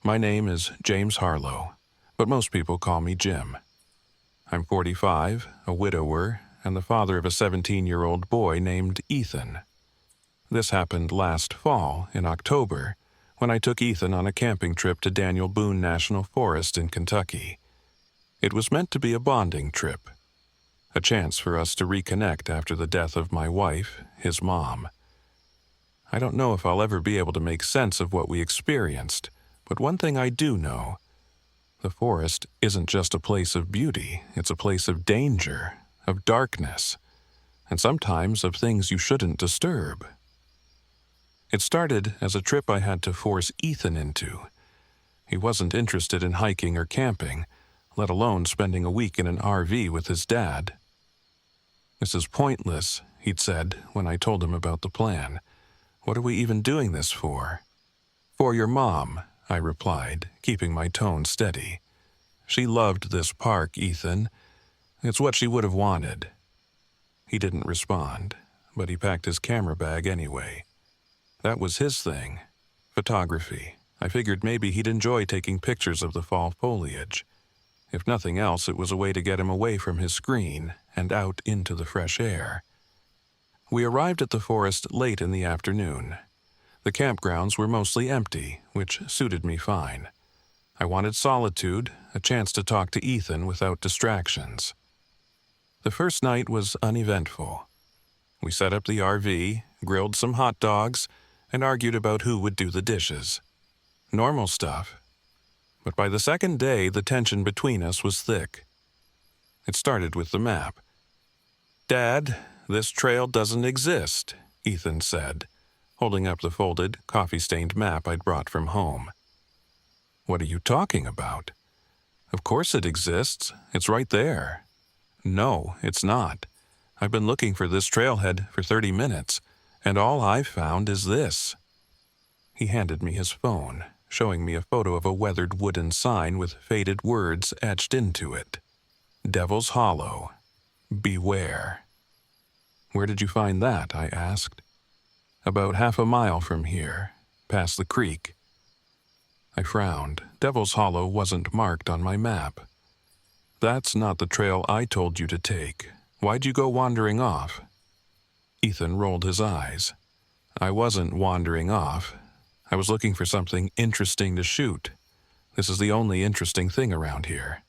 My name is James Harlow, but most people call me Jim. I'm 45, a widower, and the father of a 17-year-old boy named Ethan. This happened last fall, in October, when I took Ethan on a camping trip to Daniel Boone National Forest in Kentucky. It was meant to be a bonding trip, a chance for us to reconnect after the death of my wife, his mom. I don't know if I'll ever be able to make sense of what we experienced, but one thing I do know: the forest isn't just a place of beauty, it's a place of danger, of darkness, and sometimes of things you shouldn't disturb. It started as a trip I had to force Ethan into. He wasn't interested in hiking or camping, let alone spending a week in an RV with his dad. "This is pointless," he'd said when I told him about the plan. "What are we even doing this for?" "For your mom," I replied, keeping my tone steady. "She loved this park, Ethan. It's what she would have wanted." He didn't respond, but he packed his camera bag anyway. That was his thing, photography. I figured maybe he'd enjoy taking pictures of the fall foliage. If nothing else, it was a way to get him away from his screen and out into the fresh air. We arrived at the forest late in the afternoon. The campgrounds were mostly empty, which suited me fine. I wanted solitude, a chance to talk to Ethan without distractions. The first night was uneventful. We set up the RV, grilled some hot dogs, and argued about who would do the dishes. Normal stuff. But by the second day, the tension between us was thick. It started with the map. "Dad, this trail doesn't exist," Ethan said, holding up the folded, coffee-stained map I'd brought from home. "What are you talking about?" "Of course it exists. It's right there." "No, it's not. I've been looking for this trailhead for 30 minutes, and all I've found is this." He handed me his phone, showing me a photo of a weathered wooden sign with faded words etched into it. "Devil's Hollow. Beware." "Where did you find that?" I asked. "About half a mile from here, past the creek." I frowned. Devil's Hollow wasn't marked on my map. "That's not the trail I told you to take. Why'd you go wandering off?" Ethan rolled his eyes. "I wasn't wandering off. I was looking for something interesting to shoot. This is the only interesting thing around here."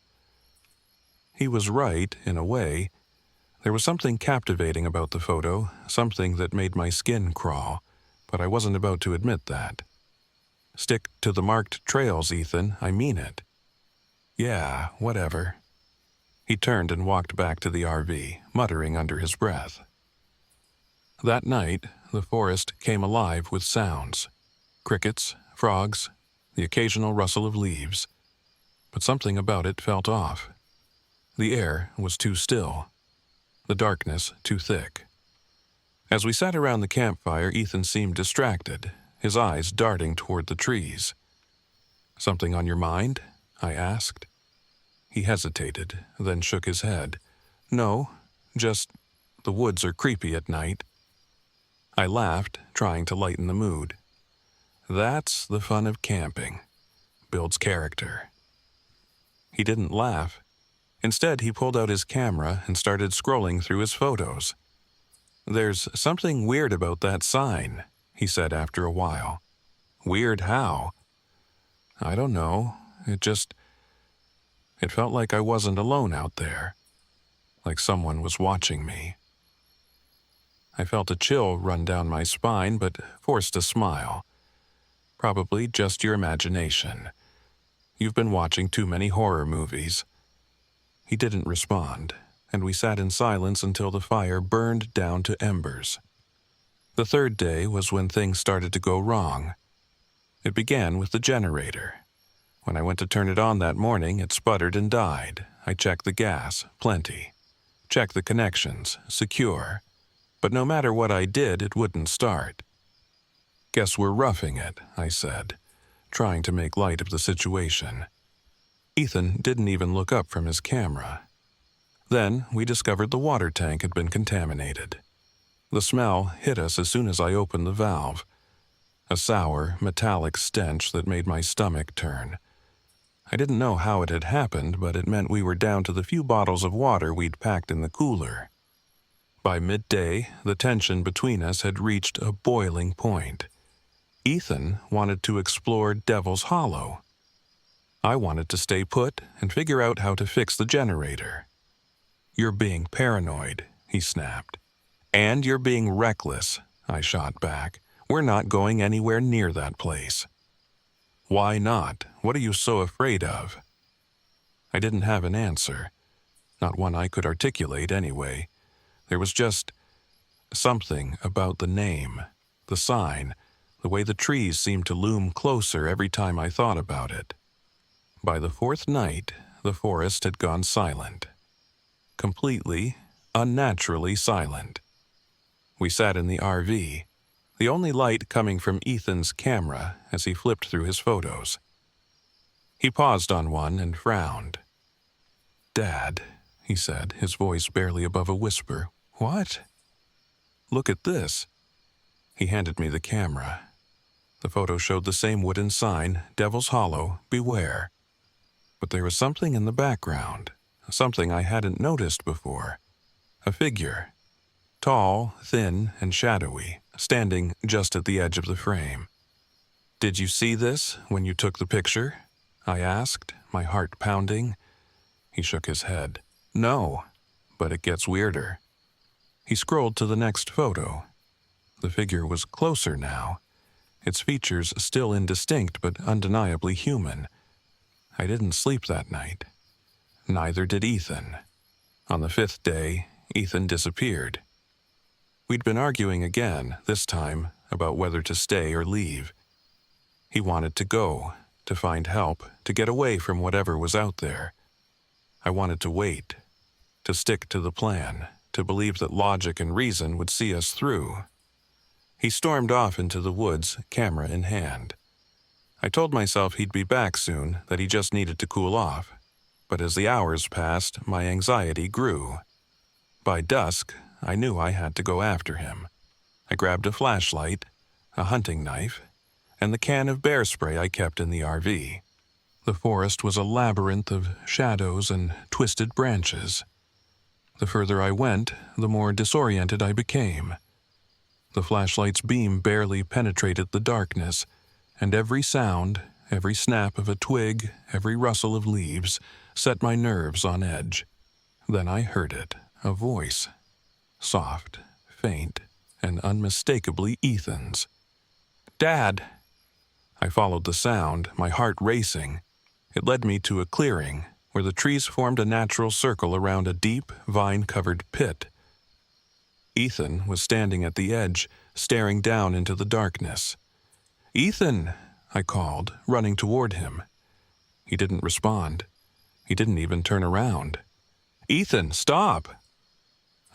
He was right, in a way. There was something captivating about the photo, something that made my skin crawl, but I wasn't about to admit that. "Stick to the marked trails, Ethan. I mean it." "Yeah, whatever." He turned and walked back to the RV, muttering under his breath. That night, the forest came alive with sounds. Crickets, frogs, the occasional rustle of leaves. But something about it felt off. The air was too still. The darkness too thick. As we sat around the campfire, Ethan seemed distracted, his eyes darting toward the trees. "Something on your mind?" I asked. He hesitated, then shook his head. "No, just the woods are creepy at night." I laughed, trying to lighten the mood. "That's the fun of camping. Builds character." He didn't laugh. Instead, he pulled out his camera and started scrolling through his photos. "There's something weird about that sign," he said after a while. "Weird how?" "I don't know. It felt like I wasn't alone out there. Like someone was watching me." I felt a chill run down my spine, but forced a smile. "Probably just your imagination. You've been watching too many horror movies." He didn't respond, and we sat in silence until the fire burned down to embers. The third day was when things started to go wrong. It began with the generator. When I went to turn it on that morning, it sputtered and died. I checked the gas, plenty. Checked the connections, secure. But no matter what I did, it wouldn't start. "Guess we're roughing it," I said, trying to make light of the situation. Ethan didn't even look up from his camera. Then we discovered the water tank had been contaminated. The smell hit us as soon as I opened the valve. a sour, metallic stench that made my stomach turn. I didn't know how it had happened, but it meant we were down to the few bottles of water we'd packed in the cooler. By midday, the tension between us had reached a boiling point. Ethan wanted to explore Devil's Hollow. I wanted to stay put and figure out how to fix the generator. "You're being paranoid," he snapped. "And you're being reckless," I shot back. "We're not going anywhere near that place." "Why not? What are you so afraid of?" I didn't have an answer. Not one I could articulate anyway. There was just something about the name, the sign, the way the trees seemed to loom closer every time I thought about it. By the fourth night, the forest had gone silent. Completely, unnaturally silent. We sat in the RV, the only light coming from Ethan's camera as he flipped through his photos. He paused on one and frowned. "Dad," he said, his voice barely above a whisper. "What?" "Look at this." He handed me the camera. The photo showed the same wooden sign, Devil's Hollow, beware. But there was something in the background, something I hadn't noticed before. A figure. Tall, thin, and shadowy, standing just at the edge of the frame. "Did you see this when you took the picture?" I asked, my heart pounding. He shook his head. "No, but it gets weirder." He scrolled to the next photo. The figure was closer now, its features still indistinct but undeniably human. I didn't sleep that night. Neither did Ethan. On the fifth day, Ethan disappeared. We'd been arguing again, this time, about whether to stay or leave. He wanted to go, to find help, to get away from whatever was out there. I wanted to wait, to stick to the plan, to believe that logic and reason would see us through. He stormed off into the woods, camera in hand. I told myself he'd be back soon, that he just needed to cool off. But as the hours passed, my anxiety grew. By dusk, I knew I had to go after him. I grabbed a flashlight, a hunting knife, and the can of bear spray I kept in the RV. The forest was a labyrinth of shadows and twisted branches. The further I went, the more disoriented I became. The flashlight's beam barely penetrated the darkness, and every sound, every snap of a twig, every rustle of leaves, set my nerves on edge. Then I heard it, a voice. Soft, faint, and unmistakably Ethan's. "Dad!" I followed the sound, my heart racing. It led me to a clearing, where the trees formed a natural circle around a deep, vine-covered pit. Ethan was standing at the edge, staring down into the darkness. "Ethan!" I called, running toward him. He didn't respond. He didn't even turn around. "Ethan, stop!"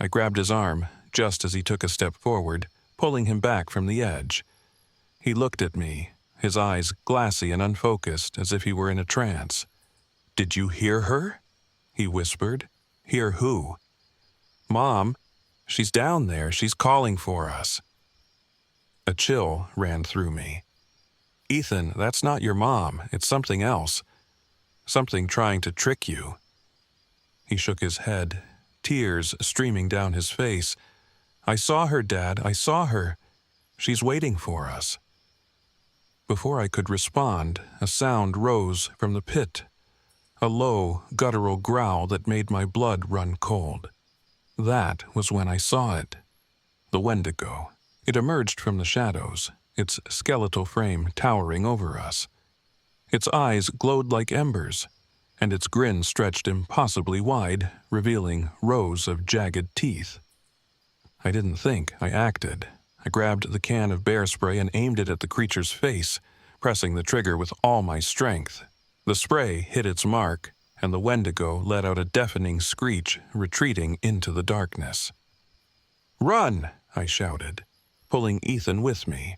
I grabbed his arm, just as he took a step forward, pulling him back from the edge. He looked at me, his eyes glassy and unfocused, as if he were in a trance. "Did you hear her?" he whispered. "Hear who?" "Mom. She's down there. She's calling for us." A chill ran through me. "Ethan, that's not your mom. It's something else. Something trying to trick you." He shook his head, tears streaming down his face. "I saw her, Dad. I saw her. She's waiting for us." Before I could respond, a sound rose from the pit. A low, guttural growl that made my blood run cold. That was when I saw it. The wendigo. It emerged from the shadows, its skeletal frame towering over us. Its eyes glowed like embers, and its grin stretched impossibly wide, revealing rows of jagged teeth. I didn't think, I acted. I grabbed the can of bear spray and aimed it at the creature's face, pressing the trigger with all my strength. The spray hit its mark, and the wendigo let out a deafening screech, retreating into the darkness. "Run!" I shouted, pulling Ethan with me.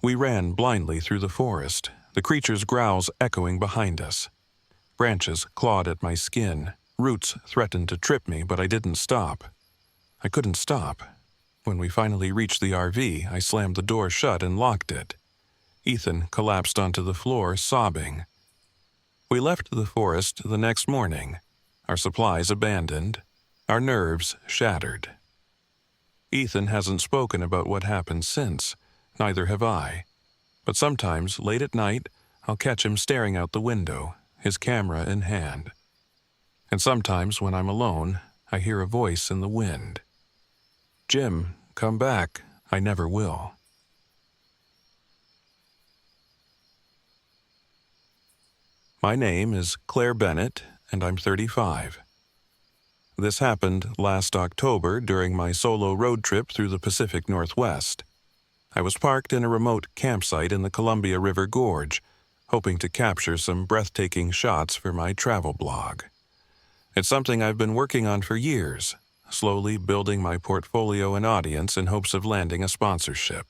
We ran blindly through the forest, the creature's growls echoing behind us. Branches clawed at my skin, roots threatened to trip me, but I didn't stop. I couldn't stop. When we finally reached the RV, I slammed the door shut and locked it. Ethan collapsed onto the floor, sobbing. We left the forest the next morning, our supplies abandoned, our nerves shattered. Ethan hasn't spoken about what happened since, neither have I. But sometimes, late at night, I'll catch him staring out the window, his camera in hand. And sometimes, when I'm alone, I hear a voice in the wind. "Jim, come back. I never will." My name is Claire Bennett, and I'm 35. This happened last October during my solo road trip through the Pacific Northwest. I was parked in a remote campsite in the Columbia River Gorge, hoping to capture some breathtaking shots for my travel blog. It's something I've been working on for years, slowly building my portfolio and audience in hopes of landing a sponsorship.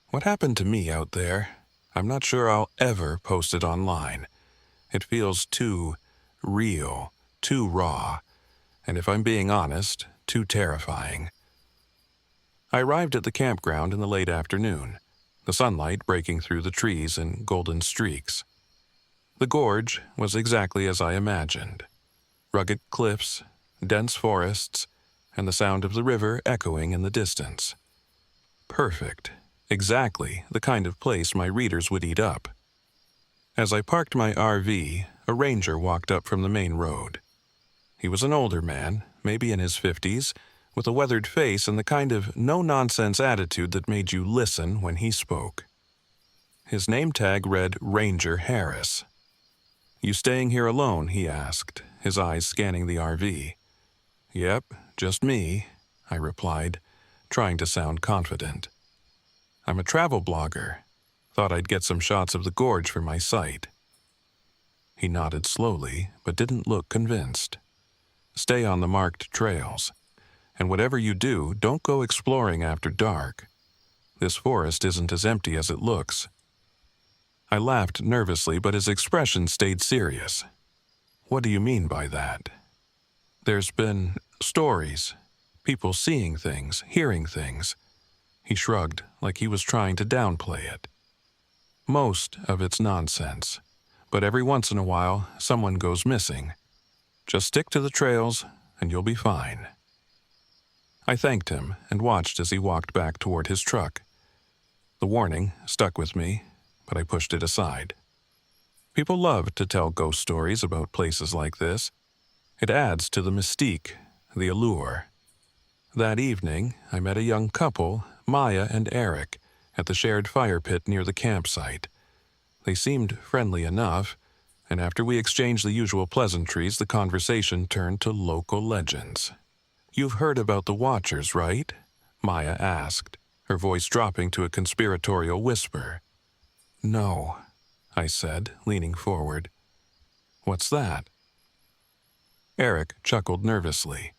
What happened to me out there? I'm not sure I'll ever post it online. It feels too real, too raw, and if I'm being honest, too terrifying. I arrived at the campground in the late afternoon, the sunlight breaking through the trees in golden streaks. The gorge was exactly as I imagined. Rugged cliffs, dense forests, and the sound of the river echoing in the distance. Perfect. Exactly the kind of place my readers would eat up. As I parked my RV, a ranger walked up from the main road. He was an older man, maybe in his 50s, with a weathered face and the kind of no-nonsense attitude that made you listen when he spoke. His name tag read Ranger Harris. "You staying here alone?" he asked, his eyes scanning the RV. "Yep, just me," I replied, trying to sound confident. "I'm a travel blogger. Thought I'd get some shots of the gorge for my site." He nodded slowly, but didn't look convinced. "Stay on the marked trails. And whatever you do, don't go exploring after dark. This forest isn't as empty as it looks." I laughed nervously, but his expression stayed serious. "What do you mean by that?" "There's been stories. People seeing things, hearing things." He shrugged, like he was trying to downplay it. "Most of it's nonsense, but every once in a while, someone goes missing. Just stick to the trails, and you'll be fine." I thanked him and watched as he walked back toward his truck. The warning stuck with me, but I pushed it aside. People love to tell ghost stories about places like this. It adds to the mystique, the allure. That evening, I met a young couple, Maya and Eric, at the shared fire pit near the campsite. They seemed friendly enough, and after we exchanged the usual pleasantries, the conversation turned to local legends. "You've heard about the Watchers, right?" Maya asked, her voice dropping to a conspiratorial whisper. "No," I said, leaning forward. "What's that?" Eric chuckled nervously.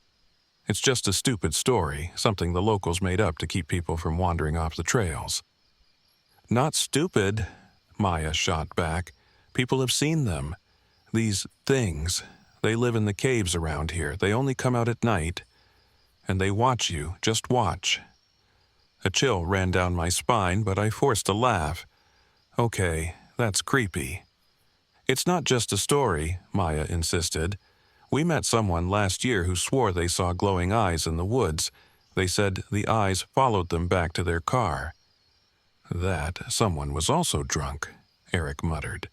"It's just a stupid story, something the locals made up to keep people from wandering off the trails." "Not stupid," Maya shot back. "People have seen them. These things. They live in the caves around here. They only come out at night. And they watch you, just watch." A chill ran down my spine, but I forced a laugh. "Okay, that's creepy." "It's not just a story," Maya insisted. "We met someone last year who swore they saw glowing eyes in the woods. They said the eyes followed them back to their car." "That someone was also drunk," Eric muttered,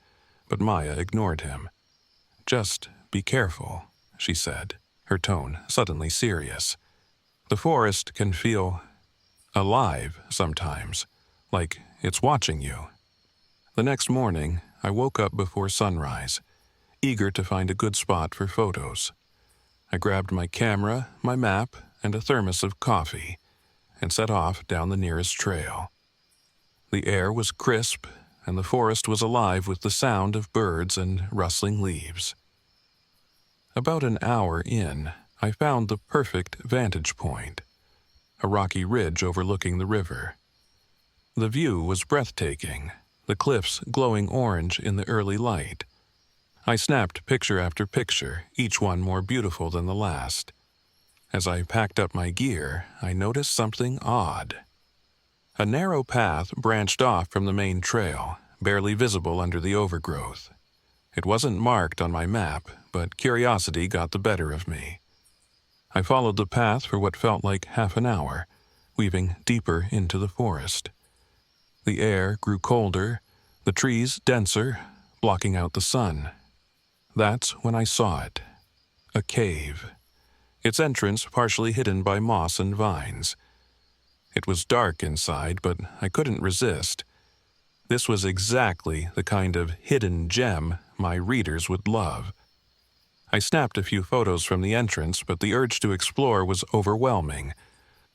but Maya ignored him. "Just be careful," she said, her tone suddenly serious. "The forest can feel alive sometimes, like it's watching you." The next morning, I woke up before sunrise, eager to find a good spot for photos. I grabbed my camera, my map, and a thermos of coffee, and set off down the nearest trail. The air was crisp, and the forest was alive with the sound of birds and rustling leaves. About an hour in, I found the perfect vantage point, a rocky ridge overlooking the river. The view was breathtaking, the cliffs glowing orange in the early light. I snapped picture after picture, each one more beautiful than the last. As I packed up my gear, I noticed something odd. A narrow path branched off from the main trail, barely visible under the overgrowth. It wasn't marked on my map, but curiosity got the better of me. I followed the path for what felt like half an hour, weaving deeper into the forest. The air grew colder, the trees denser, blocking out the sun. That's when I saw it. A cave. Its entrance partially hidden by moss and vines. It was dark inside, but I couldn't resist. This was exactly the kind of hidden gem my readers would love. I snapped a few photos from the entrance, but the urge to explore was overwhelming.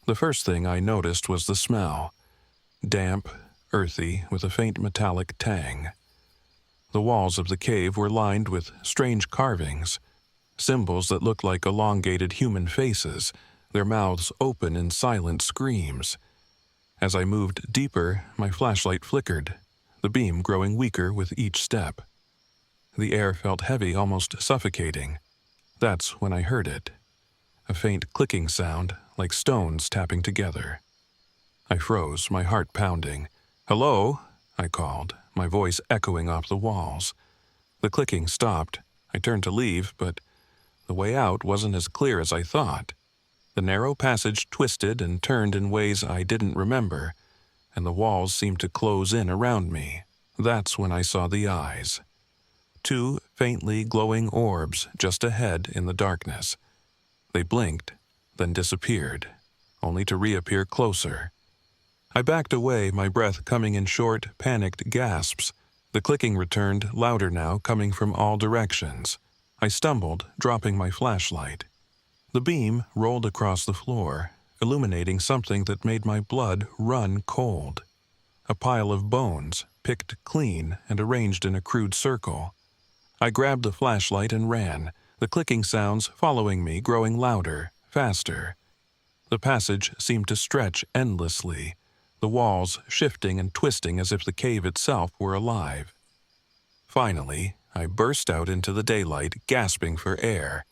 The first thing I noticed was the smell. Damp, earthy, with a faint metallic tang. The walls of the cave were lined with strange carvings, symbols that looked like elongated human faces, their mouths open in silent screams. As I moved deeper, my flashlight flickered, the beam growing weaker with each step. The air felt heavy, almost suffocating. That's when I heard it. A faint clicking sound, like stones tapping together. I froze, my heart pounding. "Hello?" I called, my voice echoing off the walls. The clicking stopped. I turned to leave, but the way out wasn't as clear as I thought. The narrow passage twisted and turned in ways I didn't remember, and the walls seemed to close in around me. That's when I saw the eyes. Two faintly glowing orbs just ahead in the darkness. They blinked, then disappeared, only to reappear closer. I backed away, my breath coming in short, panicked gasps. The clicking returned, louder now, coming from all directions. I stumbled, dropping my flashlight. The beam rolled across the floor, illuminating something that made my blood run cold. A pile of bones, picked clean and arranged in a crude circle. I grabbed the flashlight and ran, the clicking sounds following me, growing louder, faster. The passage seemed to stretch endlessly, the walls shifting and twisting as if the cave itself were alive. Finally, I burst out into the daylight, gasping for air.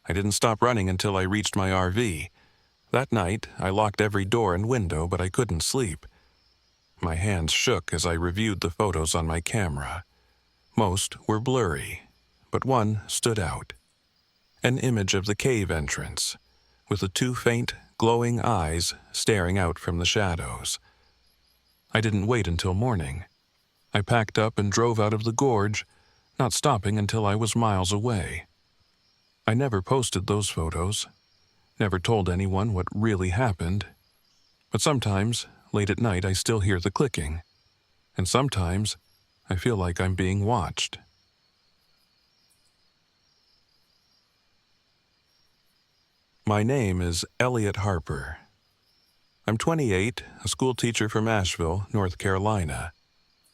I didn't stop running until I reached my RV. That night, I locked every door and window, but I couldn't sleep. My hands shook as I reviewed the photos on my camera. Most were blurry, but one stood out. An image of the cave entrance, with the two faint, glowing eyes staring out from the shadows. I didn't wait until morning. I packed up and drove out of the gorge, not stopping until I was miles away. I never posted those photos, never told anyone what really happened. But sometimes, late at night, I still hear the clicking. And sometimes, I feel like I'm being watched. My name is Elliot Harper. I'm 28, a school teacher from Asheville, North Carolina.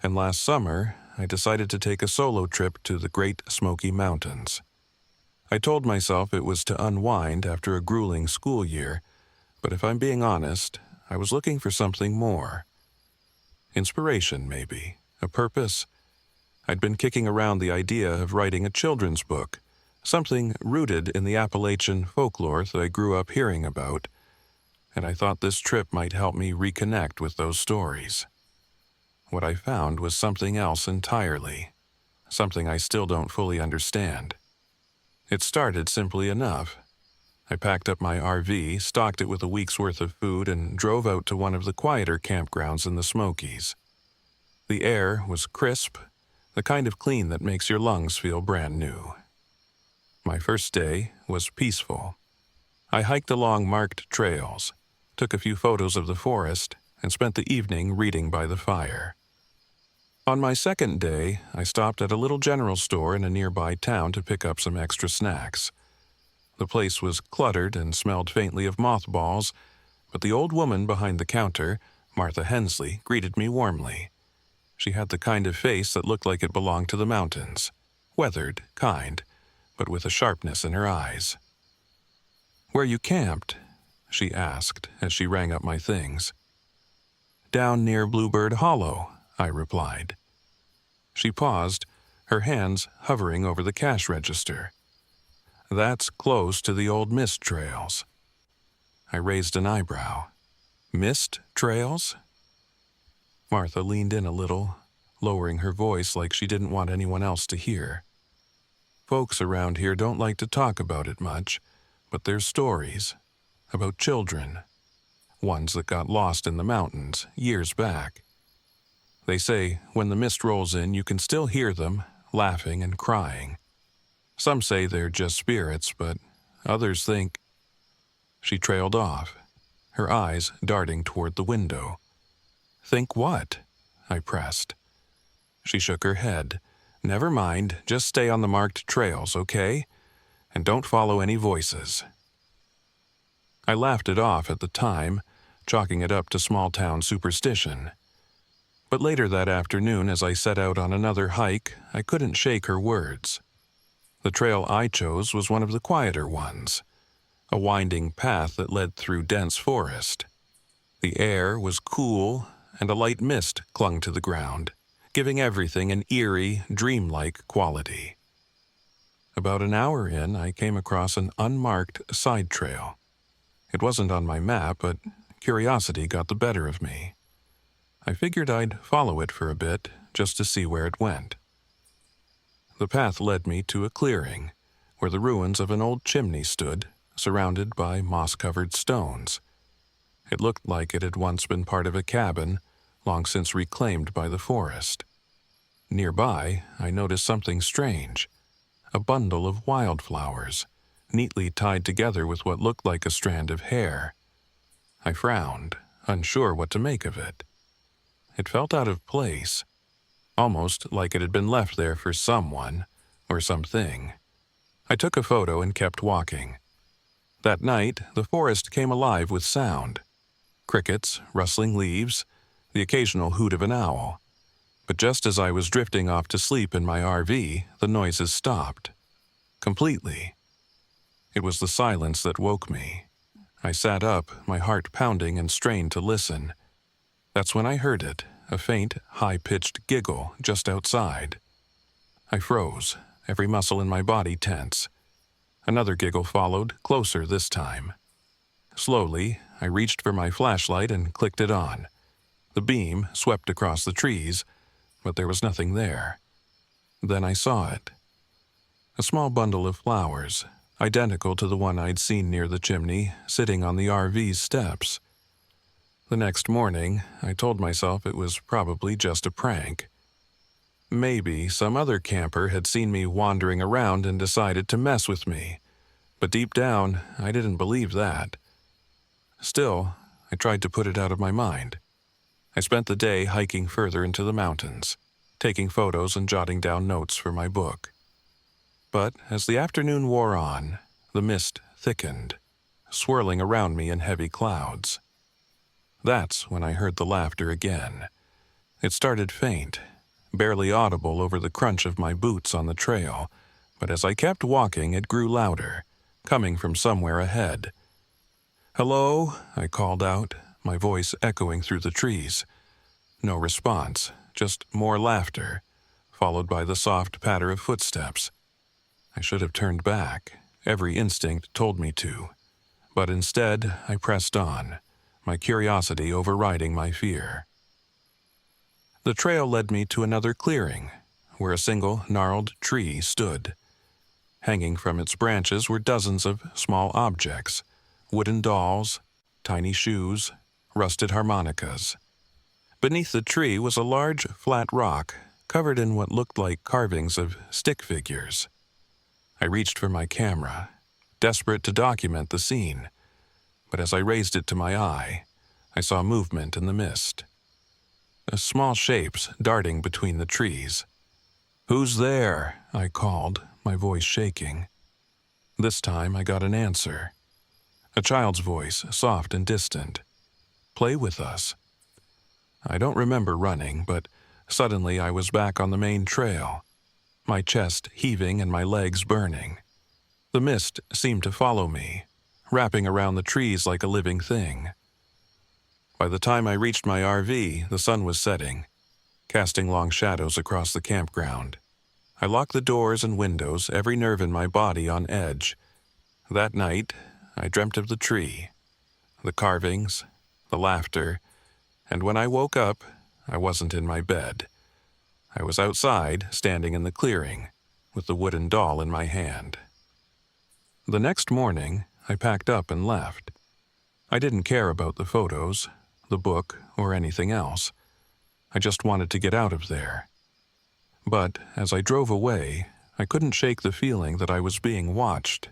And last summer, I decided to take a solo trip to the Great Smoky Mountains. I told myself it was to unwind after a grueling school year, but if I'm being honest, I was looking for something more. Inspiration, maybe. A purpose. I'd been kicking around the idea of writing a children's book, something rooted in the Appalachian folklore that I grew up hearing about, and I thought this trip might help me reconnect with those stories. What I found was something else entirely, something I still don't fully understand. It started simply enough. I packed up my RV, stocked it with a week's worth of food, and drove out to one of the quieter campgrounds in the Smokies. The air was crisp, the kind of clean that makes your lungs feel brand new. My first day was peaceful. I hiked along marked trails, took a few photos of the forest, and spent the evening reading by the fire. On my second day, I stopped at a little general store in a nearby town to pick up some extra snacks. The place was cluttered and smelled faintly of mothballs, but the old woman behind the counter, Martha Hensley, greeted me warmly. She had the kind of face that looked like it belonged to the mountains, weathered, kind, but with a sharpness in her eyes. "Where you camped?" she asked as she rang up my things. "Down near Bluebird Hollow," I replied. She paused, her hands hovering over the cash register. "That's close to the old mist trails." I raised an eyebrow. "Mist trails?" Martha leaned in a little, lowering her voice like she didn't want anyone else to hear. Folks around here don't like to talk about it much, but there's stories about children, ones that got lost in the mountains years back. They say when the mist rolls in, you can still hear them laughing and crying. Some say they're just spirits, but others think. She trailed off, her eyes darting toward the window. Think what? I pressed. She shook her head. Never mind, just stay on the marked trails, okay? And don't follow any voices. I laughed it off at the time, chalking it up to small-town superstition. But later that afternoon, as I set out on another hike, I couldn't shake her words. The trail I chose was one of the quieter ones, a winding path that led through dense forest. The air was cool, and a light mist clung to the ground, giving everything an eerie, dreamlike quality. About an hour in, I came across an unmarked side trail. It wasn't on my map, but curiosity got the better of me. I figured I'd follow it for a bit, just to see where it went. The path led me to a clearing, where the ruins of an old chimney stood, surrounded by moss-covered stones. It looked like it had once been part of a cabin, long since reclaimed by the forest. Nearby, I noticed something strange, a bundle of wildflowers, neatly tied together with what looked like a strand of hair. I frowned, unsure what to make of it. It felt out of place, almost like it had been left there for someone or something. I took a photo and kept walking. That night, the forest came alive with sound. Crickets, rustling leaves, the occasional hoot of an owl. But just as I was drifting off to sleep in my RV, the noises stopped. Completely. It was the silence that woke me. I sat up, my heart pounding, and strained to listen. That's when I heard it, a faint, high-pitched giggle just outside. I froze, every muscle in my body tense. Another giggle followed, closer this time. Slowly, I reached for my flashlight and clicked it on. The beam swept across the trees, but there was nothing there. Then I saw it. A small bundle of flowers, identical to the one I'd seen near the chimney, sitting on the RV's steps. The next morning, I told myself it was probably just a prank. Maybe some other camper had seen me wandering around and decided to mess with me, but deep down, I didn't believe that. Still, I tried to put it out of my mind. I spent the day hiking further into the mountains, taking photos and jotting down notes for my book. But as the afternoon wore on, the mist thickened, swirling around me in heavy clouds. That's when I heard the laughter again. It started faint, barely audible over the crunch of my boots on the trail, but as I kept walking, it grew louder, coming from somewhere ahead. "Hello?" I called out, my voice echoing through the trees. No response, just more laughter, followed by the soft patter of footsteps. I should have turned back. Every instinct told me to. But instead, I pressed on, my curiosity overriding my fear. The trail led me to another clearing, where a single gnarled tree stood. Hanging from its branches were dozens of small objects, wooden dolls, tiny shoes, rusted harmonicas. Beneath the tree was a large, flat rock, covered in what looked like carvings of stick figures. I reached for my camera, desperate to document the scene, but as I raised it to my eye, I saw movement in the mist. Small shapes darting between the trees. "Who's there?" I called, my voice shaking. This time I got an answer. A child's voice, soft and distant. "Play with us." I don't remember running, but suddenly I was back on the main trail, my chest heaving and my legs burning. The mist seemed to follow me, wrapping around the trees like a living thing. By the time I reached my RV, the sun was setting, casting long shadows across the campground. I locked the doors and windows, every nerve in my body on edge. That night, I dreamt of the tree, the carvings, the laughter, and when I woke up, I wasn't in my bed. I was outside, standing in the clearing, with the wooden doll in my hand. The next morning, I packed up and left. I didn't care about the photos, the book, or anything else. I just wanted to get out of there. But as I drove away, I couldn't shake the feeling that I was being watched.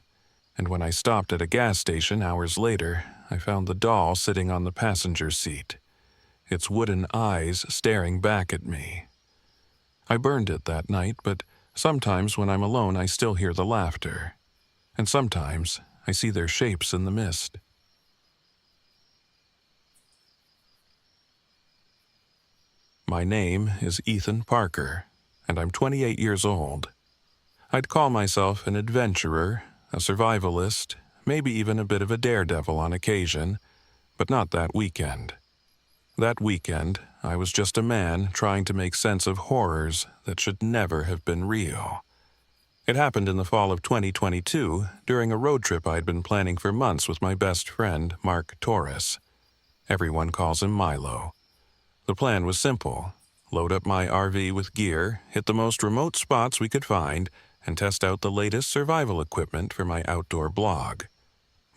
And when I stopped at a gas station hours later, I found the doll sitting on the passenger seat, its wooden eyes staring back at me. I burned it that night, but sometimes when I'm alone I still hear the laughter. And sometimes I see their shapes in the mist. My name is Ethan Parker, and I'm 28 years old. I'd call myself an adventurer, a survivalist, maybe even a bit of a daredevil on occasion, but not that weekend. That weekend, I was just a man trying to make sense of horrors that should never have been real. It happened in the fall of 2022 during a road trip I'd been planning for months with my best friend, Mark Torres. Everyone calls him Milo. The plan was simple: load up my RV with gear, hit the most remote spots we could find, and test out the latest survival equipment for my outdoor blog.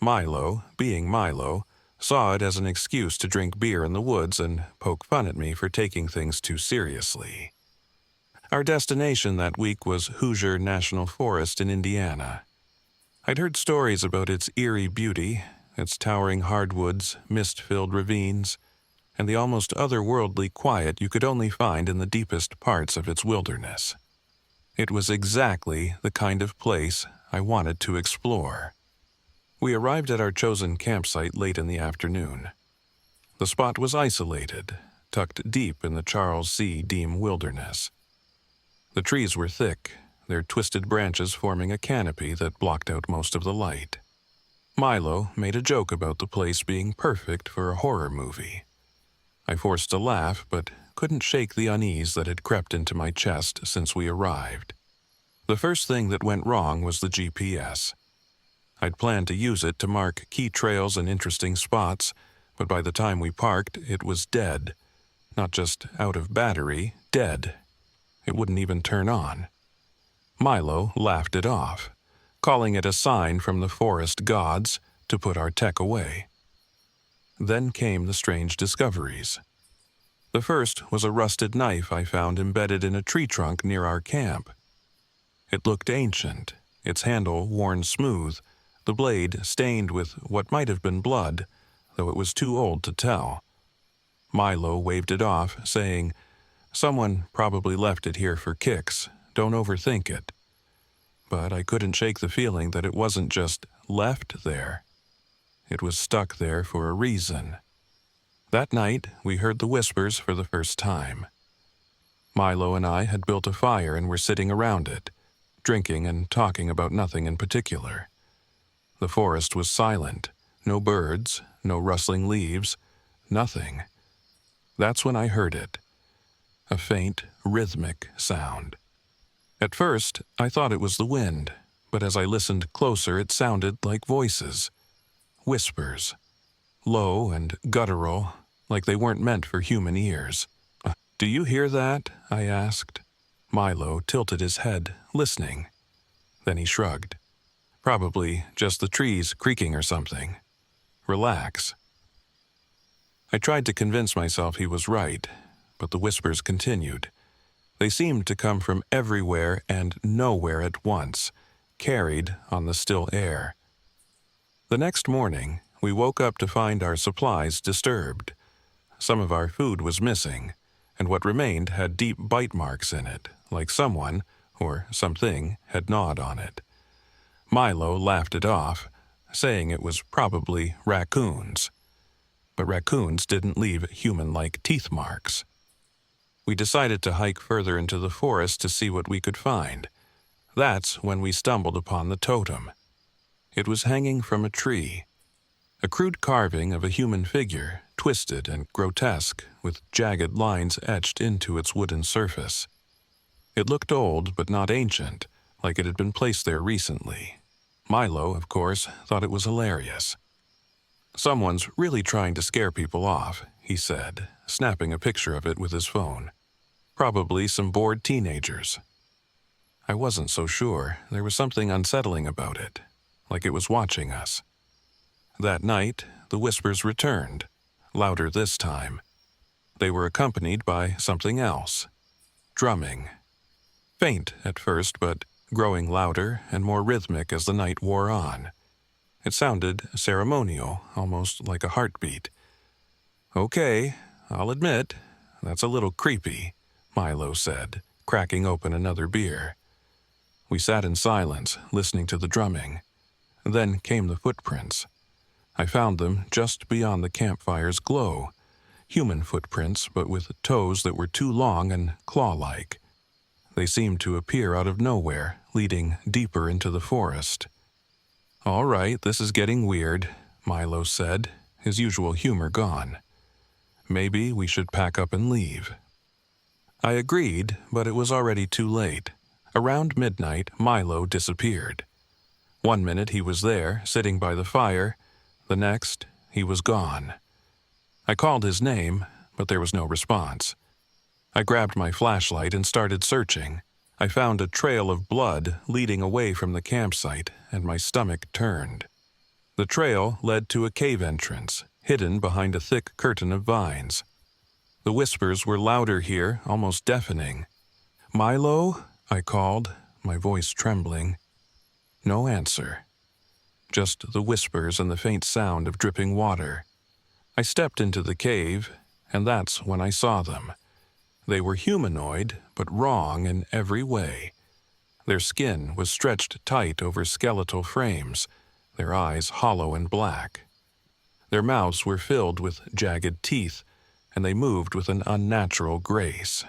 Milo, being Milo, saw it as an excuse to drink beer in the woods and poke fun at me for taking things too seriously. Our destination that week was Hoosier National Forest in Indiana. I'd heard stories about its eerie beauty, its towering hardwoods, mist-filled ravines, and the almost otherworldly quiet you could only find in the deepest parts of its wilderness. It was exactly the kind of place I wanted to explore. We arrived at our chosen campsite late in the afternoon. The spot was isolated, tucked deep in the Charles C. Deem wilderness. The trees were thick, their twisted branches forming a canopy that blocked out most of the light. Milo made a joke about the place being perfect for a horror movie. I forced a laugh, but couldn't shake the unease that had crept into my chest since we arrived. The first thing that went wrong was the GPS. I'd planned to use it to mark key trails and interesting spots, but by the time we parked, it was dead. Not just out of battery, dead. It wouldn't even turn on. Milo laughed it off, calling it a sign from the forest gods to put our tech away. Then came the strange discoveries. The first was a rusted knife I found embedded in a tree trunk near our camp. It looked ancient, its handle worn smooth, the blade stained with what might have been blood, though it was too old to tell. Milo waved it off, saying, "Someone probably left it here for kicks. Don't overthink it." But I couldn't shake the feeling that it wasn't just left there. It was stuck there for a reason. That night, we heard the whispers for the first time. Milo and I had built a fire and were sitting around it, drinking and talking about nothing in particular. The forest was silent, no birds, no rustling leaves, nothing. That's when I heard it, a faint, rhythmic sound. At first, I thought it was the wind, but as I listened closer, it sounded like voices. Whispers, low and guttural, like they weren't meant for human ears. "Do you hear that?" I asked. Milo tilted his head, listening. Then he shrugged. "Probably just the trees creaking or something. Relax." I tried to convince myself he was right, but the whispers continued. They seemed to come from everywhere and nowhere at once, carried on the still air. The next morning, we woke up to find our supplies disturbed. Some of our food was missing, and what remained had deep bite marks in it, like someone, or something, had gnawed on it. Milo laughed it off, saying it was probably raccoons. But raccoons didn't leave human-like teeth marks. We decided to hike further into the forest to see what we could find. That's when we stumbled upon the totem. It was hanging from a tree. A crude carving of a human figure, twisted and grotesque, with jagged lines etched into its wooden surface. It looked old but not ancient, like it had been placed there recently. Milo, of course, thought it was hilarious. "Someone's really trying to scare people off," he said, snapping a picture of it with his phone. Probably some bored teenagers. I wasn't so sure. There was something unsettling about it, like it was watching us. That night, the whispers returned, louder this time. They were accompanied by something else. Drumming. Faint at first, but growing louder and more rhythmic as the night wore on. It sounded ceremonial, almost like a heartbeat. "Okay, I'll admit, that's a little creepy," Milo said, cracking open another beer. We sat in silence, listening to the drumming. Then came the footprints. I found them just beyond the campfire's glow. Human footprints, but with toes that were too long and claw-like. They seemed to appear out of nowhere, leading deeper into the forest. "All right, this is getting weird," Milo said, his usual humor gone. "Maybe we should pack up and leave." I agreed, but it was already too late. Around midnight, Milo disappeared. One minute he was there, sitting by the fire. The next, he was gone. I called his name, but there was no response. I grabbed my flashlight and started searching. I found a trail of blood leading away from the campsite, and my stomach turned. The trail led to a cave entrance, hidden behind a thick curtain of vines. The whispers were louder here, almost deafening. "Milo?" I called, my voice trembling. No answer. Just the whispers and the faint sound of dripping water. I stepped into the cave, and that's when I saw them. They were humanoid, but wrong in every way. Their skin was stretched tight over skeletal frames, their eyes hollow and black. Their mouths were filled with jagged teeth, and they moved with an unnatural grace.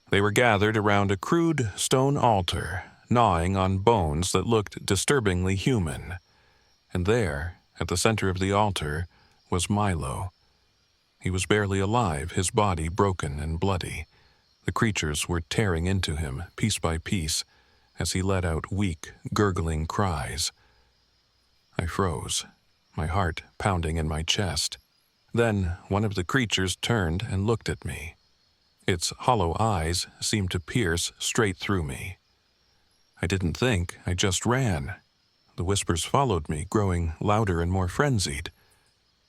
They were gathered around a crude stone altar, gnawing on bones that looked disturbingly human. And there, at the center of the altar, was Milo. He was barely alive, his body broken and bloody. The creatures were tearing into him, piece by piece, as he let out weak, gurgling cries. I froze, my heart pounding in my chest. Then one of the creatures turned and looked at me. Its hollow eyes seemed to pierce straight through me. I didn't think, I just ran. The whispers followed me, growing louder and more frenzied.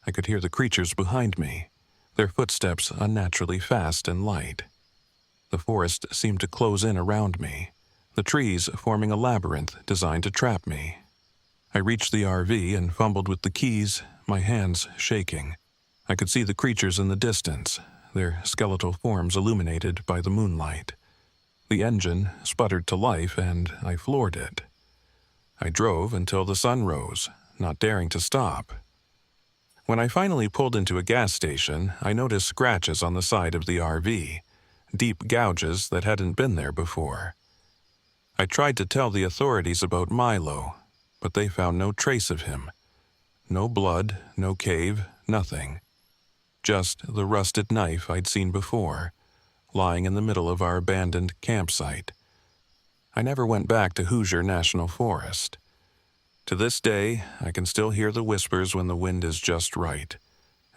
I could hear the creatures behind me, their footsteps unnaturally fast and light. The forest seemed to close in around me, the trees forming a labyrinth designed to trap me. I reached the RV and fumbled with the keys, my hands shaking. I could see the creatures in the distance, their skeletal forms illuminated by the moonlight. The engine sputtered to life, and I floored it. I drove until the sun rose, not daring to stop. When I finally pulled into a gas station, I noticed scratches on the side of the RV, deep gouges that hadn't been there before. I tried to tell the authorities about Milo, but they found no trace of him. No blood, no cave, nothing. Just the rusted knife I'd seen before, lying in the middle of our abandoned campsite. I never went back to Hoosier National Forest. To this day, I can still hear the whispers when the wind is just right,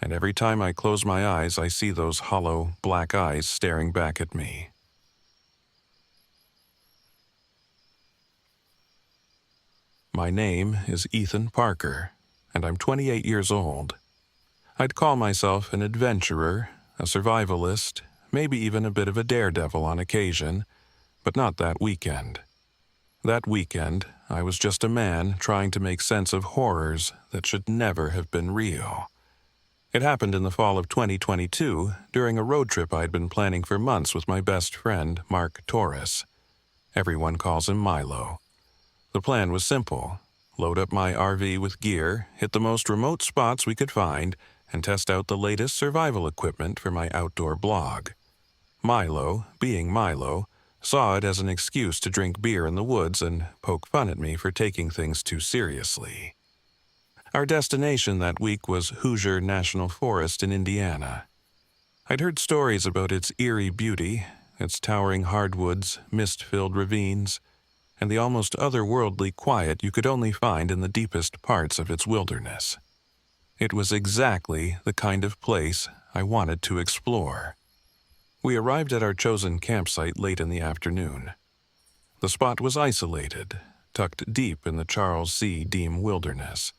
and every time I close my eyes, I see those hollow, black eyes staring back at me. My name is Ethan Parker, and I'm 28 years old. I'd call myself an adventurer, a survivalist, maybe even a bit of a daredevil on occasion, but not that weekend. That weekend, I was just a man trying to make sense of horrors that should never have been real. It happened in the fall of 2022 during a road trip I'd been planning for months with my best friend, Mark Torres. Everyone calls him Milo. The plan was simple: load up my RV with gear, hit the most remote spots we could find, and test out the latest survival equipment for my outdoor blog. Milo, being Milo, saw it as an excuse to drink beer in the woods and poke fun at me for taking things too seriously. Our destination that week was Hoosier National Forest in Indiana. I'd heard stories about its eerie beauty, its towering hardwoods, mist-filled ravines, and the almost otherworldly quiet you could only find in the deepest parts of its wilderness. It was exactly the kind of place I wanted to explore. We arrived at our chosen campsite late in the afternoon. The spot was isolated, tucked deep in the Charles C. Deem wilderness.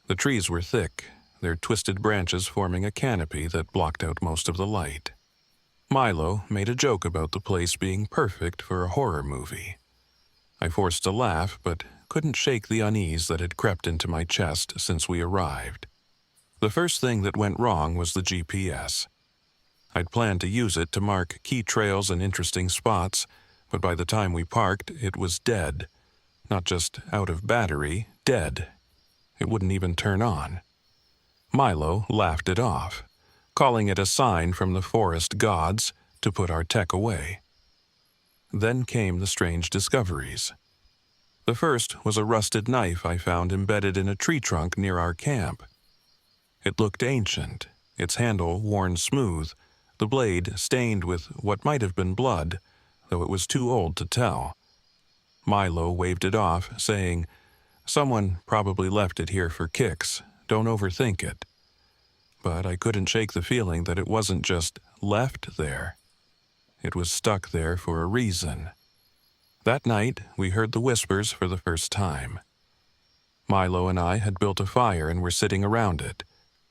The trees were thick, their twisted branches forming a canopy that blocked out most of the light. Milo made a joke about the place being perfect for a horror movie. I forced a laugh, but couldn't shake the unease that had crept into my chest since we arrived. The first thing that went wrong was the GPS. I'd planned to use it to mark key trails and interesting spots, but by the time we parked, it was dead. Not just out of battery, dead. It wouldn't even turn on. Milo laughed it off, calling it a sign from the forest gods to put our tech away. Then came the strange discoveries. The first was a rusted knife I found embedded in a tree trunk near our camp. It looked ancient, its handle worn smooth, the blade stained with what might have been blood, though it was too old to tell. Milo waved it off, saying, "Someone probably left it here for kicks. Don't overthink it." But I couldn't shake the feeling that it wasn't just left there. It was stuck there for a reason. That night, we heard the whispers for the first time. Milo and I had built a fire and were sitting around it,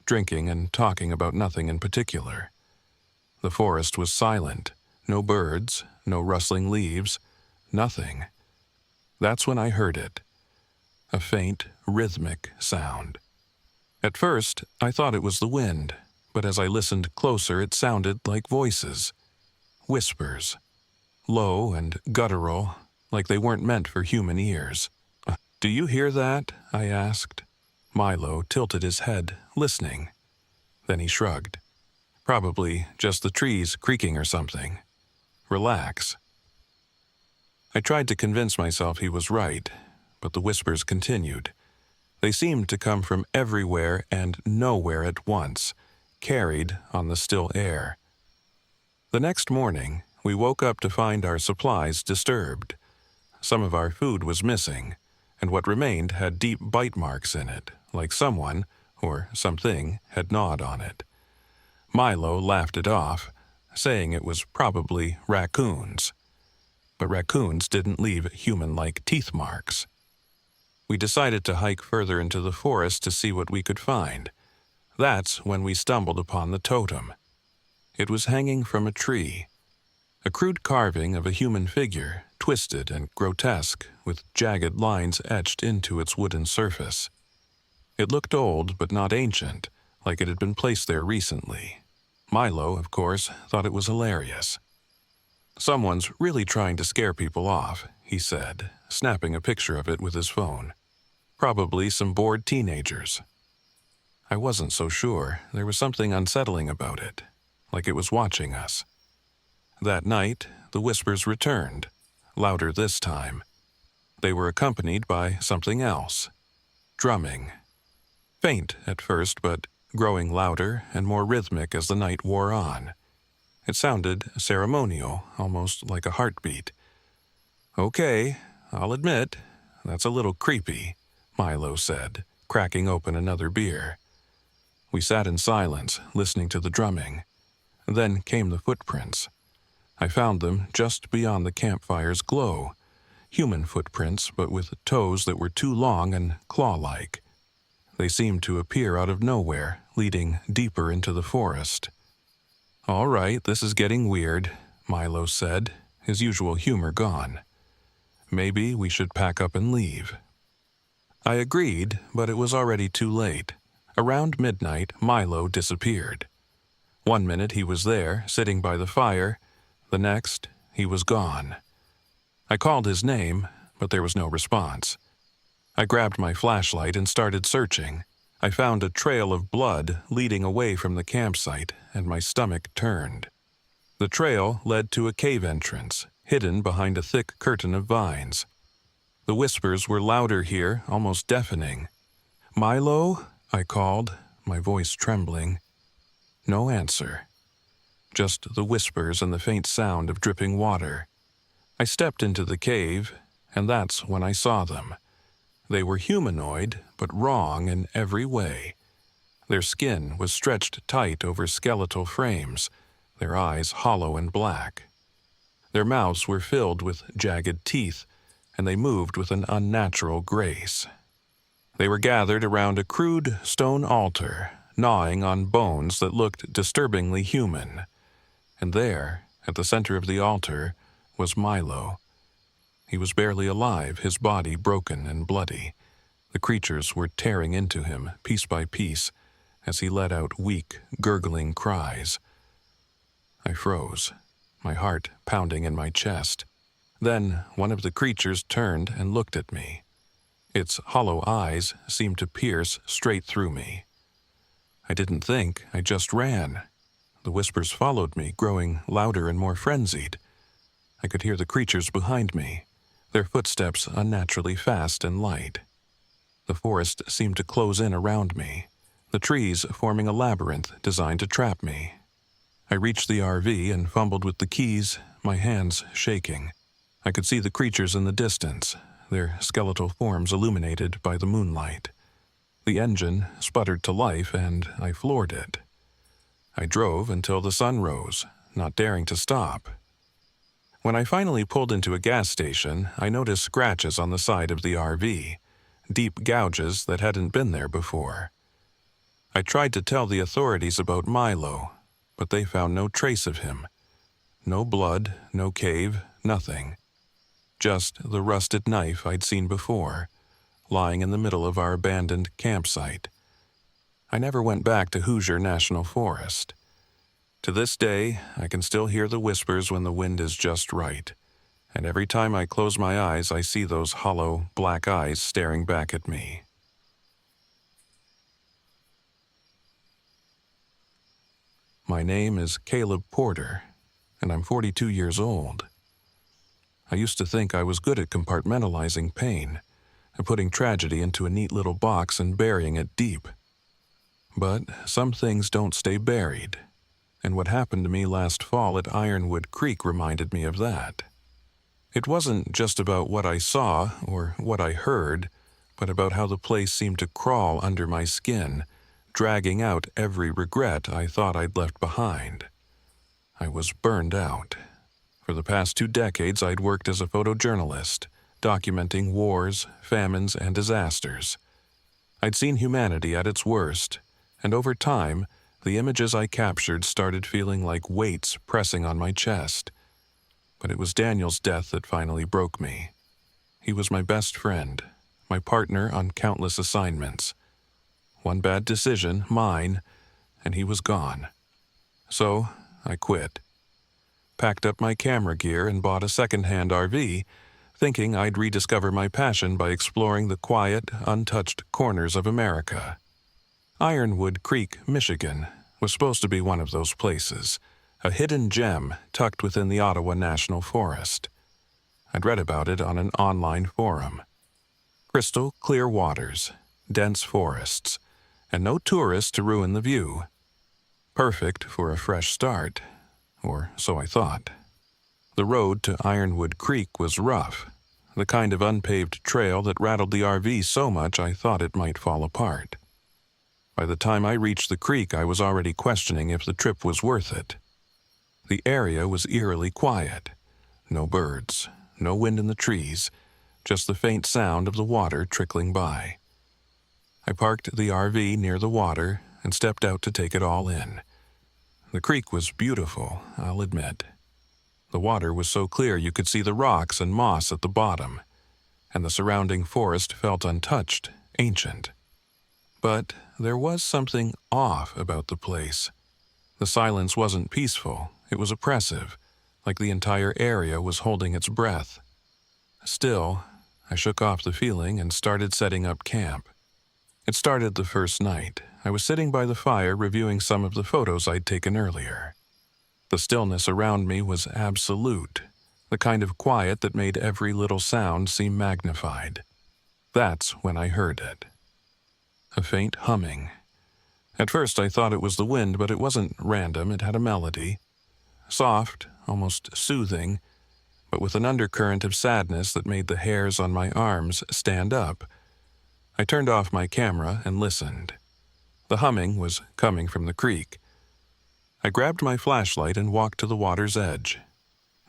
drinking and talking about nothing in particular. The forest was silent, no birds, no rustling leaves, nothing. That's when I heard it. A faint, rhythmic sound. At first, I thought it was the wind, but as I listened closer, it sounded like voices. Whispers. Low and guttural, like they weren't meant for human ears. "Do you hear that?" I asked. Milo tilted his head, listening. Then he shrugged. "Probably just the trees creaking or something. Relax." I tried to convince myself he was right, but the whispers continued. They seemed to come from everywhere and nowhere at once, carried on the still air. The next morning, we woke up to find our supplies disturbed. Some of our food was missing, and what remained had deep bite marks in it, like someone, or something, had gnawed on it. Milo laughed it off, saying it was probably raccoons. But raccoons didn't leave human-like teeth marks. We decided to hike further into the forest to see what we could find. That's when we stumbled upon the totem. It was hanging from a tree. A crude carving of a human figure, twisted and grotesque, with jagged lines etched into its wooden surface. It looked old but not ancient, like it had been placed there recently. Milo, of course, thought it was hilarious. "Someone's really trying to scare people off," he said, snapping a picture of it with his phone. "Probably some bored teenagers." I wasn't so sure. There was something unsettling about it, like it was watching us. That night, the whispers returned, louder this time. They were accompanied by something else. Drumming. Faint at first, but growing louder and more rhythmic as the night wore on. It sounded ceremonial, almost like a heartbeat. "Okay, I'll admit, that's a little creepy," Milo said, cracking open another beer. We sat in silence, listening to the drumming. Then came the footprints. I found them just beyond the campfire's glow. Human footprints, but with toes that were too long and claw-like. They seemed to appear out of nowhere, leading deeper into the forest. "All right, this is getting weird," Milo said, his usual humor gone. "Maybe we should pack up and leave." I agreed, but it was already too late. Around midnight, Milo disappeared. One minute he was there, sitting by the fire. The next, he was gone. I called his name, but there was no response. I grabbed my flashlight and started searching. I found a trail of blood leading away from the campsite, and my stomach turned. The trail led to a cave entrance, hidden behind a thick curtain of vines. The whispers were louder here, almost deafening. "Milo?" I called, my voice trembling. No answer. Just the whispers and the faint sound of dripping water. I stepped into the cave, and that's when I saw them. They were humanoid, but wrong in every way. Their skin was stretched tight over skeletal frames, their eyes hollow and black. Their mouths were filled with jagged teeth, and they moved with an unnatural grace. They were gathered around a crude stone altar, gnawing on bones that looked disturbingly human. And there, at the center of the altar, was Milo. He was barely alive, his body broken and bloody. The creatures were tearing into him, piece by piece, as he let out weak, gurgling cries. I froze, my heart pounding in my chest. Then one of the creatures turned and looked at me. Its hollow eyes seemed to pierce straight through me. I didn't think, I just ran. The whispers followed me, growing louder and more frenzied. I could hear the creatures behind me, their footsteps unnaturally fast and light. The forest seemed to close in around me, the trees forming a labyrinth designed to trap me. I reached the RV and fumbled with the keys, my hands shaking. I could see the creatures in the distance, their skeletal forms illuminated by the moonlight. The engine sputtered to life, and I floored it. I drove until the sun rose, not daring to stop. When I finally pulled into a gas station, I noticed scratches on the side of the RV, deep gouges that hadn't been there before. I tried to tell the authorities about Milo, but they found no trace of him. No blood, no cave, nothing. Just the rusted knife I'd seen before, lying in the middle of our abandoned campsite. I never went back to Hoosier National Forest. To this day, I can still hear the whispers when the wind is just right, and every time I close my eyes, I see those hollow, black eyes staring back at me. My name is Caleb Porter, and I'm 42 years old. I used to think I was good at compartmentalizing pain and putting tragedy into a neat little box and burying it deep. But some things don't stay buried, and what happened to me last fall at Ironwood Creek reminded me of that. It wasn't just about what I saw or what I heard, but about how the place seemed to crawl under my skin, dragging out every regret I thought I'd left behind. I was burned out. For the past 2 decades, I'd worked as a photojournalist, documenting wars, famines, and disasters. I'd seen humanity at its worst, and over time, the images I captured started feeling like weights pressing on my chest. But it was Daniel's death that finally broke me. He was my best friend, my partner on countless assignments. One bad decision, mine, and he was gone. So, I quit. Packed up my camera gear and bought a second-hand RV, thinking I'd rediscover my passion by exploring the quiet, untouched corners of America. Ironwood Creek, Michigan, was supposed to be one of those places, a hidden gem tucked within the Ottawa National Forest. I'd read about it on an online forum. Crystal clear waters, dense forests, and no tourists to ruin the view. Perfect for a fresh start, or so I thought. The road to Ironwood Creek was rough, the kind of unpaved trail that rattled the RV so much I thought it might fall apart. By the time I reached the creek, I was already questioning if the trip was worth it. The area was eerily quiet. No birds, no wind in the trees, just the faint sound of the water trickling by. I parked the RV near the water and stepped out to take it all in. The creek was beautiful, I'll admit. The water was so clear you could see the rocks and moss at the bottom, and the surrounding forest felt untouched, ancient. But there was something off about the place. The silence wasn't peaceful, it was oppressive, like the entire area was holding its breath. Still, I shook off the feeling and started setting up camp. It started the first night. I was sitting by the fire reviewing some of the photos I'd taken earlier. The stillness around me was absolute, the kind of quiet that made every little sound seem magnified. That's when I heard it. A faint humming. At first I thought it was the wind, but it wasn't random, it had a melody. Soft, almost soothing, but with an undercurrent of sadness that made the hairs on my arms stand up. I turned off my camera and listened. The humming was coming from the creek. I grabbed my flashlight and walked to the water's edge.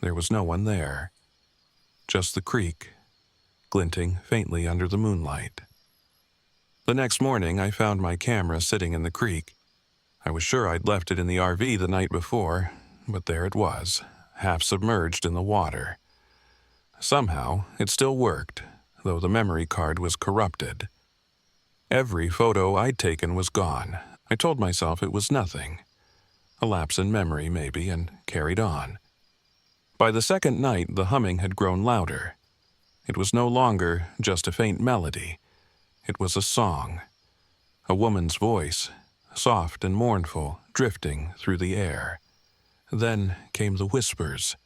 There was no one there. Just the creek, glinting faintly under the moonlight. The next morning, I found my camera sitting in the creek. I was sure I'd left it in the RV the night before, but there it was, half submerged in the water. Somehow, it still worked, though the memory card was corrupted. Every photo I'd taken was gone. I told myself it was nothing. A lapse in memory, maybe, and carried on. By the second night, the humming had grown louder. It was no longer just a faint melody. It was a song. A woman's voice, soft and mournful, drifting through the air. Then came the whispers.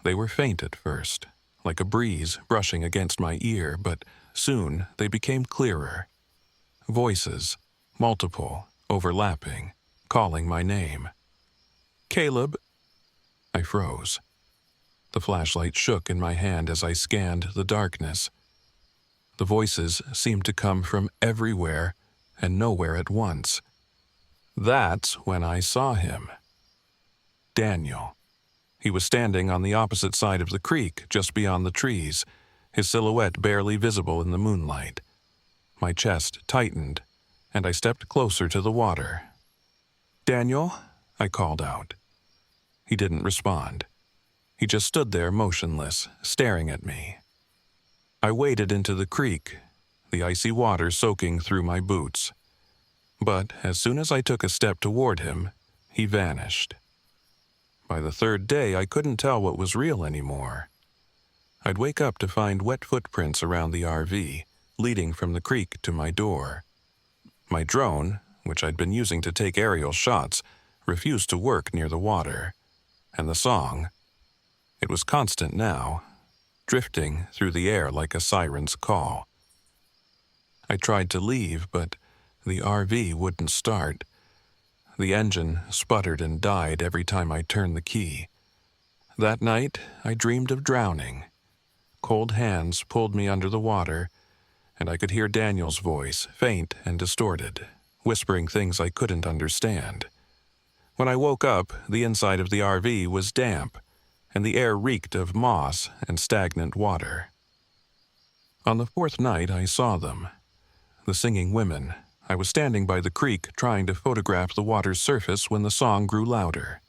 They were faint at first, like a breeze brushing against my ear, but soon they became clearer. Voices, multiple, overlapping, calling my name. "Caleb." I froze. The flashlight shook in my hand as I scanned the darkness. The voices seemed to come from everywhere and nowhere at once. That's when I saw him. Daniel. He was standing on the opposite side of the creek, just beyond the trees, his silhouette barely visible in the moonlight. My chest tightened, and I stepped closer to the water. "Daniel?" I called out. He didn't respond. He just stood there motionless, staring at me. I waded into the creek, the icy water soaking through my boots. But as soon as I took a step toward him, he vanished. By the third day, I couldn't tell what was real anymore. I'd wake up to find wet footprints around the RV, leading from the creek to my door. My drone, which I'd been using to take aerial shots, refused to work near the water. And the song, it was constant now, drifting through the air like a siren's call. I tried to leave, but the RV wouldn't start. The engine sputtered and died every time I turned the key. That night, I dreamed of drowning. Cold hands pulled me under the water, and I could hear Daniel's voice, faint and distorted, whispering things I couldn't understand. When I woke up, the inside of the RV was damp, and the air reeked of moss and stagnant water. On the fourth night, I saw them. The singing women. I was standing by the creek trying to photograph the water's surface when the song grew louder.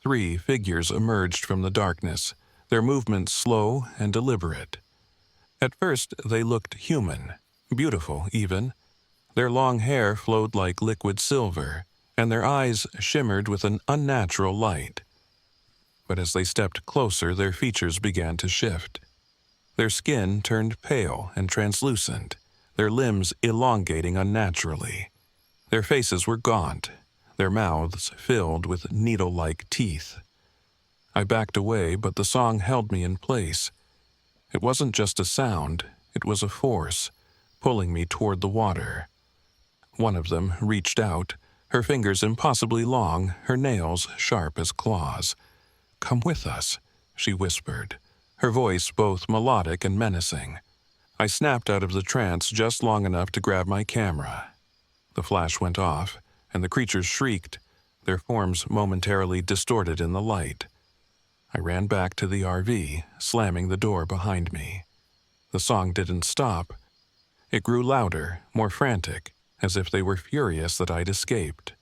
3 figures emerged from the darkness, their movements slow and deliberate. At first, they looked human, beautiful even. Their long hair flowed like liquid silver, and their eyes shimmered with an unnatural light. But as they stepped closer, their features began to shift. Their skin turned pale and translucent, their limbs elongating unnaturally. Their faces were gaunt, their mouths filled with needle-like teeth. I backed away, but the song held me in place. It wasn't just a sound, it was a force, pulling me toward the water. One of them reached out, her fingers impossibly long, her nails sharp as claws. "Come with us," she whispered, her voice both melodic and menacing. I snapped out of the trance just long enough to grab my camera. The flash went off, and the creatures shrieked, their forms momentarily distorted in the light. I ran back to the RV, slamming the door behind me. The song didn't stop. It grew louder, more frantic, as if they were furious that I'd escaped.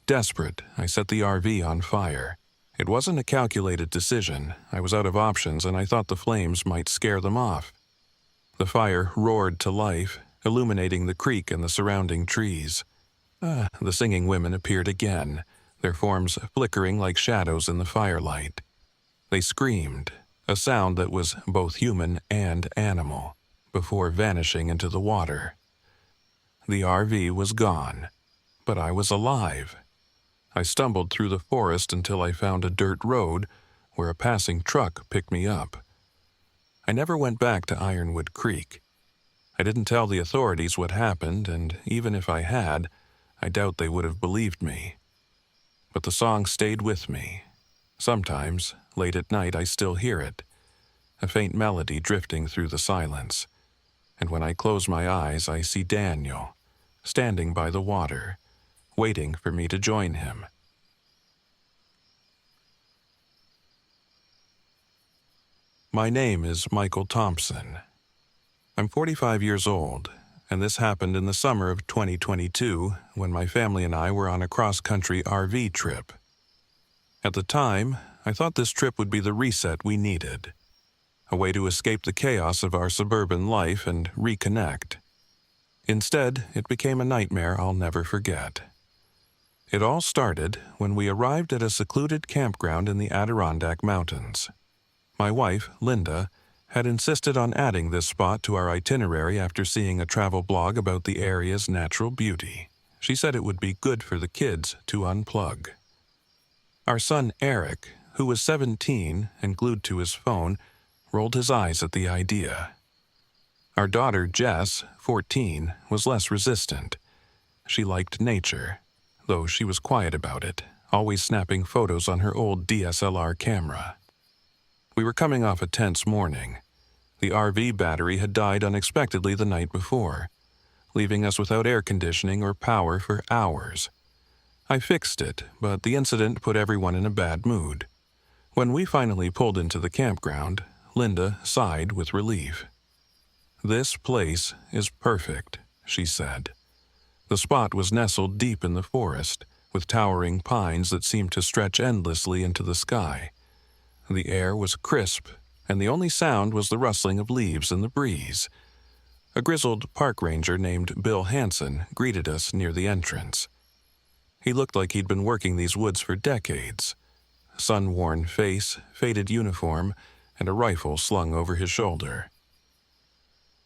Desperate, I set the RV on fire. It wasn't a calculated decision. I was out of options, and I thought the flames might scare them off. The fire roared to life, illuminating the creek and the surrounding trees. The singing women appeared again, their forms flickering like shadows in the firelight. They screamed, a sound that was both human and animal, before vanishing into the water. The RV was gone, but I was alive. I stumbled through the forest until I found a dirt road where a passing truck picked me up. I never went back to Ironwood Creek. I didn't tell the authorities what happened, and even if I had, I doubt they would have believed me. But the song stayed with me. Sometimes, late at night, I still hear it, a faint melody drifting through the silence. And when I close my eyes, I see Daniel, standing by the water, waiting for me to join him. My name is Michael Thompson. I'm 45 years old, and this happened in the summer of 2022 when my family and I were on a cross-country RV trip. At the time, I thought this trip would be the reset we needed, a way to escape the chaos of our suburban life and reconnect. Instead, it became a nightmare I'll never forget. It all started when we arrived at a secluded campground in the Adirondack Mountains. My wife, Linda, had insisted on adding this spot to our itinerary after seeing a travel blog about the area's natural beauty. She said it would be good for the kids to unplug. Our son Eric, who was 17 and glued to his phone, rolled his eyes at the idea. Our daughter Jess, 14, was less resistant. She liked nature, though she was quiet about it, always snapping photos on her old DSLR camera. We were coming off a tense morning. The RV battery had died unexpectedly the night before, leaving us without air conditioning or power for hours. I fixed it, but the incident put everyone in a bad mood. When we finally pulled into the campground, Linda sighed with relief. "This place is perfect," she said. The spot was nestled deep in the forest, with towering pines that seemed to stretch endlessly into the sky. The air was crisp, and the only sound was the rustling of leaves in the breeze. A grizzled park ranger named Bill Hansen greeted us near the entrance. He looked like he'd been working these woods for decades. Sun-worn face, faded uniform, and a rifle slung over his shoulder.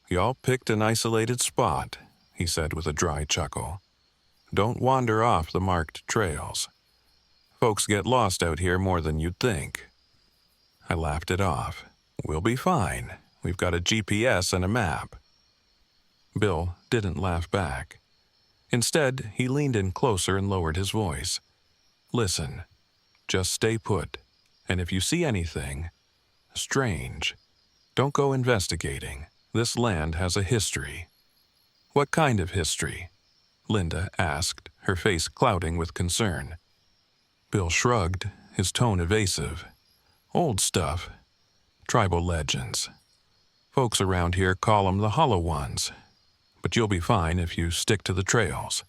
"Y'all picked an isolated spot," he said with a dry chuckle. "Don't wander off the marked trails. Folks get lost out here more than you'd think." I laughed it off. "We'll be fine. We've got a GPS and a map." Bill didn't laugh back. Instead, he leaned in closer and lowered his voice. "Listen, just stay put, and if you see anything strange, don't go investigating. This land has a history." "What kind of history?" Linda asked, her face clouding with concern. Bill shrugged, his tone evasive. "Old stuff. Tribal legends. Folks around here call them the Hollow Ones, but you'll be fine if you stick to the trails."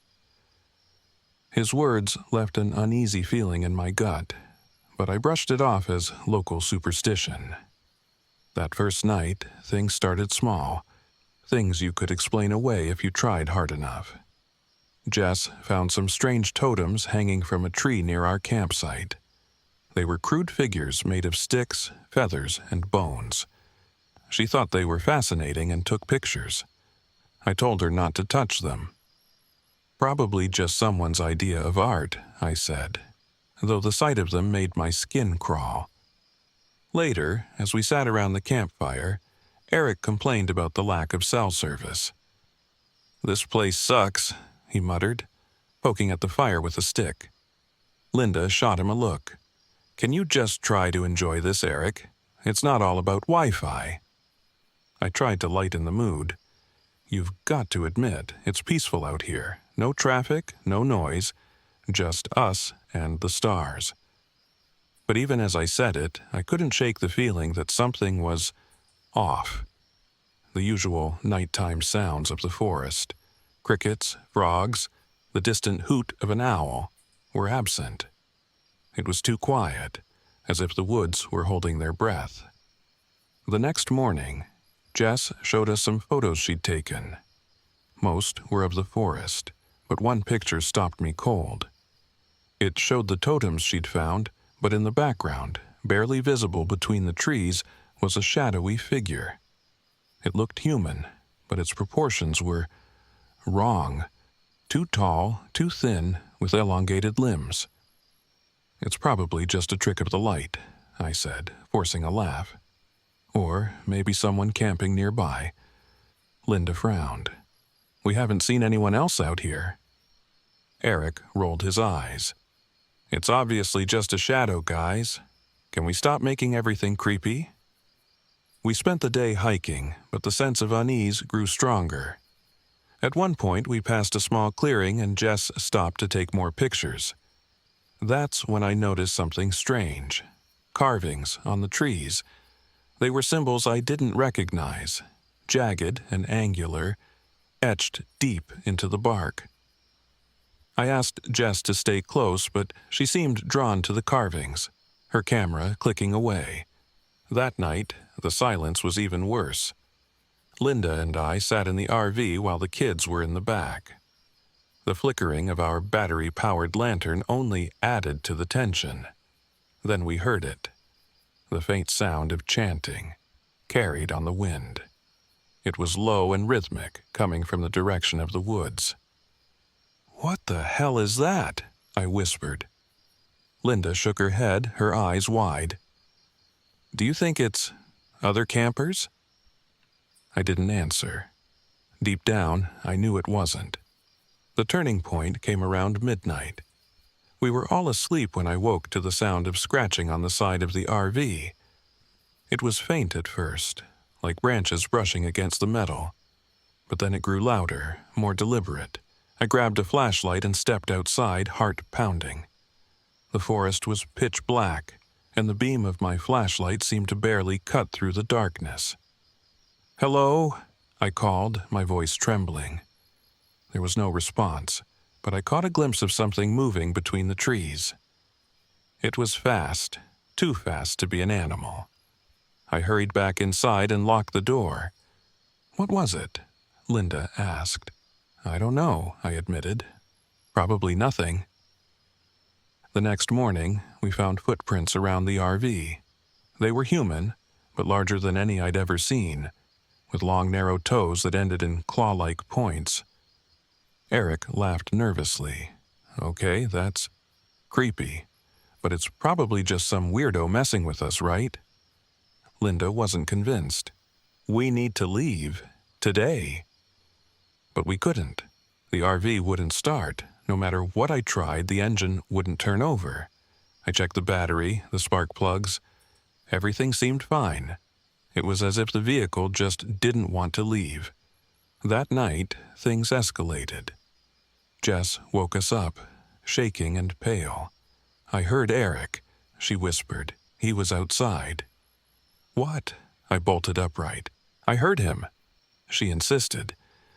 His words left an uneasy feeling in my gut, but I brushed it off as local superstition. That first night, things started small, things you could explain away if you tried hard enough. Jess found some strange totems hanging from a tree near our campsite. They were crude figures made of sticks, feathers, and bones. She thought they were fascinating and took pictures. I told her not to touch them. "Probably just someone's idea of art," I said, though the sight of them made my skin crawl. Later, as we sat around the campfire, Eric complained about the lack of cell service. "This place sucks," he muttered, poking at the fire with a stick. Linda shot him a look. "Can you just try to enjoy this, Eric? It's not all about Wi-Fi." I tried to lighten the mood. "You've got to admit, it's peaceful out here. No traffic, no noise, just us and the stars." But even as I said it, I couldn't shake the feeling that something was off. The usual nighttime sounds of the forest, crickets, frogs, the distant hoot of an owl, were absent. It was too quiet, as if the woods were holding their breath. The next morning, Jess showed us some photos she'd taken. Most were of the forest, but one picture stopped me cold. It showed the totems she'd found, but in the background, barely visible between the trees, was a shadowy figure. It looked human, but its proportions were wrong. Too tall, too thin, with elongated limbs. "It's probably just a trick of the light," I said, forcing a laugh. "Or maybe someone camping nearby." Linda frowned. "We haven't seen anyone else out here." Eric rolled his eyes. "It's obviously just a shadow, guys. Can we stop making everything creepy?" We spent the day hiking, but the sense of unease grew stronger. At one point, we passed a small clearing and Jess stopped to take more pictures. That's when I noticed something strange. Carvings on the trees. They were symbols I didn't recognize, jagged and angular, etched deep into the bark. I asked Jess to stay close, but she seemed drawn to the carvings, her camera clicking away. That night, the silence was even worse. Linda and I sat in the RV while the kids were in the back. The flickering of our battery-powered lantern only added to the tension. Then we heard it, the faint sound of chanting, carried on the wind. It was low and rhythmic, coming from the direction of the woods. "What the hell is that?" I whispered. Linda shook her head, her eyes wide. "Do you think it's other campers?" I didn't answer. Deep down, I knew it wasn't. The turning point came around midnight. We were all asleep when I woke to the sound of scratching on the side of the RV. It was faint at first, like branches brushing against the metal. But then it grew louder, more deliberate. I grabbed a flashlight and stepped outside, heart pounding. The forest was pitch black, and the beam of my flashlight seemed to barely cut through the darkness. "Hello?" I called, my voice trembling. There was no response, but I caught a glimpse of something moving between the trees. It was fast, too fast to be an animal. I hurried back inside and locked the door. "What was it?" Linda asked. "I don't know," I admitted. "Probably nothing." The next morning, we found footprints around the RV. They were human, but larger than any I'd ever seen, with long narrow toes that ended in claw-like points. Eric laughed nervously. "Okay, that's creepy, but it's probably just some weirdo messing with us, right?" Linda wasn't convinced. "We need to leave. Today." But we couldn't. The RV wouldn't start. No matter what I tried, the engine wouldn't turn over. I checked the battery, the spark plugs. Everything seemed fine. It was as if the vehicle just didn't want to leave. That night, things escalated. Jess woke us up, shaking and pale. "I heard Eric," she whispered. "He was outside." "What?" I bolted upright. "I heard him." She insisted.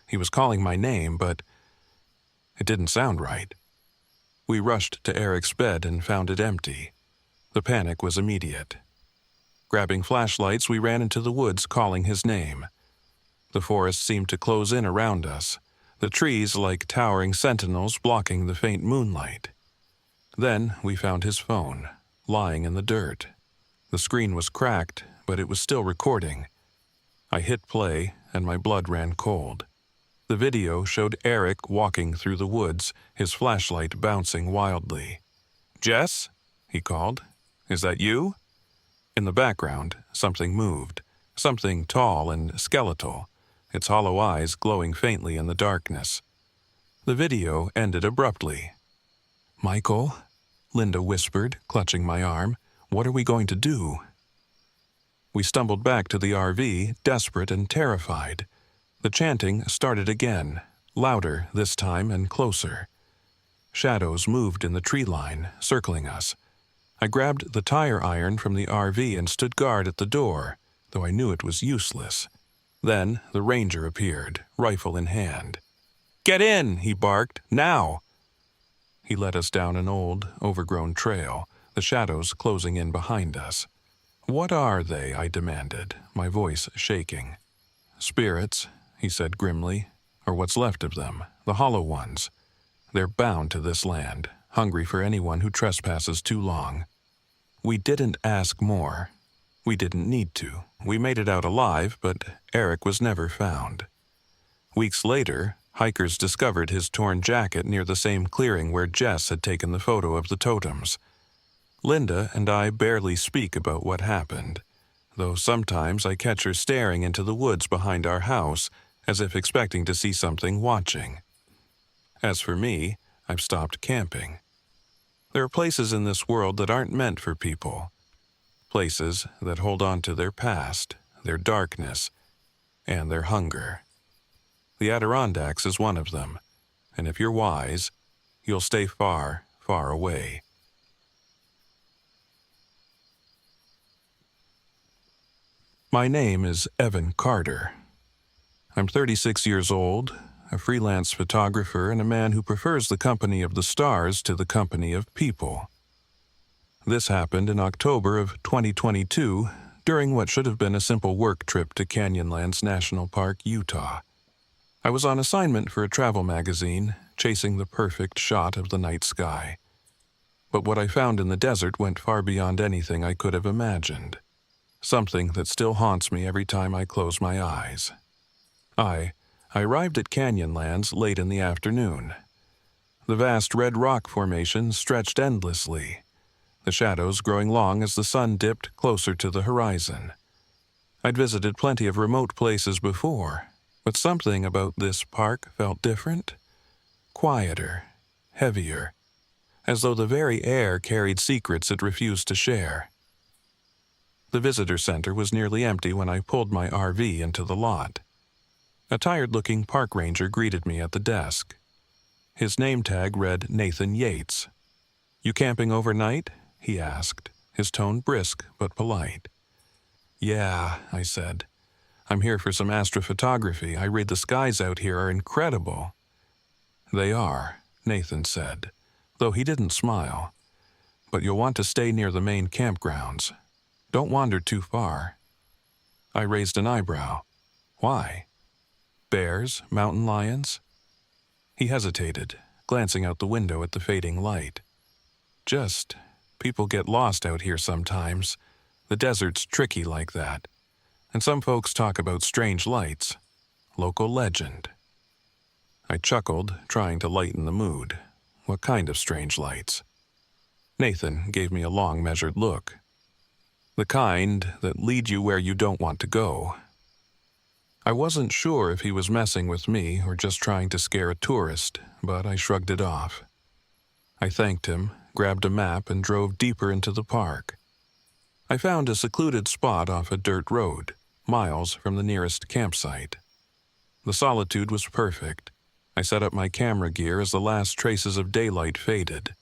He was calling my name, but it didn't sound right. We rushed to Eric's bed and found it empty. The panic was immediate. Grabbing flashlights, we ran into the woods calling his name. The forest seemed to close in around us, the trees like towering sentinels blocking the faint moonlight. Then we found his phone, lying in the dirt. The screen was cracked, but it was still recording. I hit play, and my blood ran cold. The video showed Eric walking through the woods, his flashlight bouncing wildly. "Jess?" he called. "Is that you?" In the background, something moved, something tall and skeletal, its hollow eyes glowing faintly in the darkness. The video ended abruptly. "Michael," Linda whispered, clutching my arm, "what are we going to do?" We stumbled back to the RV, desperate and terrified. The chanting started again, louder this time and closer. Shadows moved in the tree line, circling us. I grabbed the tire iron from the RV and stood guard at the door, though I knew it was useless. Then the ranger appeared, rifle in hand. "Get in!" he barked. "Now!" He led us down an old, overgrown trail, the shadows closing in behind us. "What are they?" I demanded, my voice shaking. "Spirits," he said grimly, "or what's left of them, the hollow ones. They're bound to this land, hungry for anyone who trespasses too long." We didn't ask more. We didn't need to. We made it out alive, but Eric was never found. Weeks later, hikers discovered his torn jacket near the same clearing where Jess had taken the photo of the totems. Linda and I barely speak about what happened, though sometimes I catch her staring into the woods behind our house, as if expecting to see something watching. As for me, I've stopped camping. There are places in this world that aren't meant for people. Places that hold on to their past, their darkness, and their hunger. The Adirondacks is one of them, and if you're wise, you'll stay far, far away. My name is Evan Carter. I'm 36 years old, a freelance photographer, and a man who prefers the company of the stars to the company of people. This happened in October of 2022, during what should have been a simple work trip to Canyonlands National Park, Utah. I was on assignment for a travel magazine, chasing the perfect shot of the night sky. But what I found in the desert went far beyond anything I could have imagined. Something that still haunts me every time I close my eyes. I arrived at Canyonlands late in the afternoon. The vast red rock formation stretched endlessly, the shadows growing long as the sun dipped closer to the horizon. I'd visited plenty of remote places before, but something about this park felt different, quieter, heavier, as though the very air carried secrets it refused to share. The visitor center was nearly empty when I pulled my RV into the lot. A tired-looking park ranger greeted me at the desk. His name tag read Nathan Yates. "You camping overnight?" he asked, his tone brisk but polite. "Yeah," I said. "I'm here for some astrophotography. I read the skies out here are incredible." "They are," Nathan said, though he didn't smile. "But you'll want to stay near the main campgrounds. Don't wander too far." I raised an eyebrow. "Why? Bears? Mountain lions?" He hesitated, glancing out the window at the fading light. "Just, people get lost out here sometimes. The desert's tricky like that. And some folks talk about strange lights. Local legend." I chuckled, trying to lighten the mood. What kind of strange lights? Nathan gave me a long, measured look. "The kind that lead you where you don't want to go." I wasn't sure if he was messing with me or just trying to scare a tourist, but I shrugged it off. I thanked him, grabbed a map, and drove deeper into the park. I found a secluded spot off a dirt road, miles from the nearest campsite. The solitude was perfect. I set up my camera gear as the last traces of daylight faded,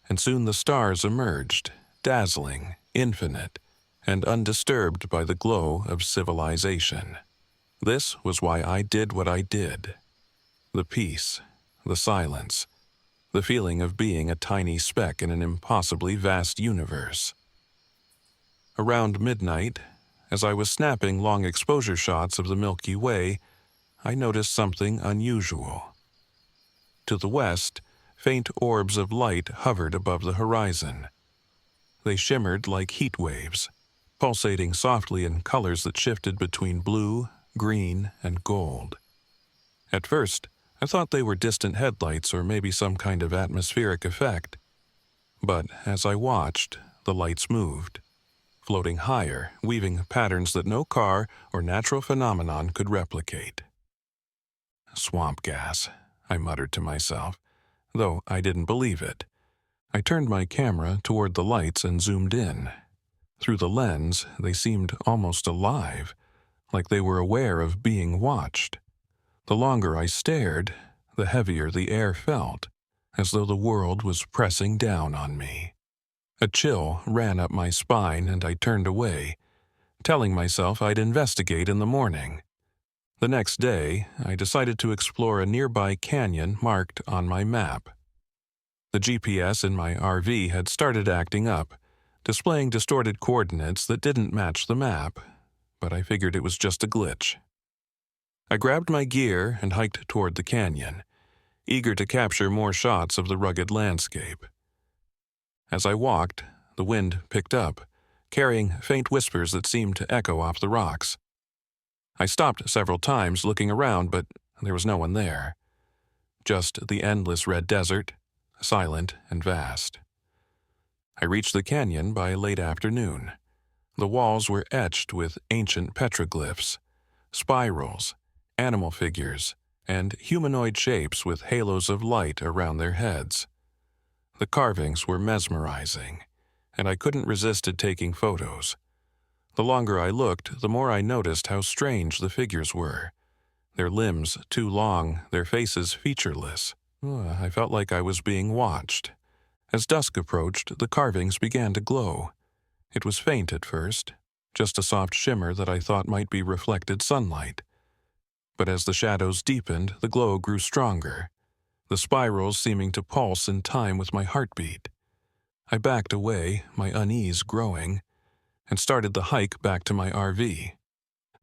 and soon the stars emerged, dazzling, infinite, and undisturbed by the glow of civilization. This was why I did what I did. The peace, the silence, the feeling of being a tiny speck in an impossibly vast universe. Around midnight, as I was snapping long exposure shots of the Milky Way, I noticed something unusual. To the west, faint orbs of light hovered above the horizon. They shimmered like heat waves, pulsating softly in colors that shifted between blue, green, and gold. At first, I thought they were distant headlights or maybe some kind of atmospheric effect. But as I watched, the lights moved, floating higher, weaving patterns that no car or natural phenomenon could replicate. "Swamp gas," I muttered to myself, though I didn't believe it. I turned my camera toward the lights and zoomed in. Through the lens, they seemed almost alive, like they were aware of being watched. The longer I stared, the heavier the air felt, as though the world was pressing down on me. A chill ran up my spine and I turned away, telling myself I'd investigate in the morning. The next day, I decided to explore a nearby canyon marked on my map. The GPS in my RV had started acting up, displaying distorted coordinates that didn't match the map, but I figured it was just a glitch. I grabbed my gear and hiked toward the canyon, eager to capture more shots of the rugged landscape. As I walked, the wind picked up, carrying faint whispers that seemed to echo off the rocks. I stopped several times looking around, but there was no one there. Just the endless red desert, silent and vast. I reached the canyon by late afternoon. The walls were etched with ancient petroglyphs, spirals, animal figures, and humanoid shapes with halos of light around their heads. The carvings were mesmerizing, and I couldn't resist taking photos. The longer I looked, the more I noticed how strange the figures were. their limbs too long, their faces featureless. I felt like I was being watched. As dusk approached, the carvings began to glow. It was faint at first, just a soft shimmer that I thought might be reflected sunlight. But as the shadows deepened, the glow grew stronger, the spirals seeming to pulse in time with my heartbeat. I backed away, my unease growing, and started the hike back to my RV.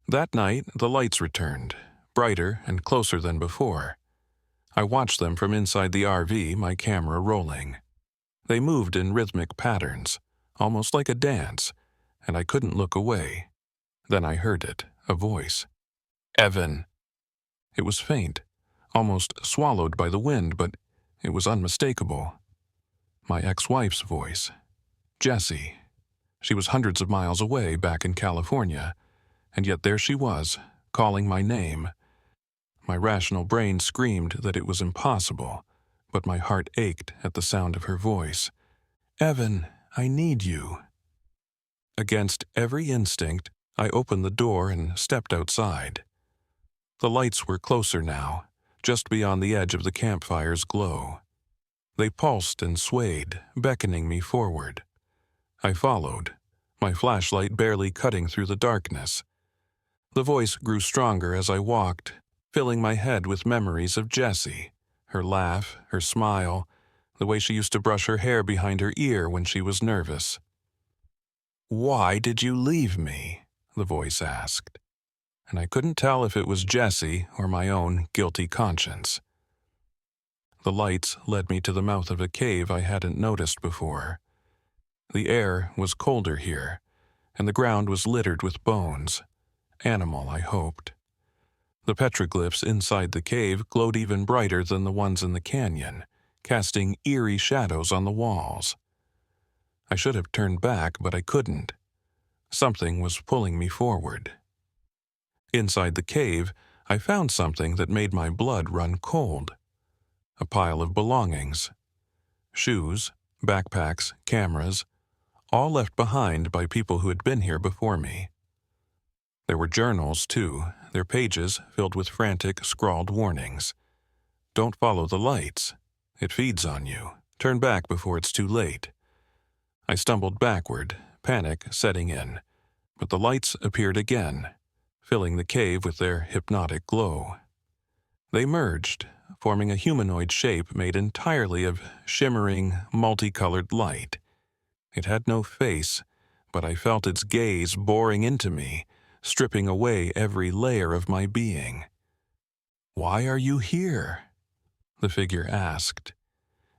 That night, the lights returned, brighter and closer than before. I watched them from inside the RV, my camera rolling. They moved in rhythmic patterns, almost like a dance, and I couldn't look away. Then I heard it, a voice. "Evan." It was faint, almost swallowed by the wind, but it was unmistakable. My ex-wife's voice. Jessie. She was hundreds of miles away back in California, and yet there she was, calling my name. My rational brain screamed that it was impossible, but my heart ached at the sound of her voice. "Evan, I need you." Against every instinct, I opened the door and stepped outside. The lights were closer now, just beyond the edge of the campfire's glow. They pulsed and swayed, beckoning me forward. I followed, my flashlight barely cutting through the darkness. The voice grew stronger as I walked, filling my head with memories of Jessie, her laugh, her smile, the way she used to brush her hair behind her ear when she was nervous. "Why did you leave me?" the voice asked, and I couldn't tell if it was Jessie or my own guilty conscience. The lights led me to the mouth of a cave I hadn't noticed before. The air was colder here, and the ground was littered with bones. Animal, I hoped. The petroglyphs inside the cave glowed even brighter than the ones in the canyon, casting eerie shadows on the walls. I should have turned back, but I couldn't. Something was pulling me forward. Inside the cave, I found something that made my blood run cold. A pile of belongings. Shoes, backpacks, cameras, all left behind by people who had been here before me. There were journals, too, their pages filled with frantic, scrawled warnings. "Don't follow the lights. It feeds on you. Turn back before it's too late." I stumbled backward, panic setting in, but the lights appeared again, filling the cave with their hypnotic glow. They merged, forming a humanoid shape made entirely of shimmering, multicolored light. It had no face, but I felt its gaze boring into me, stripping away every layer of my being. "Why are you here?" the figure asked,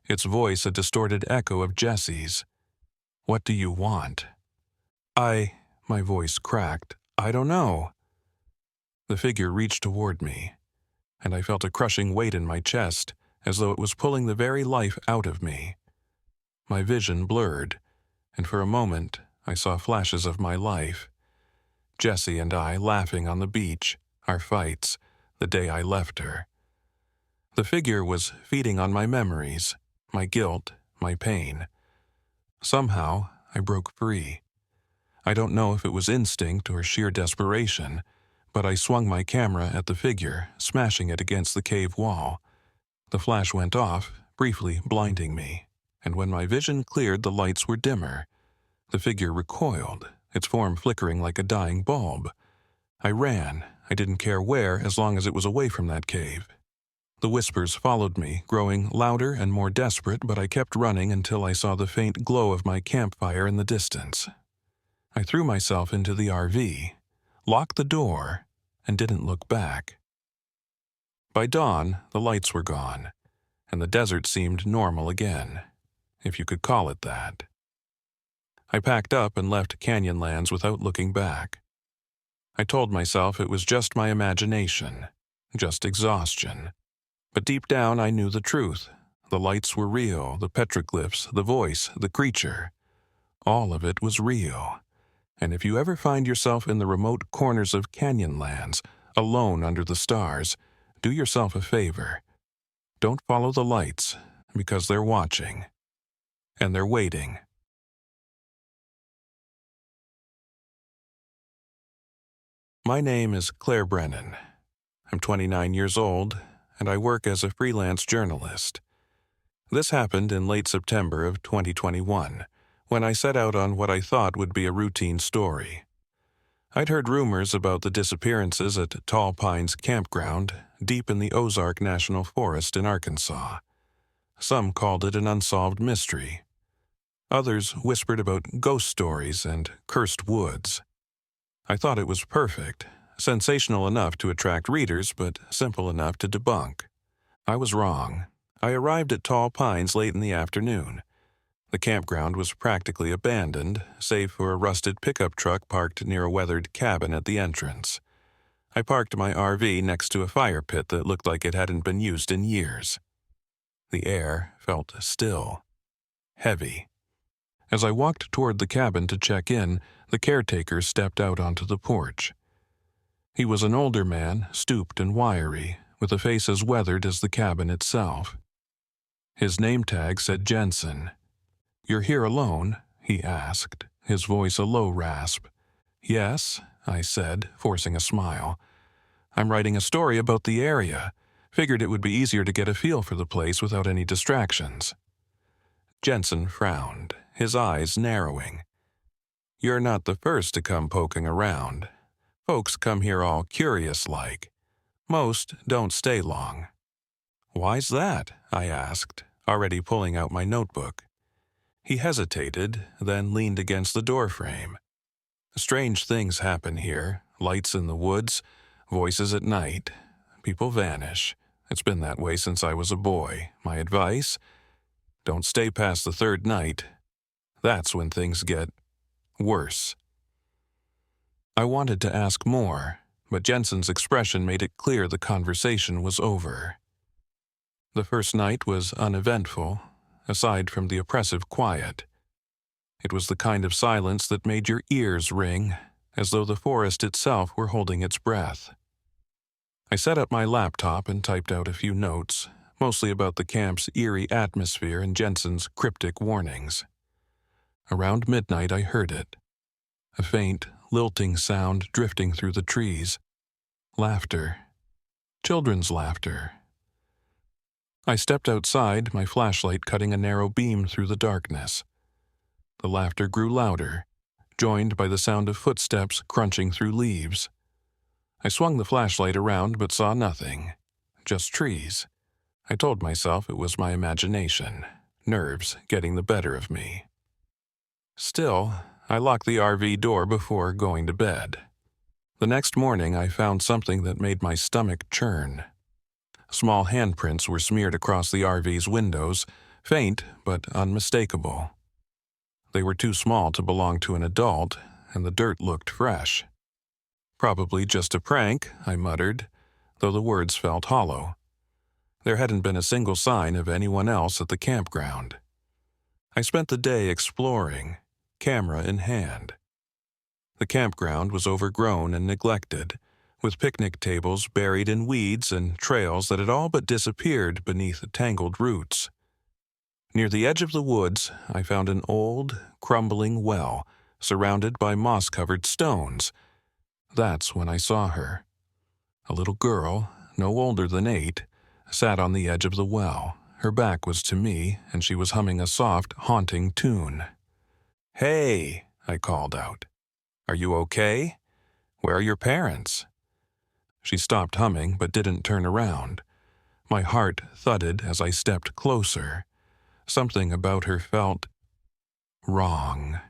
its voice a distorted echo of Jessie's. "What do you want?" My voice cracked. "I don't know." The figure reached toward me, and I felt a crushing weight in my chest, as though it was pulling the very life out of me. My vision blurred, and for a moment I saw flashes of my life. Jessie and I laughing on the beach, our fights, the day I left her. The figure was feeding on my memories, my guilt, my pain. Somehow, I broke free. I don't know if it was instinct or sheer desperation, but I swung my camera at the figure, smashing it against the cave wall. The flash went off, briefly blinding me, and when my vision cleared, the lights were dimmer. The figure recoiled, its form flickering like a dying bulb. I ran. I didn't care where, as long as it was away from that cave. The whispers followed me, growing louder and more desperate, but I kept running until I saw the faint glow of my campfire in the distance. I threw myself into the RV, locked the door, and didn't look back. By dawn, the lights were gone, and the desert seemed normal again, if you could call it that. I packed up and left Canyonlands without looking back. I told myself it was just my imagination, just exhaustion. But deep down I knew the truth. The lights were real, the petroglyphs, the voice, the creature. All of it was real. And if you ever find yourself in the remote corners of Canyonlands, alone under the stars, do yourself a favor. Don't follow the lights, because they're watching. And they're waiting. My name is Claire Brennan. I'm 29 years old, and I work as a freelance journalist. This happened in late September of 2021, when I set out on what I thought would be a routine story. I'd heard rumors about the disappearances at Tall Pines Campground, deep in the Ozark National Forest in Arkansas. Some called it an unsolved mystery. Others whispered about ghost stories and cursed woods. I thought it was perfect, sensational enough to attract readers, but simple enough to debunk. I was wrong. I arrived at Tall Pines late in the afternoon. The campground was practically abandoned, save for a rusted pickup truck parked near a weathered cabin at the entrance. I parked my RV next to a fire pit that looked like it hadn't been used in years. The air felt still, heavy. As I walked toward the cabin to check in, the caretaker stepped out onto the porch. He was an older man, stooped and wiry, with a face as weathered as the cabin itself. His name tag said Jensen. "You're here alone?" he asked, his voice a low rasp. "Yes," I said, forcing a smile. "I'm writing a story about the area. Figured it would be easier to get a feel for the place without any distractions." Jensen frowned, his eyes narrowing. "You're not the first to come poking around. Folks come here all curious-like. Most don't stay long." "Why's that?" I asked, already pulling out my notebook. He hesitated, then leaned against the doorframe. "Strange things happen here. Lights in the woods, voices at night. People vanish. It's been that way since I was a boy. My advice? Don't stay past the third night. That's when things get worse." I wanted to ask more, but Jensen's expression made it clear the conversation was over. The first night was uneventful, aside from the oppressive quiet. It was the kind of silence that made your ears ring, as though the forest itself were holding its breath. I set up my laptop and typed out a few notes, mostly about the camp's eerie atmosphere and Jensen's cryptic warnings. Around midnight I heard it. A faint, lilting sound drifting through the trees. Laughter. Children's laughter. I stepped outside, my flashlight cutting a narrow beam through the darkness. The laughter grew louder, joined by the sound of footsteps crunching through leaves. I swung the flashlight around but saw nothing. Just trees. I told myself it was my imagination, nerves getting the better of me. Still, I locked the RV door before going to bed. The next morning I found something that made my stomach churn. Small handprints were smeared across the RV's windows, faint but unmistakable. They were too small to belong to an adult, and the dirt looked fresh. "Probably just a prank," I muttered, though the words felt hollow. There hadn't been a single sign of anyone else at the campground. I spent the day exploring, camera in hand. The campground was overgrown and neglected, with picnic tables buried in weeds and trails that had all but disappeared beneath tangled roots. Near the edge of the woods, I found an old, crumbling well, surrounded by moss-covered stones. That's when I saw her. A little girl, no older than 8, sat on the edge of the well. Her back was to me, and she was humming a soft, haunting tune. "Hey," I called out. "Are you okay? Where are your parents?" She stopped humming but didn't turn around. My heart thudded as I stepped closer. Something about her felt wrong.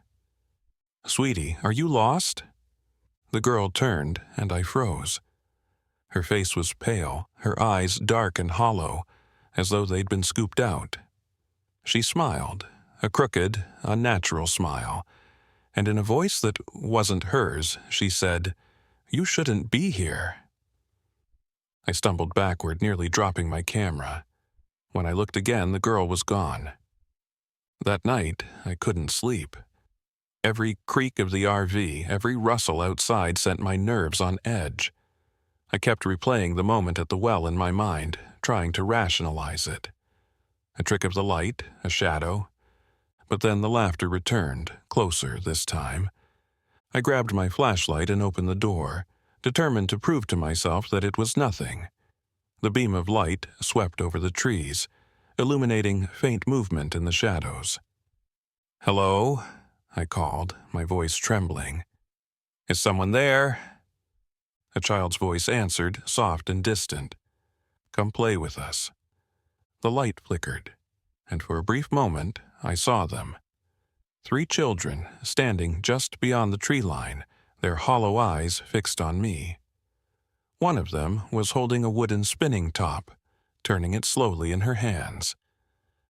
"Sweetie, are you lost?" The girl turned, and I froze. Her face was pale, her eyes dark and hollow, as though they'd been scooped out. She smiled, a crooked, unnatural smile, and in a voice that wasn't hers, she said, "You shouldn't be here." I stumbled backward, nearly dropping my camera. When I looked again, the girl was gone. That night, I couldn't sleep. Every creak of the RV, every rustle outside sent my nerves on edge. I kept replaying the moment at the well in my mind, trying to rationalize it. A trick of the light, a shadow. But then the laughter returned, closer this time. I grabbed my flashlight and opened the door, determined to prove to myself that it was nothing. The beam of light swept over the trees, illuminating faint movement in the shadows. "Hello?" I called, my voice trembling. "Is someone there?" A child's voice answered, soft and distant. "Come play with us." The light flickered, and for a brief moment I saw them. 3 children standing just beyond the tree line, their hollow eyes fixed on me. One of them was holding a wooden spinning top, turning it slowly in her hands.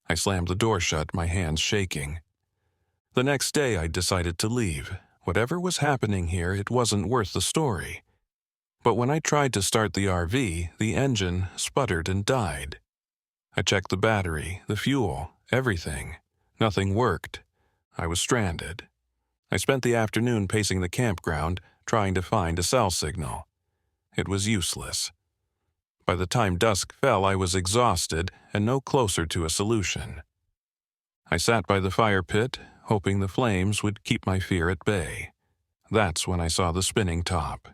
I slammed the door shut, my hands shaking. The next day I decided to leave. Whatever was happening here, it wasn't worth the story. But when I tried to start the RV, the engine sputtered and died. I checked the battery, the fuel, everything. Nothing worked. I was stranded. I spent the afternoon pacing the campground, trying to find a cell signal. It was useless. By the time dusk fell, I was exhausted and no closer to a solution. I sat by the fire pit, hoping the flames would keep my fear at bay. That's when I saw the spinning top.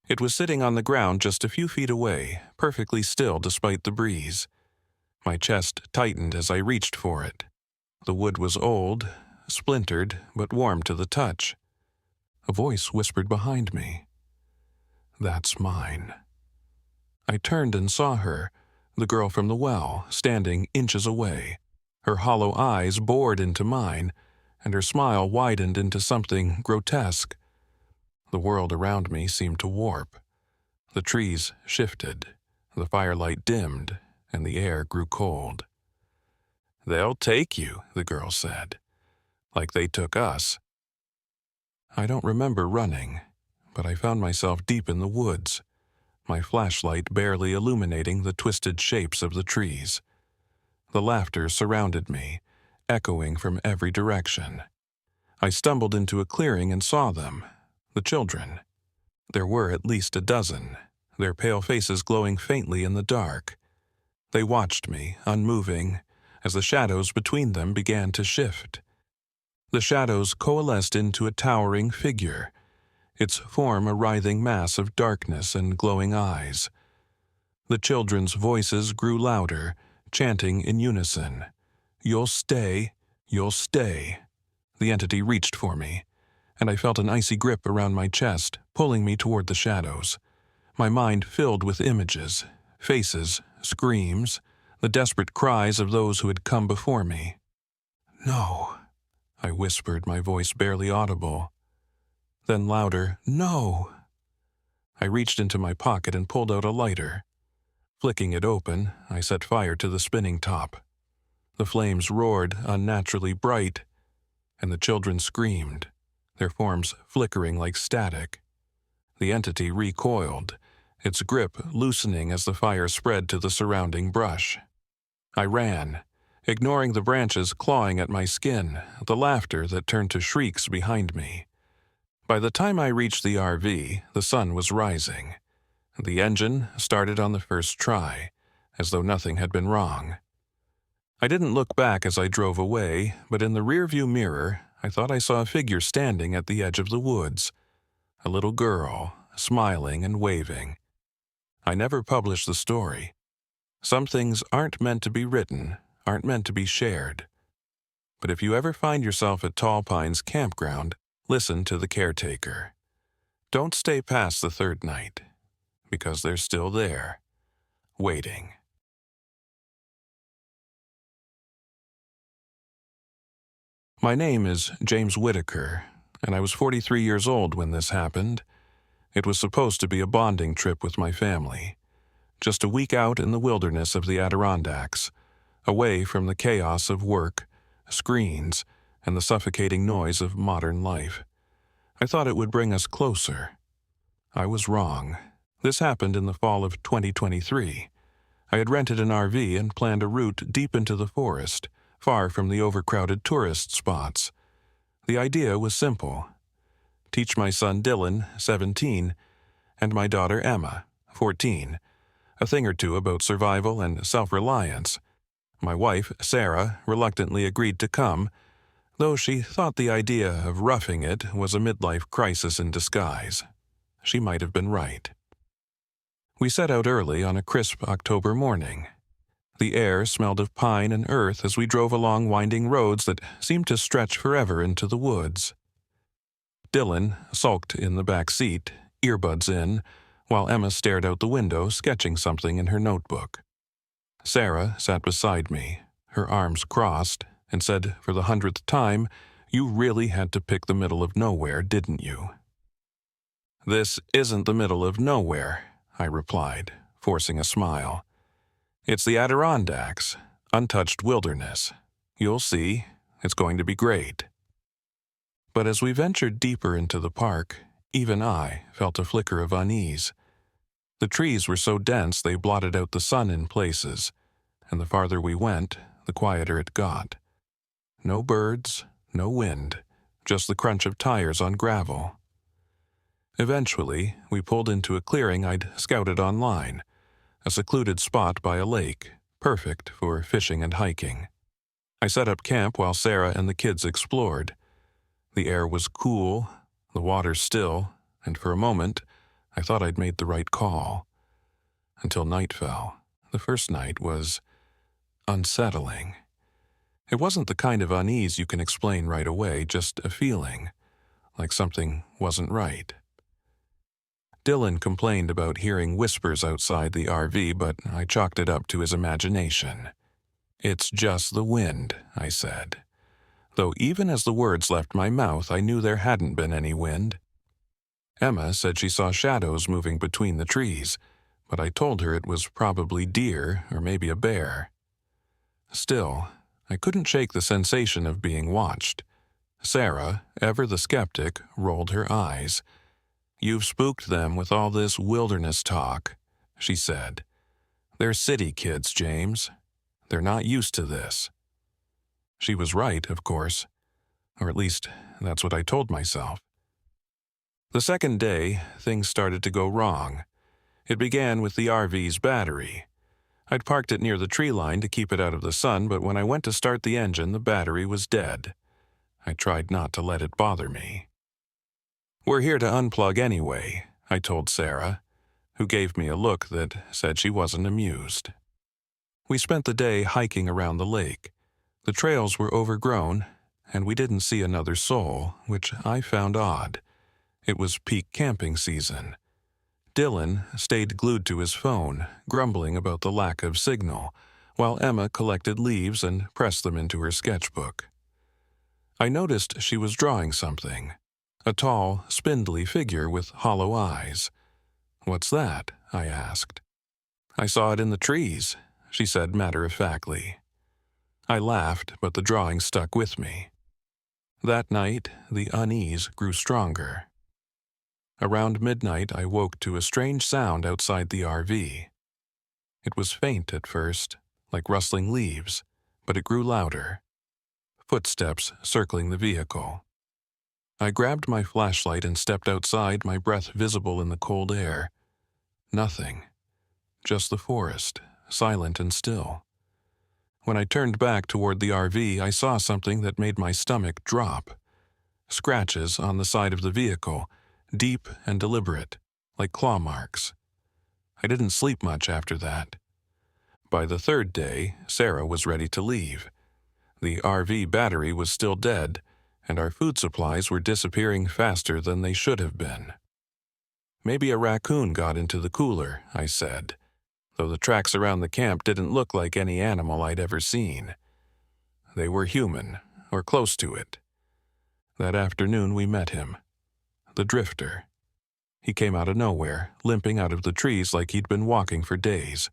It was sitting on the ground just a few feet away, perfectly still despite the breeze. My chest tightened as I reached for it. The wood was old, splintered, but warm to the touch. A voice whispered behind me, "That's mine." I turned and saw her, the girl from the well, standing inches away. Her hollow eyes bored into mine, and her smile widened into something grotesque. The world around me seemed to warp. The trees shifted, the firelight dimmed, and the air grew cold. "They'll take you," the girl said, "like they took us." I don't remember running, but I found myself deep in the woods, my flashlight barely illuminating the twisted shapes of the trees. The laughter surrounded me, echoing from every direction. I stumbled into a clearing and saw them, the children. There were at least a dozen, their pale faces glowing faintly in the dark. They watched me, unmoving, as the shadows between them began to shift. The shadows coalesced into a towering figure, its form a writhing mass of darkness and glowing eyes. The children's voices grew louder, chanting in unison, "You'll stay, you'll stay." The entity reached for me, and I felt an icy grip around my chest, pulling me toward the shadows. My mind filled with images, faces, screams, the desperate cries of those who had come before me. "No," I whispered, my voice barely audible. Then louder, "No." I reached into my pocket and pulled out a lighter. Flicking it open, I set fire to the spinning top. The flames roared unnaturally bright, and the children screamed, their forms flickering like static. The entity recoiled, its grip loosening as the fire spread to the surrounding brush. I ran, ignoring the branches clawing at my skin, the laughter that turned to shrieks behind me. By the time I reached the RV, the sun was rising. The engine started on the first try, as though nothing had been wrong. I didn't look back as I drove away, but in the rearview mirror, I thought I saw a figure standing at the edge of the woods. A little girl, smiling and waving. I never published the story. Some things aren't meant to be written, aren't meant to be shared. But if you ever find yourself at Tall Pines Campground, listen to the caretaker. Don't stay past the third night, because they're still there, waiting. My name is James Whitaker, and I was 43 years old when this happened. It was supposed to be a bonding trip with my family. Just a week out in the wilderness of the Adirondacks, away from the chaos of work, screens, and the suffocating noise of modern life. I thought it would bring us closer. I was wrong. This happened in the fall of 2023. I had rented an RV and planned a route deep into the forest, far from the overcrowded tourist spots. The idea was simple. Teach my son Dylan, 17, and my daughter Emma, 14, a thing or two about survival and self-reliance. My wife, Sarah, reluctantly agreed to come, though she thought the idea of roughing it was a midlife crisis in disguise. She might have been right. We set out early on a crisp October morning. The air smelled of pine and earth as we drove along winding roads that seemed to stretch forever into the woods. Dylan sulked in the back seat, earbuds in, while Emma stared out the window, sketching something in her notebook. Sarah sat beside me, her arms crossed, and said for the 100th time, "You really had to pick the middle of nowhere, didn't you?" "This isn't the middle of nowhere," I replied, forcing a smile. "It's the Adirondacks, untouched wilderness. You'll see, it's going to be great." But as we ventured deeper into the park, even I felt a flicker of unease. The trees were so dense they blotted out the sun in places, and the farther we went, the quieter it got. No birds, no wind, just the crunch of tires on gravel. Eventually, we pulled into a clearing I'd scouted online, a secluded spot by a lake, perfect for fishing and hiking. I set up camp while Sarah and the kids explored. The air was cool, the water still, and for a moment, I thought I'd made the right call. Until night fell. The first night was unsettling. It wasn't the kind of unease you can explain right away, just a feeling, like something wasn't right. Dylan complained about hearing whispers outside the RV, but I chalked it up to his imagination. "It's just the wind," I said. Though even as the words left my mouth, I knew there hadn't been any wind. Emma said she saw shadows moving between the trees, but I told her it was probably deer or maybe a bear. Still, I couldn't shake the sensation of being watched. Sarah, ever the skeptic, rolled her eyes. "You've spooked them with all this wilderness talk," she said. "They're city kids, James. They're not used to this." She was right, of course. Or at least, that's what I told myself. The second day, things started to go wrong. It began with the RV's battery. I'd parked it near the tree line to keep it out of the sun, but when I went to start the engine, the battery was dead. I tried not to let it bother me. "We're here to unplug anyway," I told Sarah, who gave me a look that said she wasn't amused. We spent the day hiking around the lake. The trails were overgrown, and we didn't see another soul, which I found odd. It was peak camping season. Dylan stayed glued to his phone, grumbling about the lack of signal, while Emma collected leaves and pressed them into her sketchbook. I noticed she was drawing something, a tall, spindly figure with hollow eyes. "What's that?" I asked. "I saw it in the trees," she said matter-of-factly. I laughed, but the drawing stuck with me. That night, the unease grew stronger. Around midnight, I woke to a strange sound outside the RV. It was faint at first, like rustling leaves, but it grew louder. Footsteps circling the vehicle. I grabbed my flashlight and stepped outside, my breath visible in the cold air. Nothing. Just the forest, silent and still. When I turned back toward the RV, I saw something that made my stomach drop. Scratches on the side of the vehicle, deep and deliberate, like claw marks. I didn't sleep much after that. By the third day, Sarah was ready to leave. The RV battery was still dead, and our food supplies were disappearing faster than they should have been. "Maybe a raccoon got into the cooler," I said, though the tracks around the camp didn't look like any animal I'd ever seen. They were human, or close to it. That afternoon we met him. The drifter. He came out of nowhere, limping out of the trees like he'd been walking for days.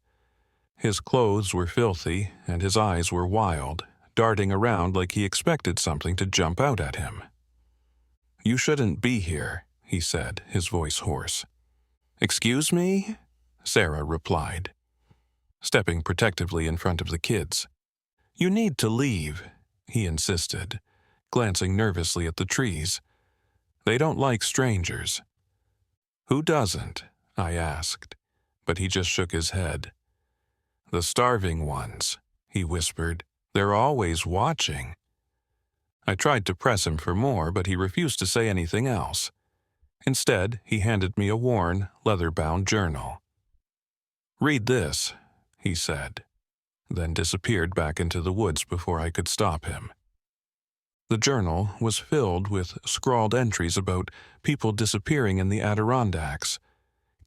His clothes were filthy, and his eyes were wild, darting around like he expected something to jump out at him. "You shouldn't be here," he said, his voice hoarse. "Excuse me?" Sarah replied, stepping protectively in front of the kids. "You need to leave," he insisted, glancing nervously at the trees. "They don't like strangers." "Who doesn't?" I asked, but he just shook his head. "The starving ones," he whispered. "They're always watching." I tried to press him for more, but he refused to say anything else. Instead, he handed me a worn, leather-bound journal. "Read this," he said, then disappeared back into the woods before I could stop him. The journal was filled with scrawled entries about people disappearing in the Adirondacks,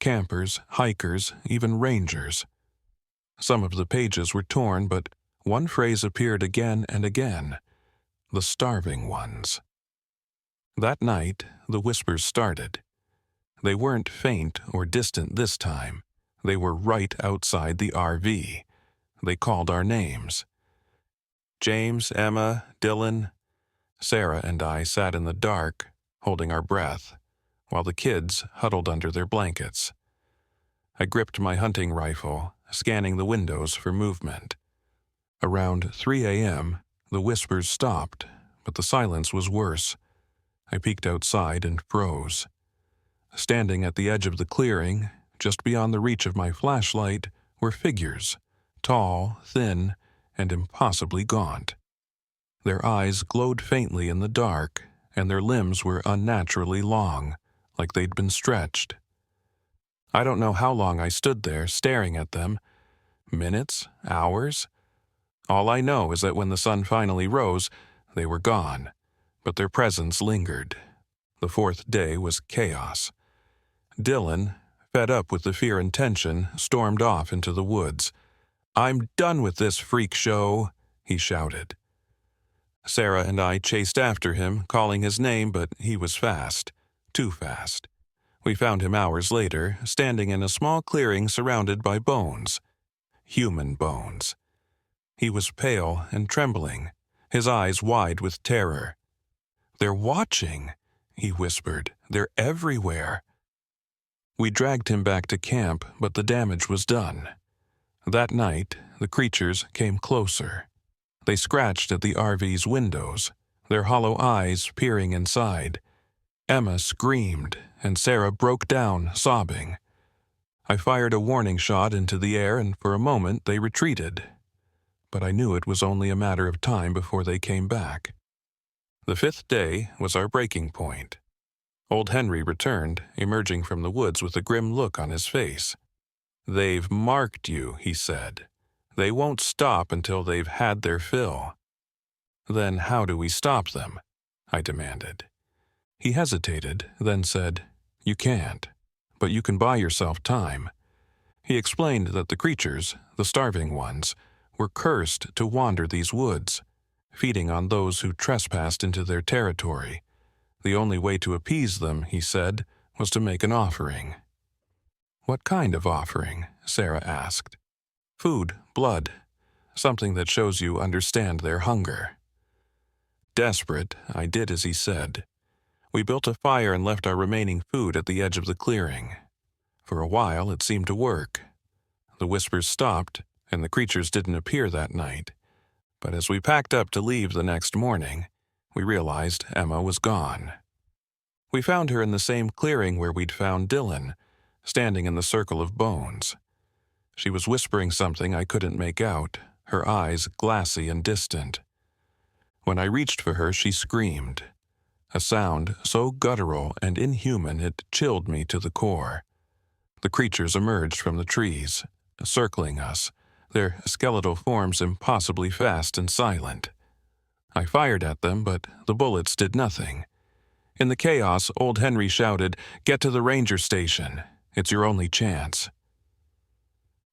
campers, hikers, even rangers. Some of the pages were torn, but one phrase appeared again and again: the starving ones. That night, the whispers started. They weren't faint or distant this time. They were right outside the RV. They called our names. James, Emma, Dylan. Sarah and I sat in the dark, holding our breath, while the kids huddled under their blankets. I gripped my hunting rifle, scanning the windows for movement. Around 3 a.m., the whispers stopped, but the silence was worse. I peeked outside and froze. Standing at the edge of the clearing, just beyond the reach of my flashlight, were figures, tall, thin, and impossibly gaunt. Their eyes glowed faintly in the dark, and their limbs were unnaturally long, like they'd been stretched. I don't know how long I stood there staring at them. Minutes? Hours? All I know is that when the sun finally rose, they were gone, but their presence lingered. The fourth day was chaos. Dylan, fed up with the fear and tension, stormed off into the woods. "I'm done with this freak show," he shouted. Sarah and I chased after him, calling his name, but he was fast. Too fast. We found him hours later, standing in a small clearing surrounded by bones. Human bones. He was pale and trembling, his eyes wide with terror. "They're watching," he whispered. "They're everywhere." We dragged him back to camp, but the damage was done. That night, the creatures came closer. They scratched at the RV's windows, their hollow eyes peering inside. Emma screamed, and Sarah broke down, sobbing. I fired a warning shot into the air, and for a moment they retreated. But I knew it was only a matter of time before they came back. The fifth day was our breaking point. Old Henry returned, emerging from the woods with a grim look on his face. "They've marked you," he said. "They won't stop until they've had their fill." "Then how do we stop them?" I demanded. He hesitated, then said, "You can't, but you can buy yourself time." He explained that the creatures, the starving ones, were cursed to wander these woods, feeding on those who trespassed into their territory. The only way to appease them, he said, was to make an offering. "What kind of offering?" Sarah asked. "Food, blood, something that shows you understand their hunger." Desperate, I did as he said. We built a fire and left our remaining food at the edge of the clearing. For a while, it seemed to work. The whispers stopped, and the creatures didn't appear that night. But as we packed up to leave the next morning, we realized Emma was gone. We found her in the same clearing where we'd found Dylan, standing in the circle of bones. She was whispering something I couldn't make out, her eyes glassy and distant. When I reached for her, she screamed, a sound so guttural and inhuman it chilled me to the core. The creatures emerged from the trees, circling us, their skeletal forms impossibly fast and silent. I fired at them, but the bullets did nothing. In the chaos, old Henry shouted, "Get to the ranger station. It's your only chance."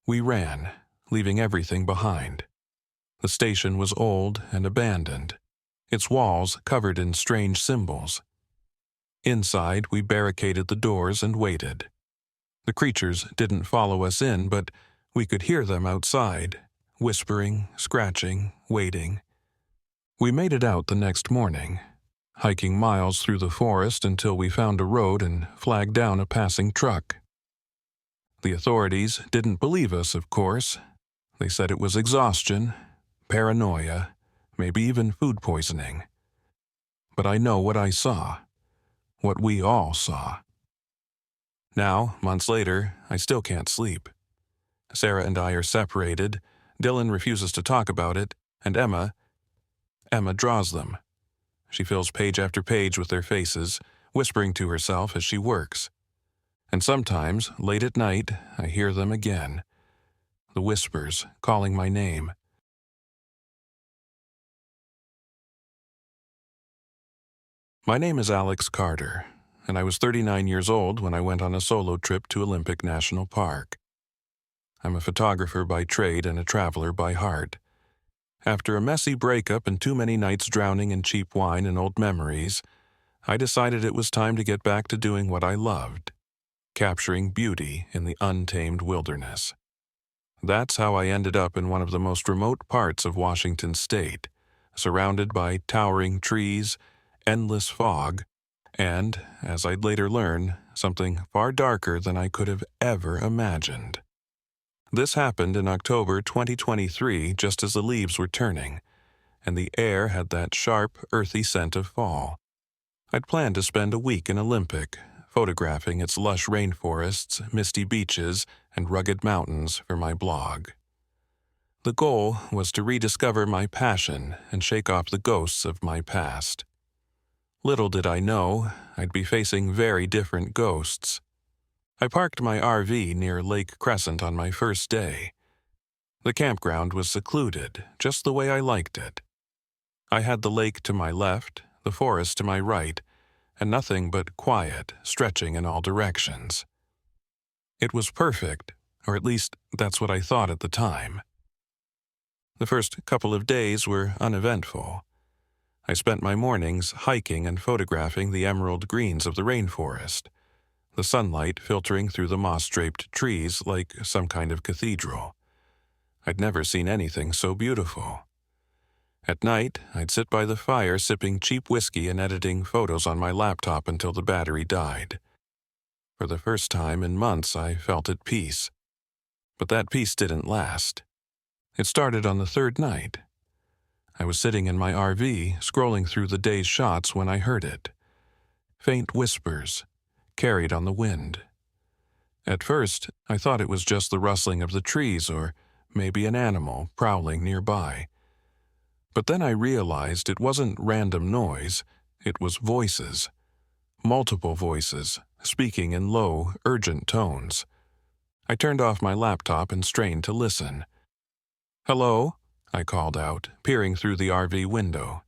We ran, leaving everything behind. The station was old and abandoned, its walls covered in strange symbols. Inside, we barricaded the doors and waited. The creatures didn't follow us in, but we could hear them outside, whispering, scratching, waiting. We made it out the next morning, hiking miles through the forest until we found a road and flagged down a passing truck. The authorities didn't believe us, of course. They said it was exhaustion, paranoia, maybe even food poisoning. But I know what I saw, what we all saw. Now, months later, I still can't sleep. Sarah and I are separated, Dylan refuses to talk about it, and Emma draws them. She fills page after page with their faces, whispering to herself as she works. And sometimes, late at night, I hear them again, the whispers calling my name. My name is Alex Carter, and I was 39 years old when I went on a solo trip to Olympic National Park. I'm a photographer by trade and a traveler by heart. After a messy breakup and too many nights drowning in cheap wine and old memories, I decided it was time to get back to doing what I loved, capturing beauty in the untamed wilderness. That's how I ended up in one of the most remote parts of Washington state, surrounded by towering trees, endless fog, and, as I'd later learn, something far darker than I could have ever imagined. This happened in October 2023, just as the leaves were turning, and the air had that sharp, earthy scent of fall. I'd planned to spend a week in Olympic, photographing its lush rainforests, misty beaches, and rugged mountains for my blog. The goal was to rediscover my passion and shake off the ghosts of my past. Little did I know, I'd be facing very different ghosts. I parked my RV near Lake Crescent on my first day. The campground was secluded, just the way I liked it. I had the lake to my left, the forest to my right, and nothing but quiet, stretching in all directions. It was perfect, or at least that's what I thought at the time. The first couple of days were uneventful. I spent my mornings hiking and photographing the emerald greens of the rainforest, the sunlight filtering through the moss-draped trees like some kind of cathedral. I'd never seen anything so beautiful. At night, I'd sit by the fire sipping cheap whiskey and editing photos on my laptop until the battery died. For the first time in months, I felt at peace. But that peace didn't last. It started on the third night. I was sitting in my RV, scrolling through the day's shots when I heard it. Faint whispers, carried on the wind. At first, I thought it was just the rustling of the trees or maybe an animal prowling nearby. But then I realized it wasn't random noise, it was voices. Multiple voices, speaking in low, urgent tones. I turned off my laptop and strained to listen. "Hello?" I called out, peering through the RV window.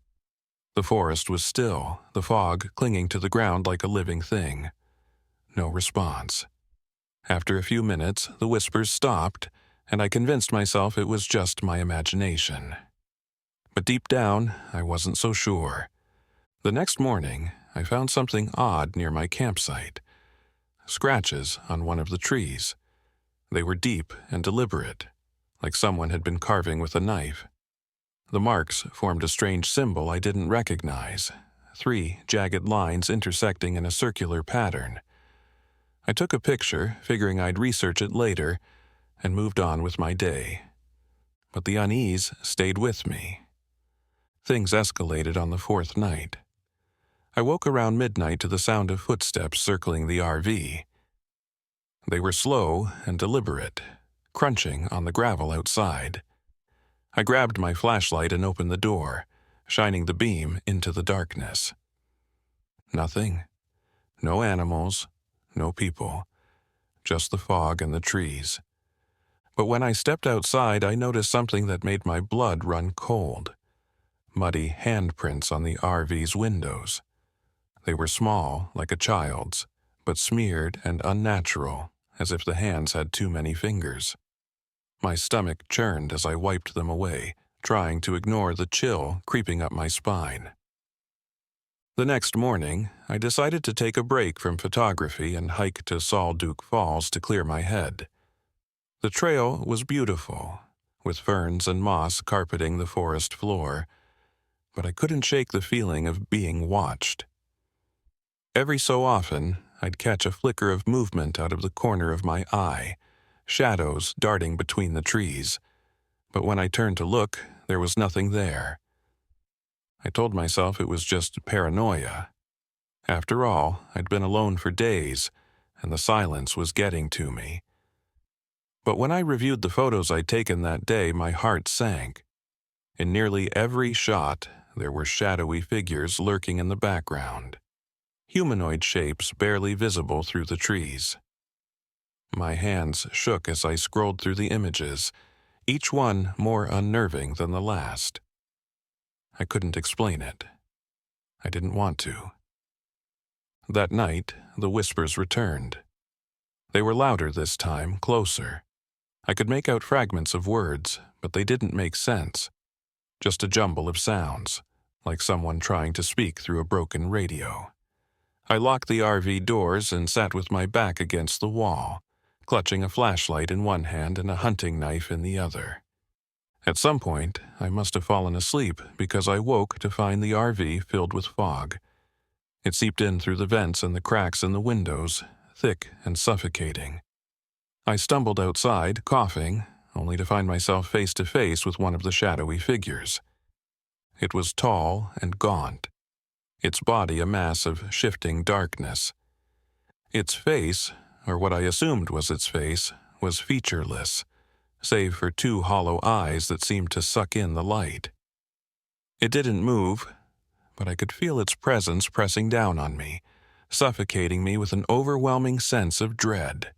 The forest was still, the fog clinging to the ground like a living thing. No response. After a few minutes, the whispers stopped, and I convinced myself it was just my imagination. But deep down, I wasn't so sure. The next morning, I found something odd near my campsite. Scratches on one of the trees. They were deep and deliberate, like someone had been carving with a knife. The marks formed a strange symbol I didn't recognize, 3 jagged lines intersecting in a circular pattern. I took a picture, figuring I'd research it later, and moved on with my day. But the unease stayed with me. Things escalated on the 4th night. I woke around midnight to the sound of footsteps circling the RV. They were slow and deliberate, crunching on the gravel outside. I grabbed my flashlight and opened the door, shining the beam into the darkness. Nothing. No animals, no people, just the fog and the trees. But when I stepped outside, I noticed something that made my blood run cold. Muddy handprints on the RV's windows. They were small, like a child's, but smeared and unnatural, as if the hands had too many fingers. My stomach churned as I wiped them away, trying to ignore the chill creeping up my spine. The next morning, I decided to take a break from photography and hike to Salt Duke Falls to clear my head. The trail was beautiful, with ferns and moss carpeting the forest floor, but I couldn't shake the feeling of being watched. Every so often, I'd catch a flicker of movement out of the corner of my eye, shadows darting between the trees, but when I turned to look, there was nothing there. I told myself it was just paranoia. After all, I'd been alone for days, and the silence was getting to me. But when I reviewed the photos I'd taken that day, my heart sank. In nearly every shot, there were shadowy figures lurking in the background. humanoid shapes barely visible through the trees. My hands shook as I scrolled through the images, each one more unnerving than the last. I couldn't explain it. I didn't want to. That night, the whispers returned. They were louder this time, closer. I could make out fragments of words, but they didn't make sense. Just a jumble of sounds, like someone trying to speak through a broken radio. I locked the RV doors and sat with my back against the wall, clutching a flashlight in one hand and a hunting knife in the other. At some point, I must have fallen asleep because I woke to find the RV filled with fog. It seeped in through the vents and the cracks in the windows, thick and suffocating. I stumbled outside, coughing, only to find myself face to face with one of the shadowy figures. It was tall and gaunt, its body a mass of shifting darkness. Its face, or what I assumed was its face, was featureless, save for two hollow eyes that seemed to suck in the light. It didn't move, but I could feel its presence pressing down on me, suffocating me with an overwhelming sense of dread.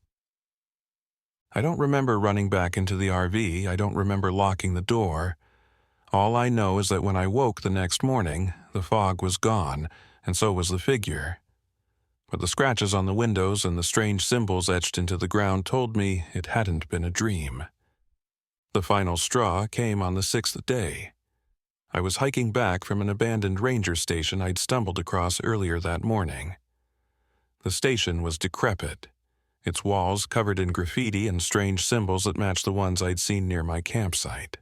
I don't remember running back into the RV. I don't remember locking the door. All I know is that when I woke the next morning, the fog was gone, and so was the figure. But the scratches on the windows and the strange symbols etched into the ground told me it hadn't been a dream. The final straw came on the 6th day. I was hiking back from an abandoned ranger station I'd stumbled across earlier that morning. The station was decrepit, its walls covered in graffiti and strange symbols that matched the ones I'd seen near my campsite.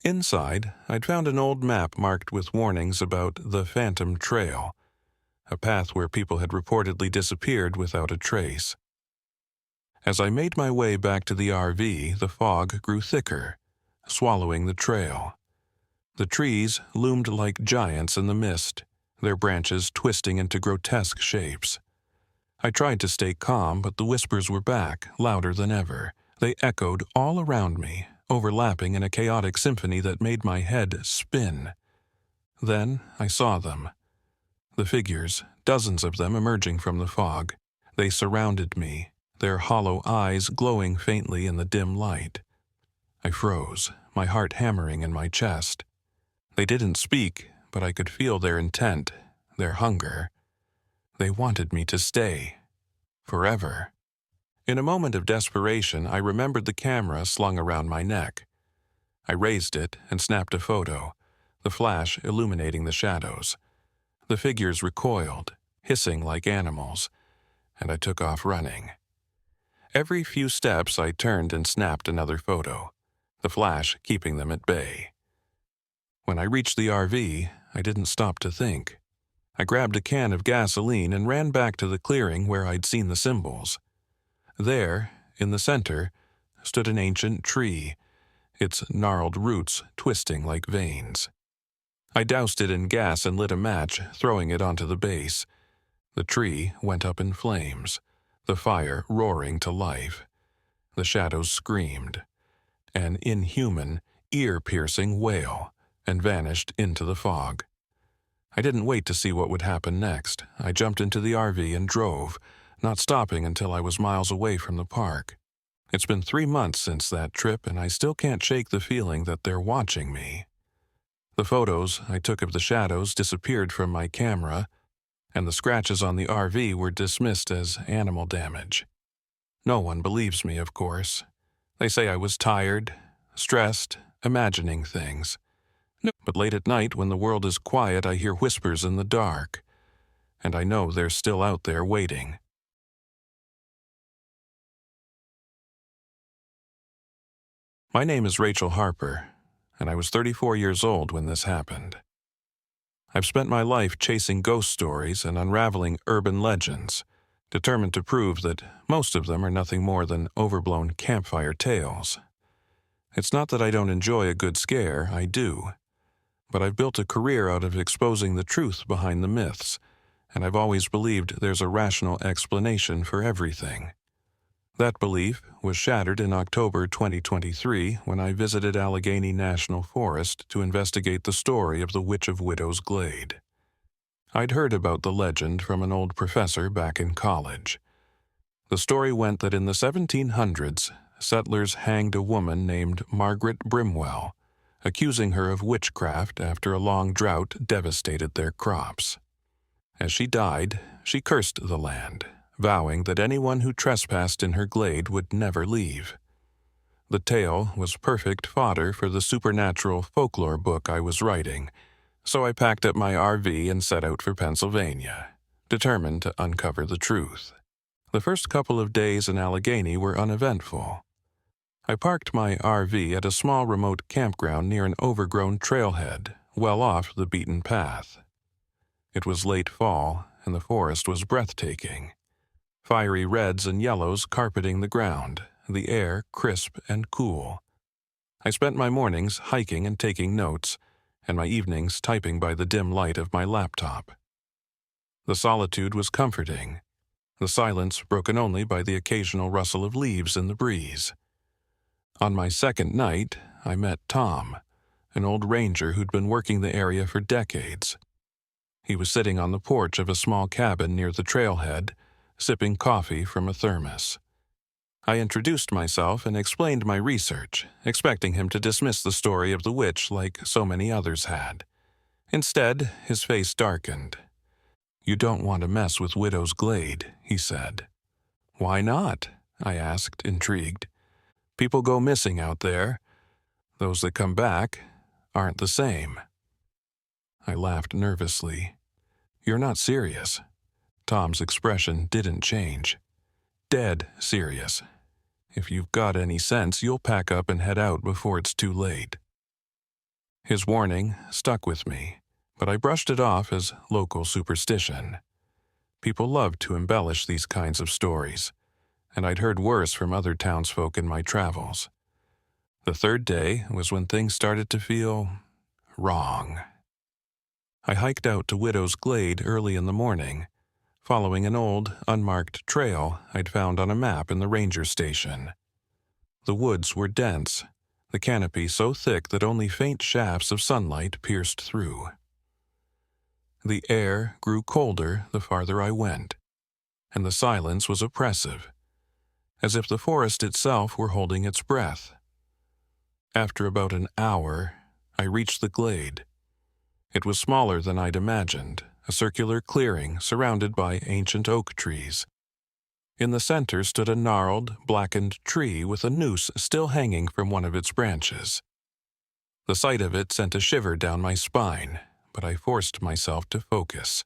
Inside, I'd found an old map marked with warnings about the Phantom Trail, a path where people had reportedly disappeared without a trace. As I made my way back to the RV, the fog grew thicker, swallowing the trail. The trees loomed like giants in the mist, their branches twisting into grotesque shapes. I tried to stay calm, but the whispers were back, louder than ever. They echoed all around me, overlapping in a chaotic symphony that made my head spin. Then I saw them. The figures, dozens of them emerging from the fog. They surrounded me, their hollow eyes glowing faintly in the dim light. I froze, my heart hammering in my chest. They didn't speak, but I could feel their intent, their hunger. They wanted me to stay. Forever. In a moment of desperation, I remembered the camera slung around my neck. I raised it and snapped a photo, the flash illuminating the shadows. The figures recoiled, hissing like animals, and I took off running. Every few steps I turned and snapped another photo, the flash keeping them at bay. When I reached the RV, I didn't stop to think. I grabbed a can of gasoline and ran back to the clearing where I'd seen the symbols. There, in the center, stood an ancient tree, its gnarled roots twisting like veins. I doused it in gas and lit a match, throwing it onto the base. The tree went up in flames, the fire roaring to life. The shadows screamed, an inhuman, ear-piercing wail, and vanished into the fog. I didn't wait to see what would happen next. I jumped into the RV and drove, not stopping until I was miles away from the park. It's been 3 months since that trip, and I still can't shake the feeling that they're watching me. The photos I took of the shadows disappeared from my camera, and the scratches on the RV were dismissed as animal damage. No one believes me, of course. They say I was tired, stressed, imagining things. No, but late at night, when the world is quiet, I hear whispers in the dark, and I know they're still out there waiting. My name is Rachel Harper, and I was 34 years old when this happened. I've spent my life chasing ghost stories and unraveling urban legends, determined to prove that most of them are nothing more than overblown campfire tales. It's not that I don't enjoy a good scare, I do. But I've built a career out of exposing the truth behind the myths, and I've always believed there's a rational explanation for everything. That belief was shattered in October 2023 when I visited Allegheny National Forest to investigate the story of the Witch of Widows Glade. I'd heard about the legend from an old professor back in college. The story went that in the 1700s, settlers hanged a woman named Margaret Brimwell, accusing her of witchcraft after a long drought devastated their crops. As she died, she cursed the land, vowing that anyone who trespassed in her glade would never leave. The tale was perfect fodder for the supernatural folklore book I was writing, so I packed up my RV and set out for Pennsylvania, determined to uncover the truth. The first couple of days in Allegheny were uneventful. I parked my RV at a small remote campground near an overgrown trailhead, well off the beaten path. It was late fall, and the forest was breathtaking. Fiery reds and yellows carpeting the ground, the air crisp and cool. I spent my mornings hiking and taking notes, and my evenings typing by the dim light of my laptop. The solitude was comforting, the silence broken only by the occasional rustle of leaves in the breeze. On my second night, I met Tom, an old ranger who'd been working the area for decades. He was sitting on the porch of a small cabin near the trailhead, sipping coffee from a thermos. I introduced myself and explained my research, expecting him to dismiss the story of the witch like so many others had. Instead, his face darkened. "You don't want to mess with Widow's Glade," he said. "Why not?" I asked, intrigued. "People go missing out there. Those that come back aren't the same." I laughed nervously. "You're not serious." Tom's expression didn't change. "Dead serious. If you've got any sense, you'll pack up and head out before it's too late." His warning stuck with me, but I brushed it off as local superstition. People love to embellish these kinds of stories, and I'd heard worse from other townsfolk in my travels. The third day was when things started to feel wrong. I hiked out to Widow's Glade early in the morning, following an old, unmarked trail I'd found on a map in the ranger station. The woods were dense, the canopy so thick that only faint shafts of sunlight pierced through. The air grew colder the farther I went, and the silence was oppressive, as if the forest itself were holding its breath. After about an hour, I reached the glade. It was smaller than I'd imagined, a circular clearing surrounded by ancient oak trees. In the center stood a gnarled, blackened tree with a noose still hanging from one of its branches. The sight of it sent a shiver down my spine, but I forced myself to focus.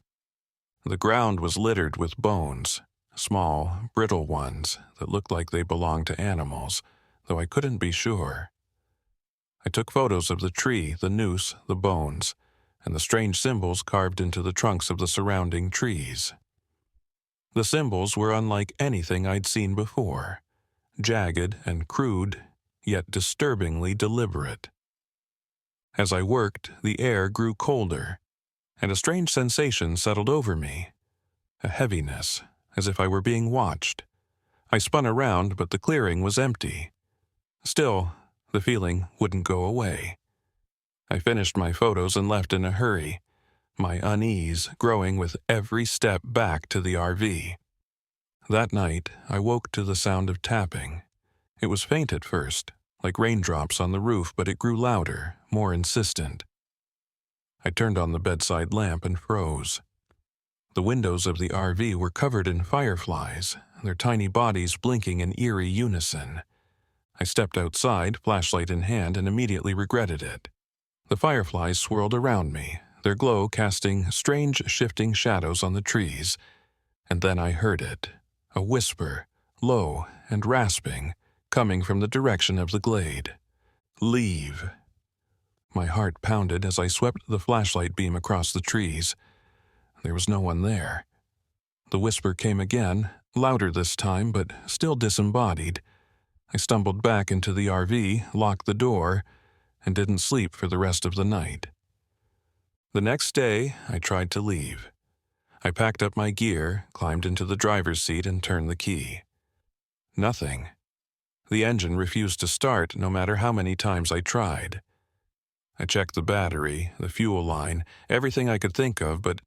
The ground was littered with bones, small, brittle ones that looked like they belonged to animals, though I couldn't be sure. I took photos of the tree, the noose, the bones, and the strange symbols carved into the trunks of the surrounding trees. The symbols were unlike anything I'd seen before, jagged and crude, yet disturbingly deliberate. As I worked, the air grew colder, and a strange sensation settled over me, a heaviness, as if I were being watched. I spun around, but the clearing was empty. Still, the feeling wouldn't go away. I finished my photos and left in a hurry, my unease growing with every step back to the RV. That night, I woke to the sound of tapping. It was faint at first, like raindrops on the roof, but it grew louder, more insistent. I turned on the bedside lamp and froze. The windows of the RV were covered in fireflies, their tiny bodies blinking in eerie unison. I stepped outside, flashlight in hand, and immediately regretted it. The fireflies swirled around me, their glow casting strange shifting shadows on the trees, and then I heard it, a whisper, low and rasping, coming from the direction of the glade. "Leave." My heart pounded as I swept the flashlight beam across the trees. There was no one there. The whisper came again, louder this time, but still disembodied. I stumbled back into the RV, locked the door, and didn't sleep for the rest of the night. The next day, I tried to leave. I packed up my gear, climbed into the driver's seat, and turned the key. Nothing. The engine refused to start no matter how many times I tried. I checked the battery, the fuel line, everything I could think of, but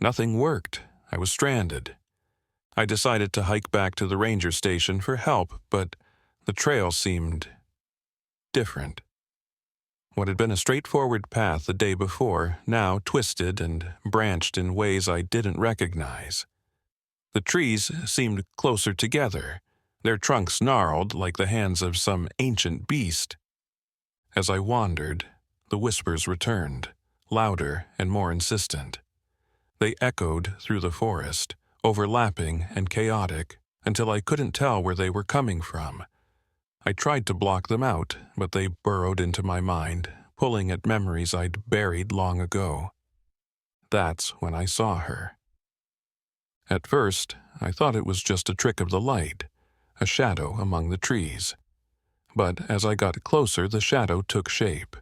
Nothing worked. I was stranded. I decided to hike back to the ranger station for help, but the trail seemed different. What had been a straightforward path the day before now twisted and branched in ways I didn't recognize. The trees seemed closer together, their trunks gnarled like the hands of some ancient beast. As I wandered, the whispers returned, louder and more insistent. They echoed through the forest, overlapping and chaotic, until I couldn't tell where they were coming from. I tried to block them out, but they burrowed into my mind, pulling at memories I'd buried long ago. That's when I saw her. At first, I thought it was just a trick of the light, a shadow among the trees. But as I got closer, the shadow took shape.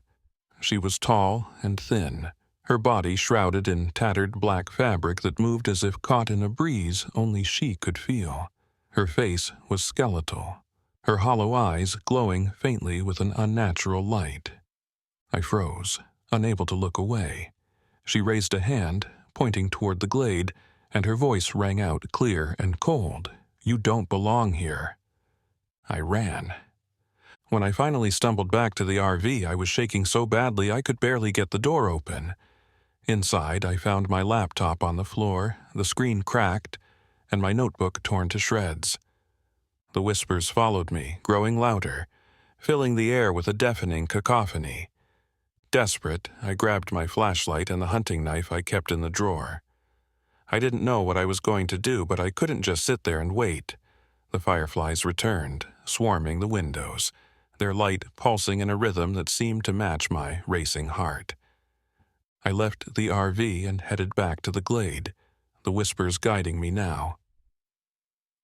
She was tall and thin, her body shrouded in tattered black fabric that moved as if caught in a breeze only she could feel. Her face was skeletal, her hollow eyes glowing faintly with an unnatural light. I froze, unable to look away. She raised a hand, pointing toward the glade, and her voice rang out clear and cold. "You don't belong here." I ran. When I finally stumbled back to the RV, I was shaking so badly I could barely get the door open. Inside, I found my laptop on the floor, the screen cracked, and my notebook torn to shreds. The whispers followed me, growing louder, filling the air with a deafening cacophony. Desperate, I grabbed my flashlight and the hunting knife I kept in the drawer. I didn't know what I was going to do, but I couldn't just sit there and wait. The fireflies returned, swarming the windows, their light pulsing in a rhythm that seemed to match my racing heart. I left the RV and headed back to the glade, the whispers guiding me now.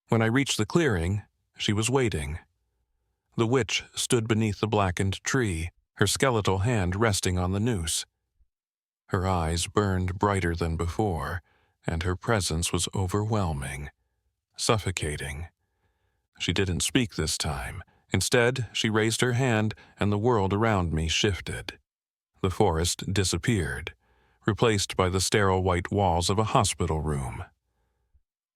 When I reached the clearing, she was waiting. The witch stood beneath the blackened tree, her skeletal hand resting on the noose. Her eyes burned brighter than before, and her presence was overwhelming, suffocating. She didn't speak this time. Instead, she raised her hand, and the world around me shifted. The forest disappeared, replaced by the sterile white walls of a hospital room.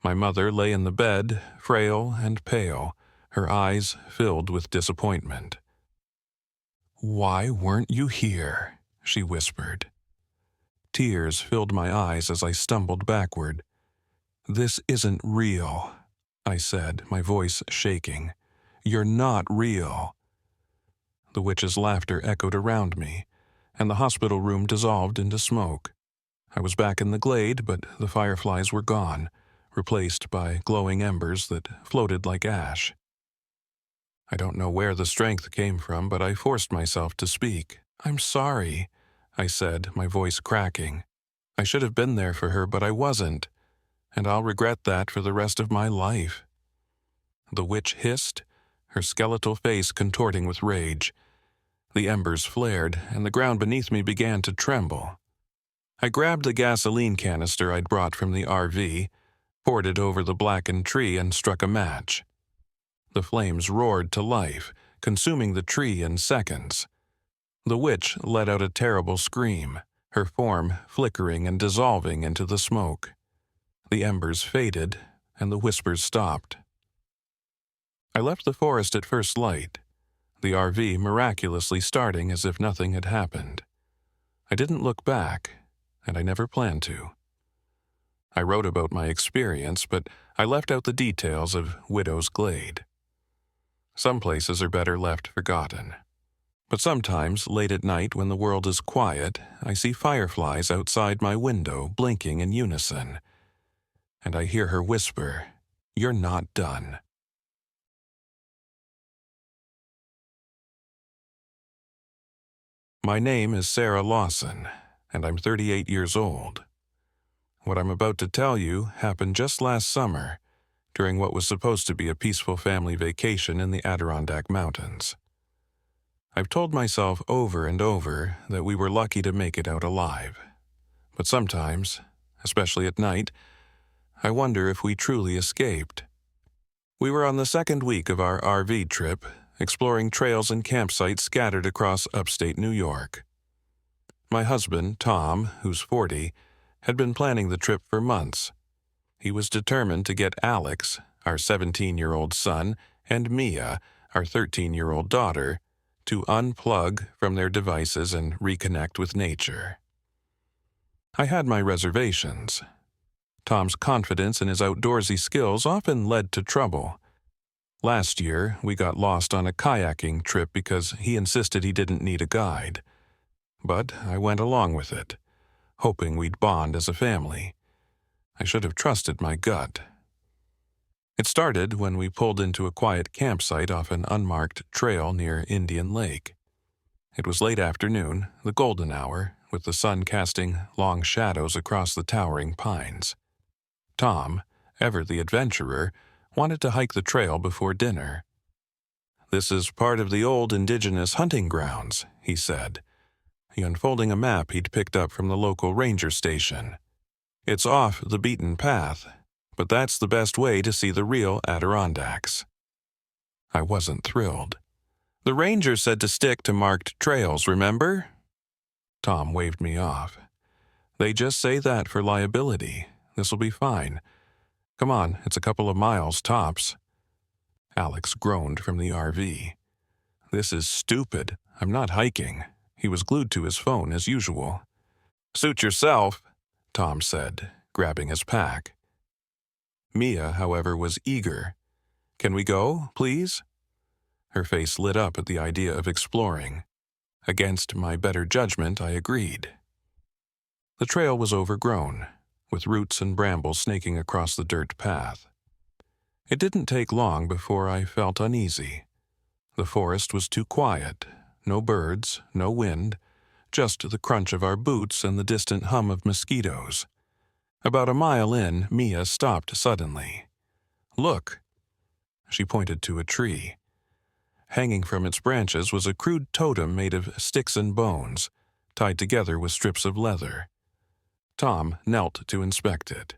My mother lay in the bed, frail and pale, her eyes filled with disappointment. "Why weren't you here?" she whispered. Tears filled my eyes as I stumbled backward. "This isn't real," I said, my voice shaking. "You're not real." The witch's laughter echoed around me, and the hospital room dissolved into smoke. I was back in the glade, but the fireflies were gone, replaced by glowing embers that floated like ash. I don't know where the strength came from, but I forced myself to speak. "I'm sorry," I said, my voice cracking. "I should have been there for her, but I wasn't, and I'll regret that for the rest of my life." The witch hissed, her skeletal face contorting with rage. The embers flared, and the ground beneath me began to tremble. I grabbed the gasoline canister I'd brought from the RV, poured it over the blackened tree, and struck a match. The flames roared to life, consuming the tree in seconds. The witch let out a terrible scream, her form flickering and dissolving into the smoke. The embers faded, and the whispers stopped. I left the forest at first light, the RV miraculously starting as if nothing had happened. I didn't look back, and I never planned to. I wrote about my experience, but I left out the details of Widow's Glade. Some places are better left forgotten. But sometimes, late at night when the world is quiet, I see fireflies outside my window blinking in unison. And I hear her whisper, "You're not done." My name is Sarah Lawson, and I'm 38 years old. What I'm about to tell you happened just last summer, during what was supposed to be a peaceful family vacation in the Adirondack Mountains. I've told myself over and over that we were lucky to make it out alive. But sometimes, especially at night, I wonder if we truly escaped. We were on the second week of our RV trip, exploring trails and campsites scattered across upstate New York. My husband, Tom, who's 40, had been planning the trip for months. He was determined to get Alex, our 17-year-old son, and Mia, our 13-year-old daughter, to unplug from their devices and reconnect with nature. I had my reservations. Tom's confidence in his outdoorsy skills often led to trouble. Last year, we got lost on a kayaking trip because he insisted he didn't need a guide. But I went along with it, hoping we'd bond as a family. I should have trusted my gut. It started when we pulled into a quiet campsite off an unmarked trail near Indian Lake. It was late afternoon, the golden hour, with the sun casting long shadows across the towering pines. Tom, ever the adventurer, wanted to hike the trail before dinner. "This is part of the old indigenous hunting grounds," he said, unfolding a map he'd picked up from the local ranger station. "It's off the beaten path, but that's the best way to see the real Adirondacks." I wasn't thrilled. "The ranger said to stick to marked trails, remember?" Tom waved me off. "They just say that for liability. This'll be fine. Come on, it's a couple of miles tops." Alex groaned from the RV. "This is stupid. I'm not hiking." He was glued to his phone as usual. "Suit yourself," Tom said, grabbing his pack. Mia, however, was eager. "Can we go, please?" Her face lit up at the idea of exploring. Against my better judgment, I agreed. The trail was overgrown, with roots and brambles snaking across the dirt path. It didn't take long before I felt uneasy. The forest was too quiet. No birds, no wind, just the crunch of our boots and the distant hum of mosquitoes. About a mile in, Mia stopped suddenly. "Look!" She pointed to a tree. Hanging from its branches was a crude totem made of sticks and bones, tied together with strips of leather. Tom knelt to inspect it.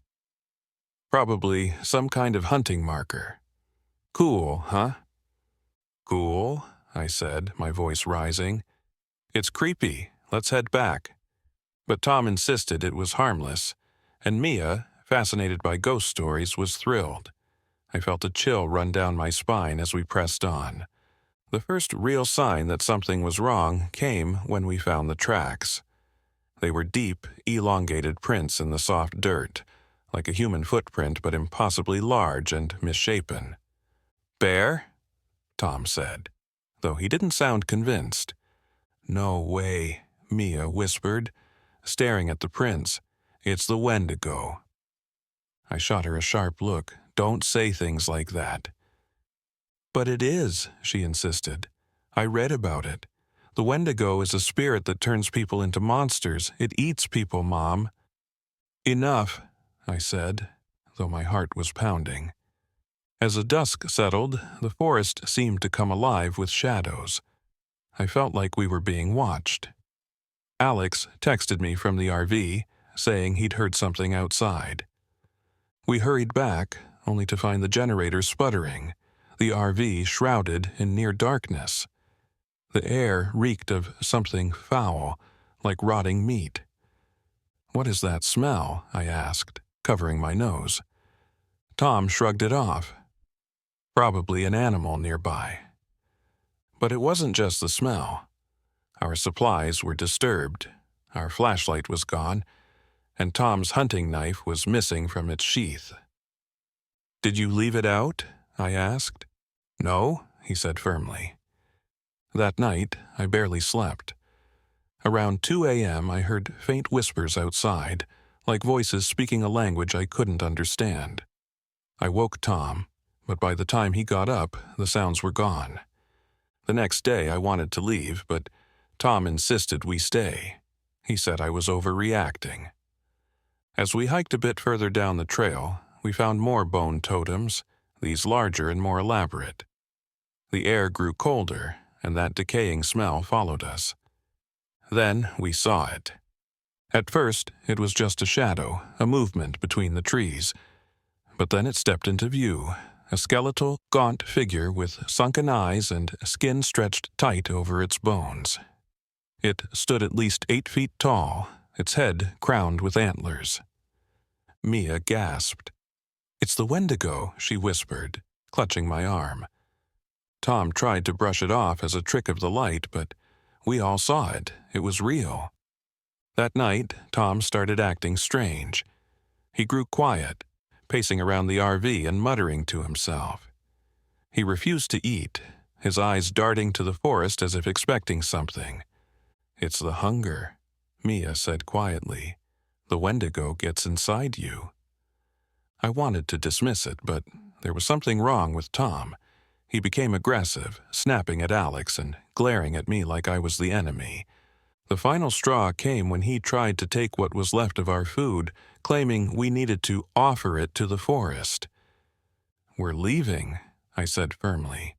"Probably some kind of hunting marker. Cool, huh?" "Cool," I said, my voice rising. "It's creepy. Let's head back." But Tom insisted it was harmless, and Mia, fascinated by ghost stories, was thrilled. I felt a chill run down my spine as we pressed on. The first real sign that something was wrong came when we found the tracks. They were deep, elongated prints in the soft dirt, like a human footprint but impossibly large and misshapen. "Bear?" Tom said, though he didn't sound convinced. "No way," Mia whispered, staring at the prints. "It's the wendigo." I shot her a sharp look. "Don't say things like that." "But it is," she insisted. "I read about it. The wendigo is a spirit that turns people into monsters. It eats people, Mom." "Enough," I said, though my heart was pounding. As the dusk settled, the forest seemed to come alive with shadows. I felt like we were being watched. Alex texted me from the RV, saying he'd heard something outside. We hurried back, only to find the generator sputtering, the RV shrouded in near darkness. The air reeked of something foul, like rotting meat. "What is that smell?" I asked, covering my nose. Tom shrugged it off. "Probably an animal nearby." But it wasn't just the smell. Our supplies were disturbed, our flashlight was gone, and Tom's hunting knife was missing from its sheath. "Did you leave it out?" I asked. "No," he said firmly. That night, I barely slept. Around 2 a.m., I heard faint whispers outside, like voices speaking a language I couldn't understand. I woke Tom, but by the time he got up, the sounds were gone. The next day, I wanted to leave, but Tom insisted we stay. He said I was overreacting. As we hiked a bit further down the trail, we found more bone totems, these larger and more elaborate. The air grew colder, and that decaying smell followed us. Then we saw it. At first, it was just a shadow, a movement between the trees. But then it stepped into view, a skeletal, gaunt figure with sunken eyes and skin stretched tight over its bones. It stood at least 8 feet tall, its head crowned with antlers. Mia gasped. "It's the wendigo," she whispered, clutching my arm. Tom tried to brush it off as a trick of the light, but we all saw it. It was real. That night, Tom started acting strange. He grew quiet, pacing around the RV and muttering to himself. He refused to eat, his eyes darting to the forest as if expecting something. "It's the hunger," Mia said quietly. "The wendigo gets inside you." I wanted to dismiss it, but there was something wrong with Tom. He became aggressive, snapping at Alex and glaring at me like I was the enemy. The final straw came when he tried to take what was left of our food, claiming we needed to offer it to the forest. "We're leaving," I said firmly.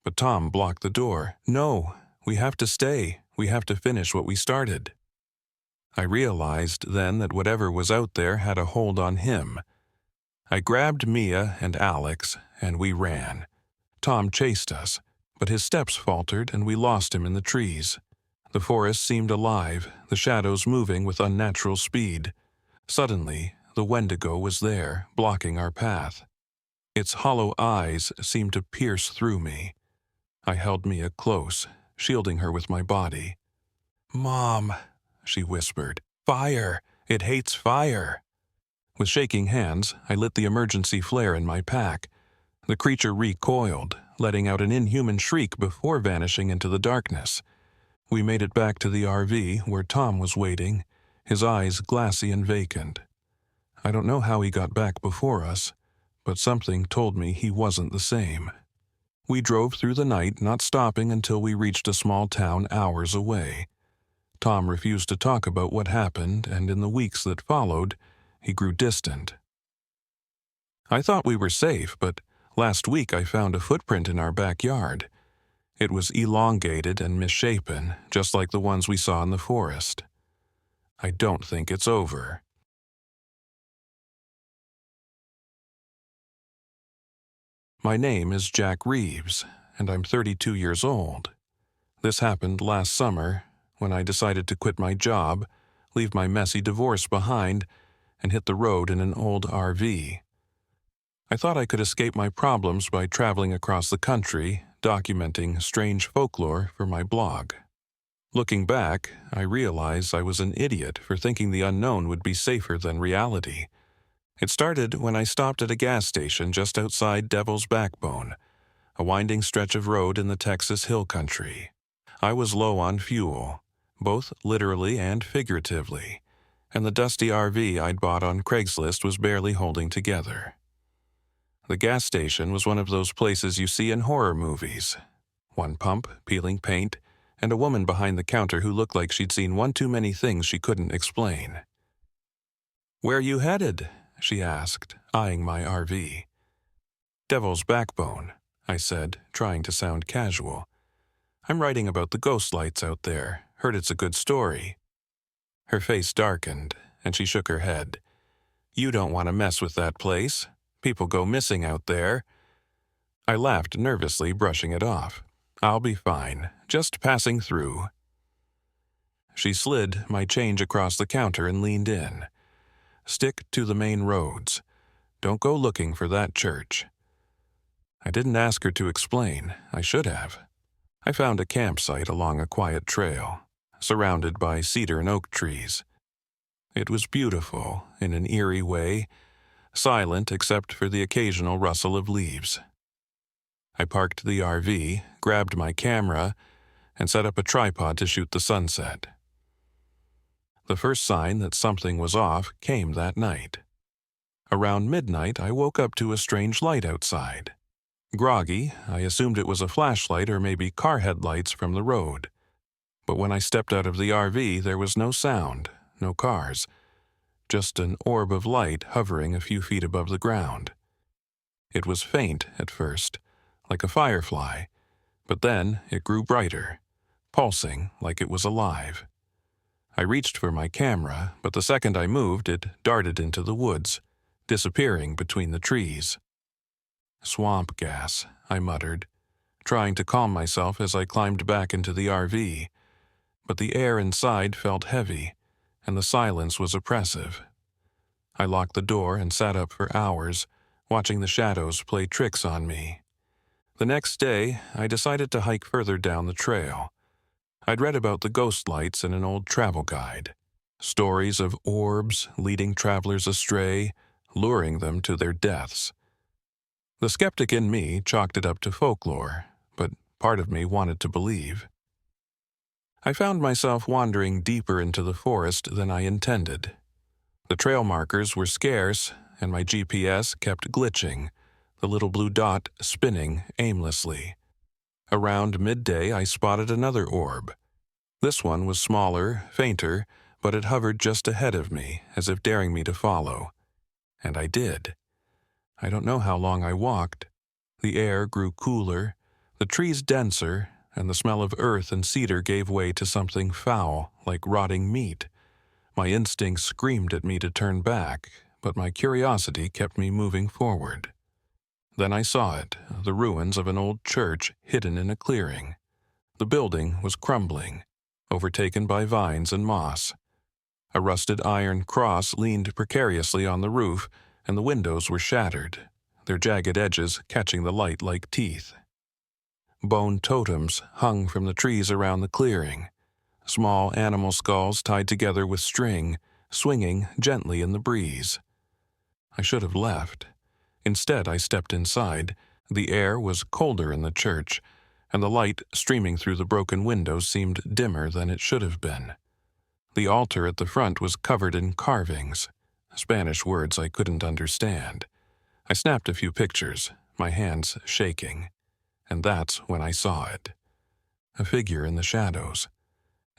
But Tom blocked the door. "No, we have to stay. We have to finish what we started." I realized then that whatever was out there had a hold on him. I grabbed Mia and Alex, and we ran. Tom chased us, but his steps faltered and we lost him in the trees. The forest seemed alive, the shadows moving with unnatural speed. Suddenly, the wendigo was there, blocking our path. Its hollow eyes seemed to pierce through me. I held Mia close, shielding her with my body. "Mom," she whispered. "Fire! It hates fire!" With shaking hands, I lit the emergency flare in my pack. The creature recoiled, letting out an inhuman shriek before vanishing into the darkness. We made it back to the RV where Tom was waiting, his eyes glassy and vacant. I don't know how he got back before us, but something told me he wasn't the same. We drove through the night, not stopping until we reached a small town hours away. Tom refused to talk about what happened, and in the weeks that followed, he grew distant. I thought we were safe, but last week I found a footprint in our backyard. It was elongated and misshapen, just like the ones we saw in the forest. I don't think it's over. My name is Jack Reeves, and I'm 32 years old. This happened last summer, when I decided to quit my job, leave my messy divorce behind, and hit the road in an old RV. I thought I could escape my problems by traveling across the country, documenting strange folklore for my blog. Looking back, I realize I was an idiot for thinking the unknown would be safer than reality. It started when I stopped at a gas station just outside Devil's Backbone, a winding stretch of road in the Texas Hill Country. I was low on fuel, both literally and figuratively, and the dusty RV I'd bought on Craigslist was barely holding together. The gas station was one of those places you see in horror movies. One pump, peeling paint, and a woman behind the counter who looked like she'd seen one too many things she couldn't explain. "Where you headed?" she asked, eyeing my RV. "Devil's Backbone," I said, trying to sound casual. "I'm writing about the ghost lights out there. Heard it's a good story." Her face darkened, and she shook her head. "You don't want to mess with that place. People go missing out there." I laughed nervously, brushing it off. "I'll be fine. Just passing through." She slid my change across the counter and leaned in. "Stick to the main roads. Don't go looking for that church." I didn't ask her to explain. I should have. I found a campsite along a quiet trail, surrounded by cedar and oak trees. It was beautiful in an eerie way, silent except for the occasional rustle of leaves. I parked the RV, grabbed my camera, and set up a tripod to shoot the sunset. The first sign that something was off came that night. Around midnight, I woke up to a strange light outside. Groggy, I assumed it was a flashlight or maybe car headlights from the road. But when I stepped out of the RV, there was no sound, no cars, just an orb of light hovering a few feet above the ground. It was faint at first, like a firefly, but then it grew brighter, pulsing like it was alive. I reached for my camera, but the second I moved, it darted into the woods, disappearing between the trees. "Swamp gas," I muttered, trying to calm myself as I climbed back into the RV. But the air inside felt heavy, and the silence was oppressive. I locked the door and sat up for hours, watching the shadows play tricks on me. The next day, I decided to hike further down the trail. I'd read about the ghost lights in an old travel guide. Stories of orbs leading travelers astray, luring them to their deaths. The skeptic in me chalked it up to folklore, but part of me wanted to believe. I found myself wandering deeper into the forest than I intended. The trail markers were scarce, and my GPS kept glitching, the little blue dot spinning aimlessly. Around midday, I spotted another orb. This one was smaller, fainter, but it hovered just ahead of me, as if daring me to follow. And I did. I don't know how long I walked. The air grew cooler, the trees denser, and the smell of earth and cedar gave way to something foul, like rotting meat. My instincts screamed at me to turn back, but my curiosity kept me moving forward. Then I saw it, the ruins of an old church hidden in a clearing. The building was crumbling, overtaken by vines and moss. A rusted iron cross leaned precariously on the roof, and the windows were shattered, their jagged edges catching the light like teeth. Bone totems hung from the trees around the clearing, small animal skulls tied together with string, swinging gently in the breeze. I should have left. Instead, I stepped inside. The air was colder in the church, and the light streaming through the broken windows seemed dimmer than it should have been. The altar at the front was covered in carvings, Spanish words I couldn't understand. I snapped a few pictures, my hands shaking, and that's when I saw it. A figure in the shadows.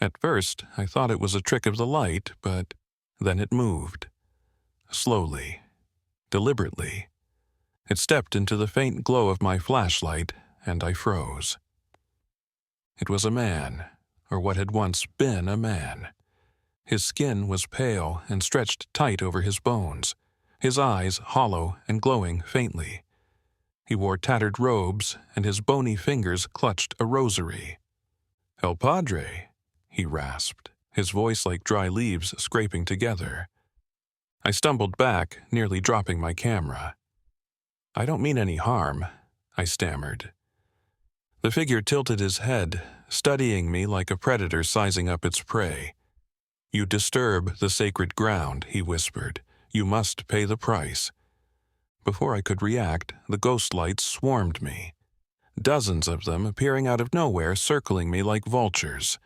At first, I thought it was a trick of the light, but then it moved. Slowly, deliberately. It stepped into the faint glow of my flashlight, and I froze. It was a man, or what had once been a man. His skin was pale and stretched tight over his bones, his eyes hollow and glowing faintly. He wore tattered robes, and his bony fingers clutched a rosary. "El Padre," he rasped, his voice like dry leaves scraping together. I stumbled back, nearly dropping my camera. "I don't mean any harm," I stammered. The figure tilted his head, studying me like a predator sizing up its prey. "You disturb the sacred ground," he whispered. "You must pay the price." Before I could react, the ghost lights swarmed me. Dozens of them appearing out of nowhere, circling me like vultures.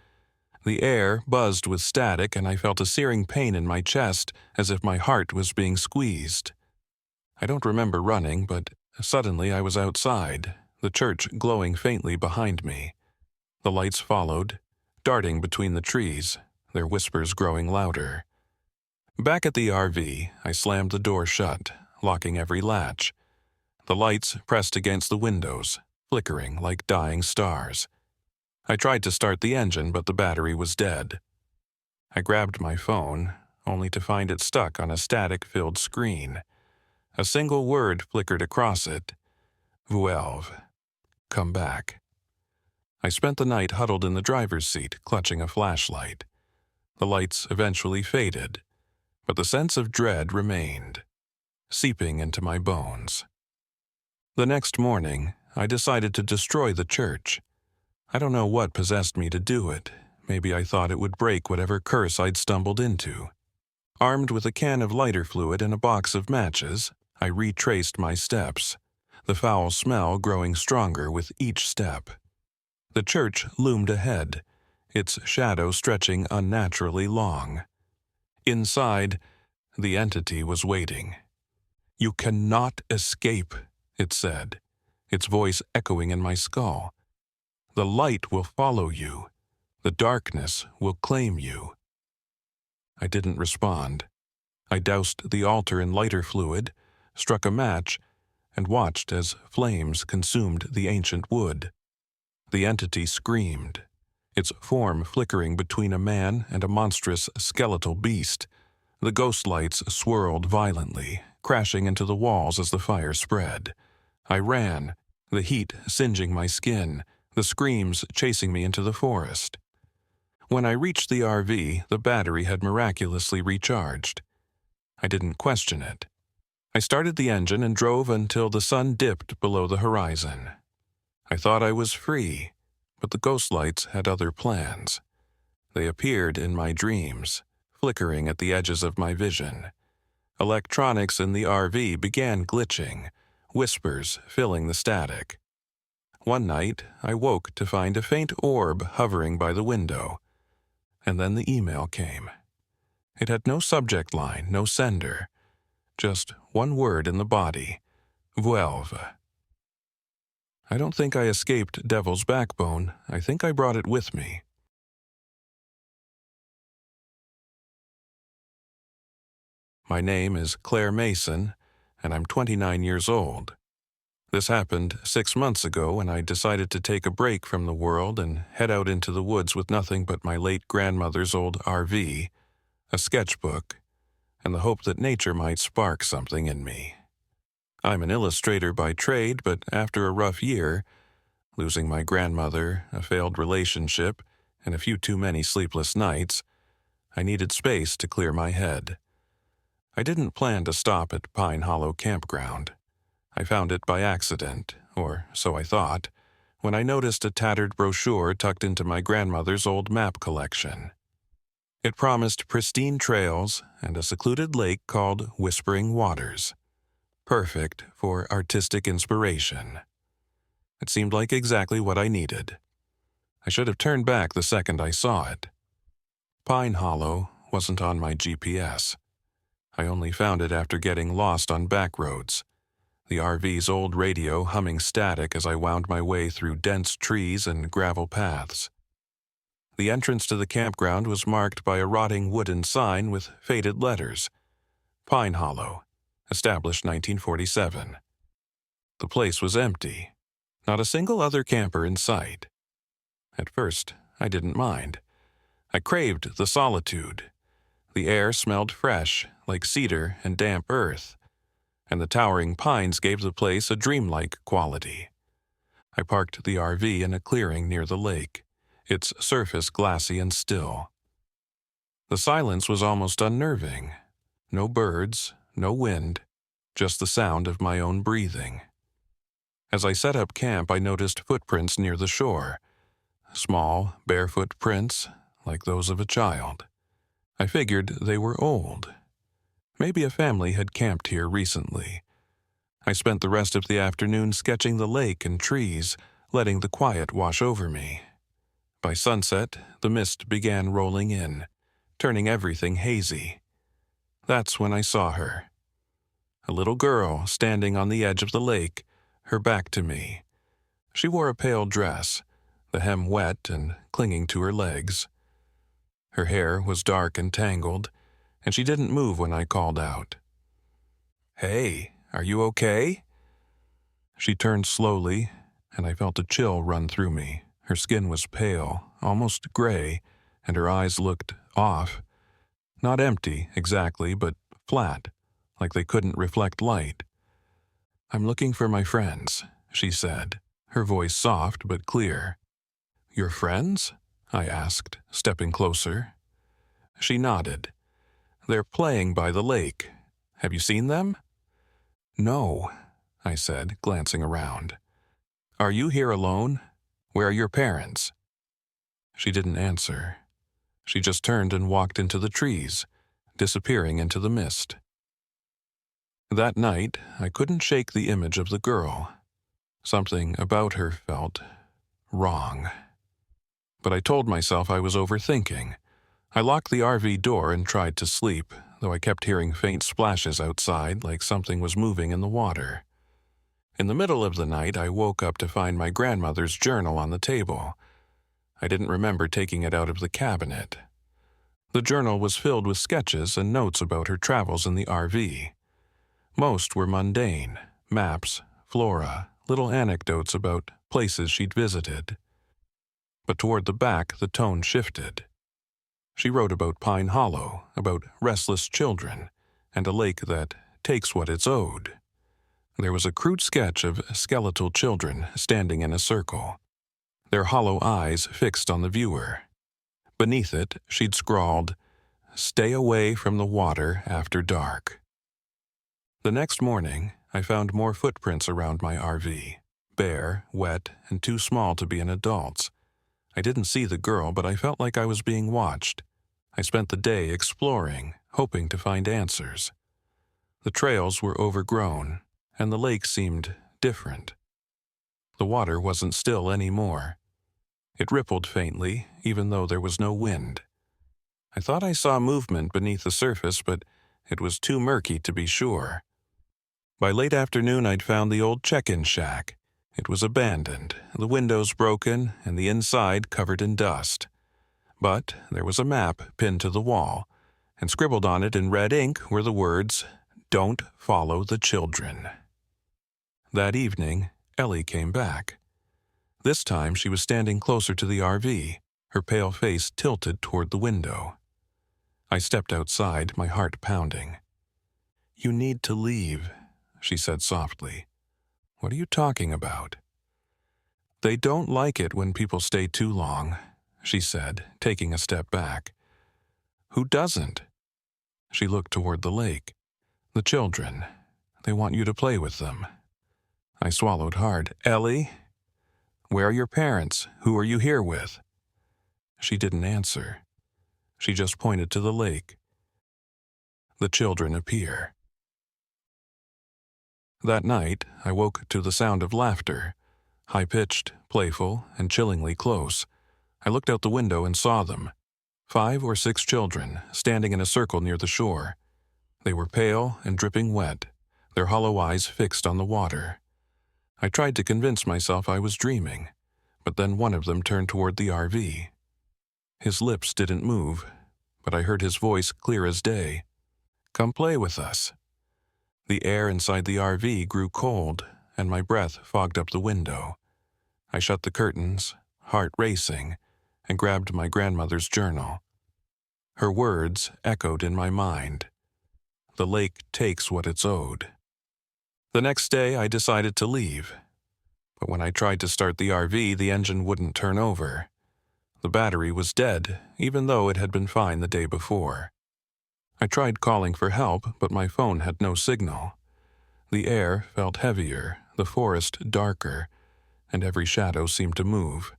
The air buzzed with static, and I felt a searing pain in my chest, as if my heart was being squeezed. I don't remember running, but suddenly I was outside, the church glowing faintly behind me. The lights followed, darting between the trees, their whispers growing louder. Back at the RV, I slammed the door shut, locking every latch. The lights pressed against the windows, flickering like dying stars. I tried to start the engine, but the battery was dead. I grabbed my phone, only to find it stuck on a static-filled screen. A single word flickered across it. "Vuelve. Come back." I spent the night huddled in the driver's seat, clutching a flashlight. The lights eventually faded, but the sense of dread remained, seeping into my bones. The next morning, I decided to destroy the church. I don't know what possessed me to do it. Maybe I thought it would break whatever curse I'd stumbled into. Armed with a can of lighter fluid and a box of matches, I retraced my steps, the foul smell growing stronger with each step. The church loomed ahead, its shadow stretching unnaturally long. Inside, the entity was waiting. "You cannot escape," it said, its voice echoing in my skull. "The light will follow you. The darkness will claim you." I didn't respond. I doused the altar in lighter fluid, struck a match, and watched as flames consumed the ancient wood. The entity screamed, its form flickering between a man and a monstrous skeletal beast. The ghost lights swirled violently, crashing into the walls as the fire spread. I ran, the heat singeing my skin, the screams chasing me into the forest. When I reached the RV, the battery had miraculously recharged. I didn't question it. I started the engine and drove until the sun dipped below the horizon. I thought I was free, but the ghost lights had other plans. They appeared in my dreams, flickering at the edges of my vision. Electronics in the RV began glitching, whispers filling the static. One night, I woke to find a faint orb hovering by the window. And then the email came. It had no subject line, no sender. Just one word in the body, vuelve. I don't think I escaped Devil's Backbone. I think I brought it with me. My name is Claire Mason, and I'm 29 years old. This happened 6 months ago when I decided to take a break from the world and head out into the woods with nothing but my late grandmother's old RV, a sketchbook, and the hope that nature might spark something in me. I'm an illustrator by trade, but after a rough year, losing my grandmother, a failed relationship, and a few too many sleepless nights, I needed space to clear my head. I didn't plan to stop at Pine Hollow Campground. I found it by accident, or so I thought, when I noticed a tattered brochure tucked into my grandmother's old map collection. It promised pristine trails and a secluded lake called Whispering Waters, perfect for artistic inspiration. It seemed like exactly what I needed. I should have turned back the second I saw it. Pine Hollow wasn't on my GPS. I only found it after getting lost on back roads, the RV's old radio humming static as I wound my way through dense trees and gravel paths. The entrance to the campground was marked by a rotting wooden sign with faded letters. Pine Hollow, established 1947. The place was empty. Not a single other camper in sight. At first, I didn't mind. I craved the solitude. The air smelled fresh, like cedar and damp earth, and the towering pines gave the place a dreamlike quality. I parked the RV in a clearing near the lake, its surface glassy and still. The silence was almost unnerving. No birds, no wind, just the sound of my own breathing. As I set up camp, I noticed footprints near the shore. Small, barefoot prints, like those of a child. I figured they were old. Maybe a family had camped here recently. I spent the rest of the afternoon sketching the lake and trees, letting the quiet wash over me. By sunset, the mist began rolling in, turning everything hazy. That's when I saw her. A little girl standing on the edge of the lake, her back to me. She wore a pale dress, the hem wet and clinging to her legs. Her hair was dark and tangled, and she didn't move when I called out. "Hey, are you okay?" She turned slowly, and I felt a chill run through me. Her skin was pale, almost gray, and her eyes looked off. Not empty, exactly, but flat, like they couldn't reflect light. "I'm looking for my friends," she said, her voice soft but clear. "Your friends?" I asked, stepping closer. She nodded. "They're playing by the lake. Have you seen them?" "No," I said, glancing around. "Are you here alone? Where are your parents?" She didn't answer. She just turned and walked into the trees, disappearing into the mist. That night, I couldn't shake the image of the girl. Something about her felt wrong. But I told myself I was overthinking. I locked the RV door and tried to sleep, though I kept hearing faint splashes outside like something was moving in the water. In the middle of the night, I woke up to find my grandmother's journal on the table. I didn't remember taking it out of the cabinet. The journal was filled with sketches and notes about her travels in the RV. Most were mundane, maps, flora, little anecdotes about places she'd visited. But toward the back, the tone shifted. She wrote about Pine Hollow, about restless children, and a lake that takes what it's owed. There was a crude sketch of skeletal children standing in a circle, their hollow eyes fixed on the viewer. Beneath it, she'd scrawled, "Stay away from the water after dark." The next morning, I found more footprints around my RV, bare, wet, and too small to be an adult's. I didn't see the girl, but I felt like I was being watched. I spent the day exploring, hoping to find answers. The trails were overgrown, and the lake seemed different. The water wasn't still anymore. It rippled faintly, even though there was no wind. I thought I saw movement beneath the surface, but it was too murky to be sure. By late afternoon, I'd found the old check-in shack. It was abandoned, the windows broken, and the inside covered in dust. But there was a map pinned to the wall, and scribbled on it in red ink were the words, "Don't follow the children." That evening, Ellie came back. This time she was standing closer to the RV, her pale face tilted toward the window. I stepped outside, my heart pounding. "You need to leave," she said softly. "What are you talking about?" "They don't like it when people stay too long," she said, taking a step back. "Who doesn't?" She looked toward the lake. "The children. They want you to play with them." I swallowed hard. "Ellie? Where are your parents? Who are you here with?" She didn't answer. She just pointed to the lake. The children appear. That night, I woke to the sound of laughter. High-pitched, playful, and chillingly close. I looked out the window and saw them. 5 or 6 children, standing in a circle near the shore. They were pale and dripping wet, their hollow eyes fixed on the water. I tried to convince myself I was dreaming, but then one of them turned toward the RV. His lips didn't move, but I heard his voice clear as day. "Come play with us." The air inside the RV grew cold, and my breath fogged up the window. I shut the curtains, heart racing, and grabbed my grandmother's journal. Her words echoed in my mind. The lake takes what it's owed. The next day, I decided to leave. But when I tried to start the RV, the engine wouldn't turn over. The battery was dead, even though it had been fine the day before. I tried calling for help, but my phone had no signal. The air felt heavier, the forest darker, and every shadow seemed to move.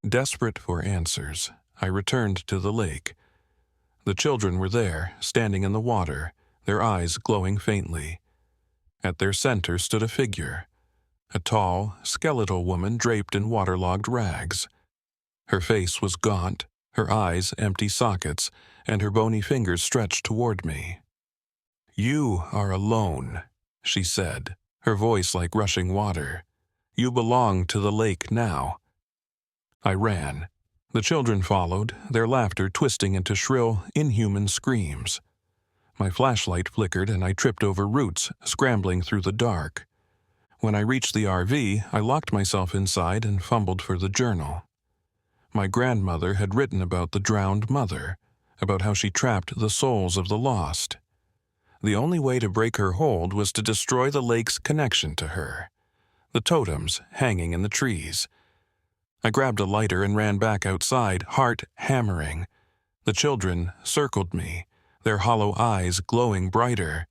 Desperate for answers, I returned to the lake. The children were there, standing in the water, their eyes glowing faintly. At their center stood a figure, a tall, skeletal woman draped in waterlogged rags. Her face was gaunt, her eyes empty sockets, and her bony fingers stretched toward me. "You are alone," she said, her voice like rushing water. "You belong to the lake now." I ran. The children followed, their laughter twisting into shrill, inhuman screams. My flashlight flickered and I tripped over roots, scrambling through the dark. When I reached the RV, I locked myself inside and fumbled for the journal. My grandmother had written about the drowned mother, about how she trapped the souls of the lost. The only way to break her hold was to destroy the lake's connection to her, the totems hanging in the trees. I grabbed a lighter and ran back outside, heart hammering. The children circled me, their hollow eyes glowing brighter.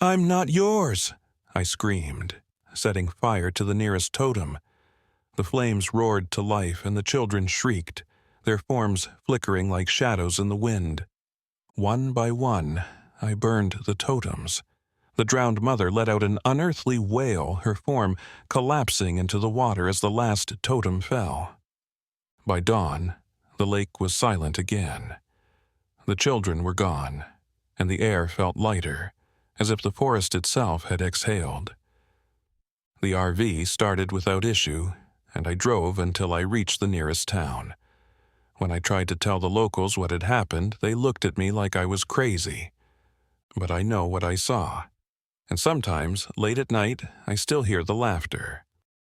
"I'm not yours," I screamed, setting fire to the nearest totem. The flames roared to life and the children shrieked, their forms flickering like shadows in the wind. One by one, I burned the totems. The drowned mother let out an unearthly wail, her form collapsing into the water as the last totem fell. By dawn, the lake was silent again. The children were gone, and the air felt lighter, as if the forest itself had exhaled. The RV started without issue, and I drove until I reached the nearest town. When I tried to tell the locals what had happened, they looked at me like I was crazy. But I know what I saw, and sometimes, late at night, I still hear the laughter.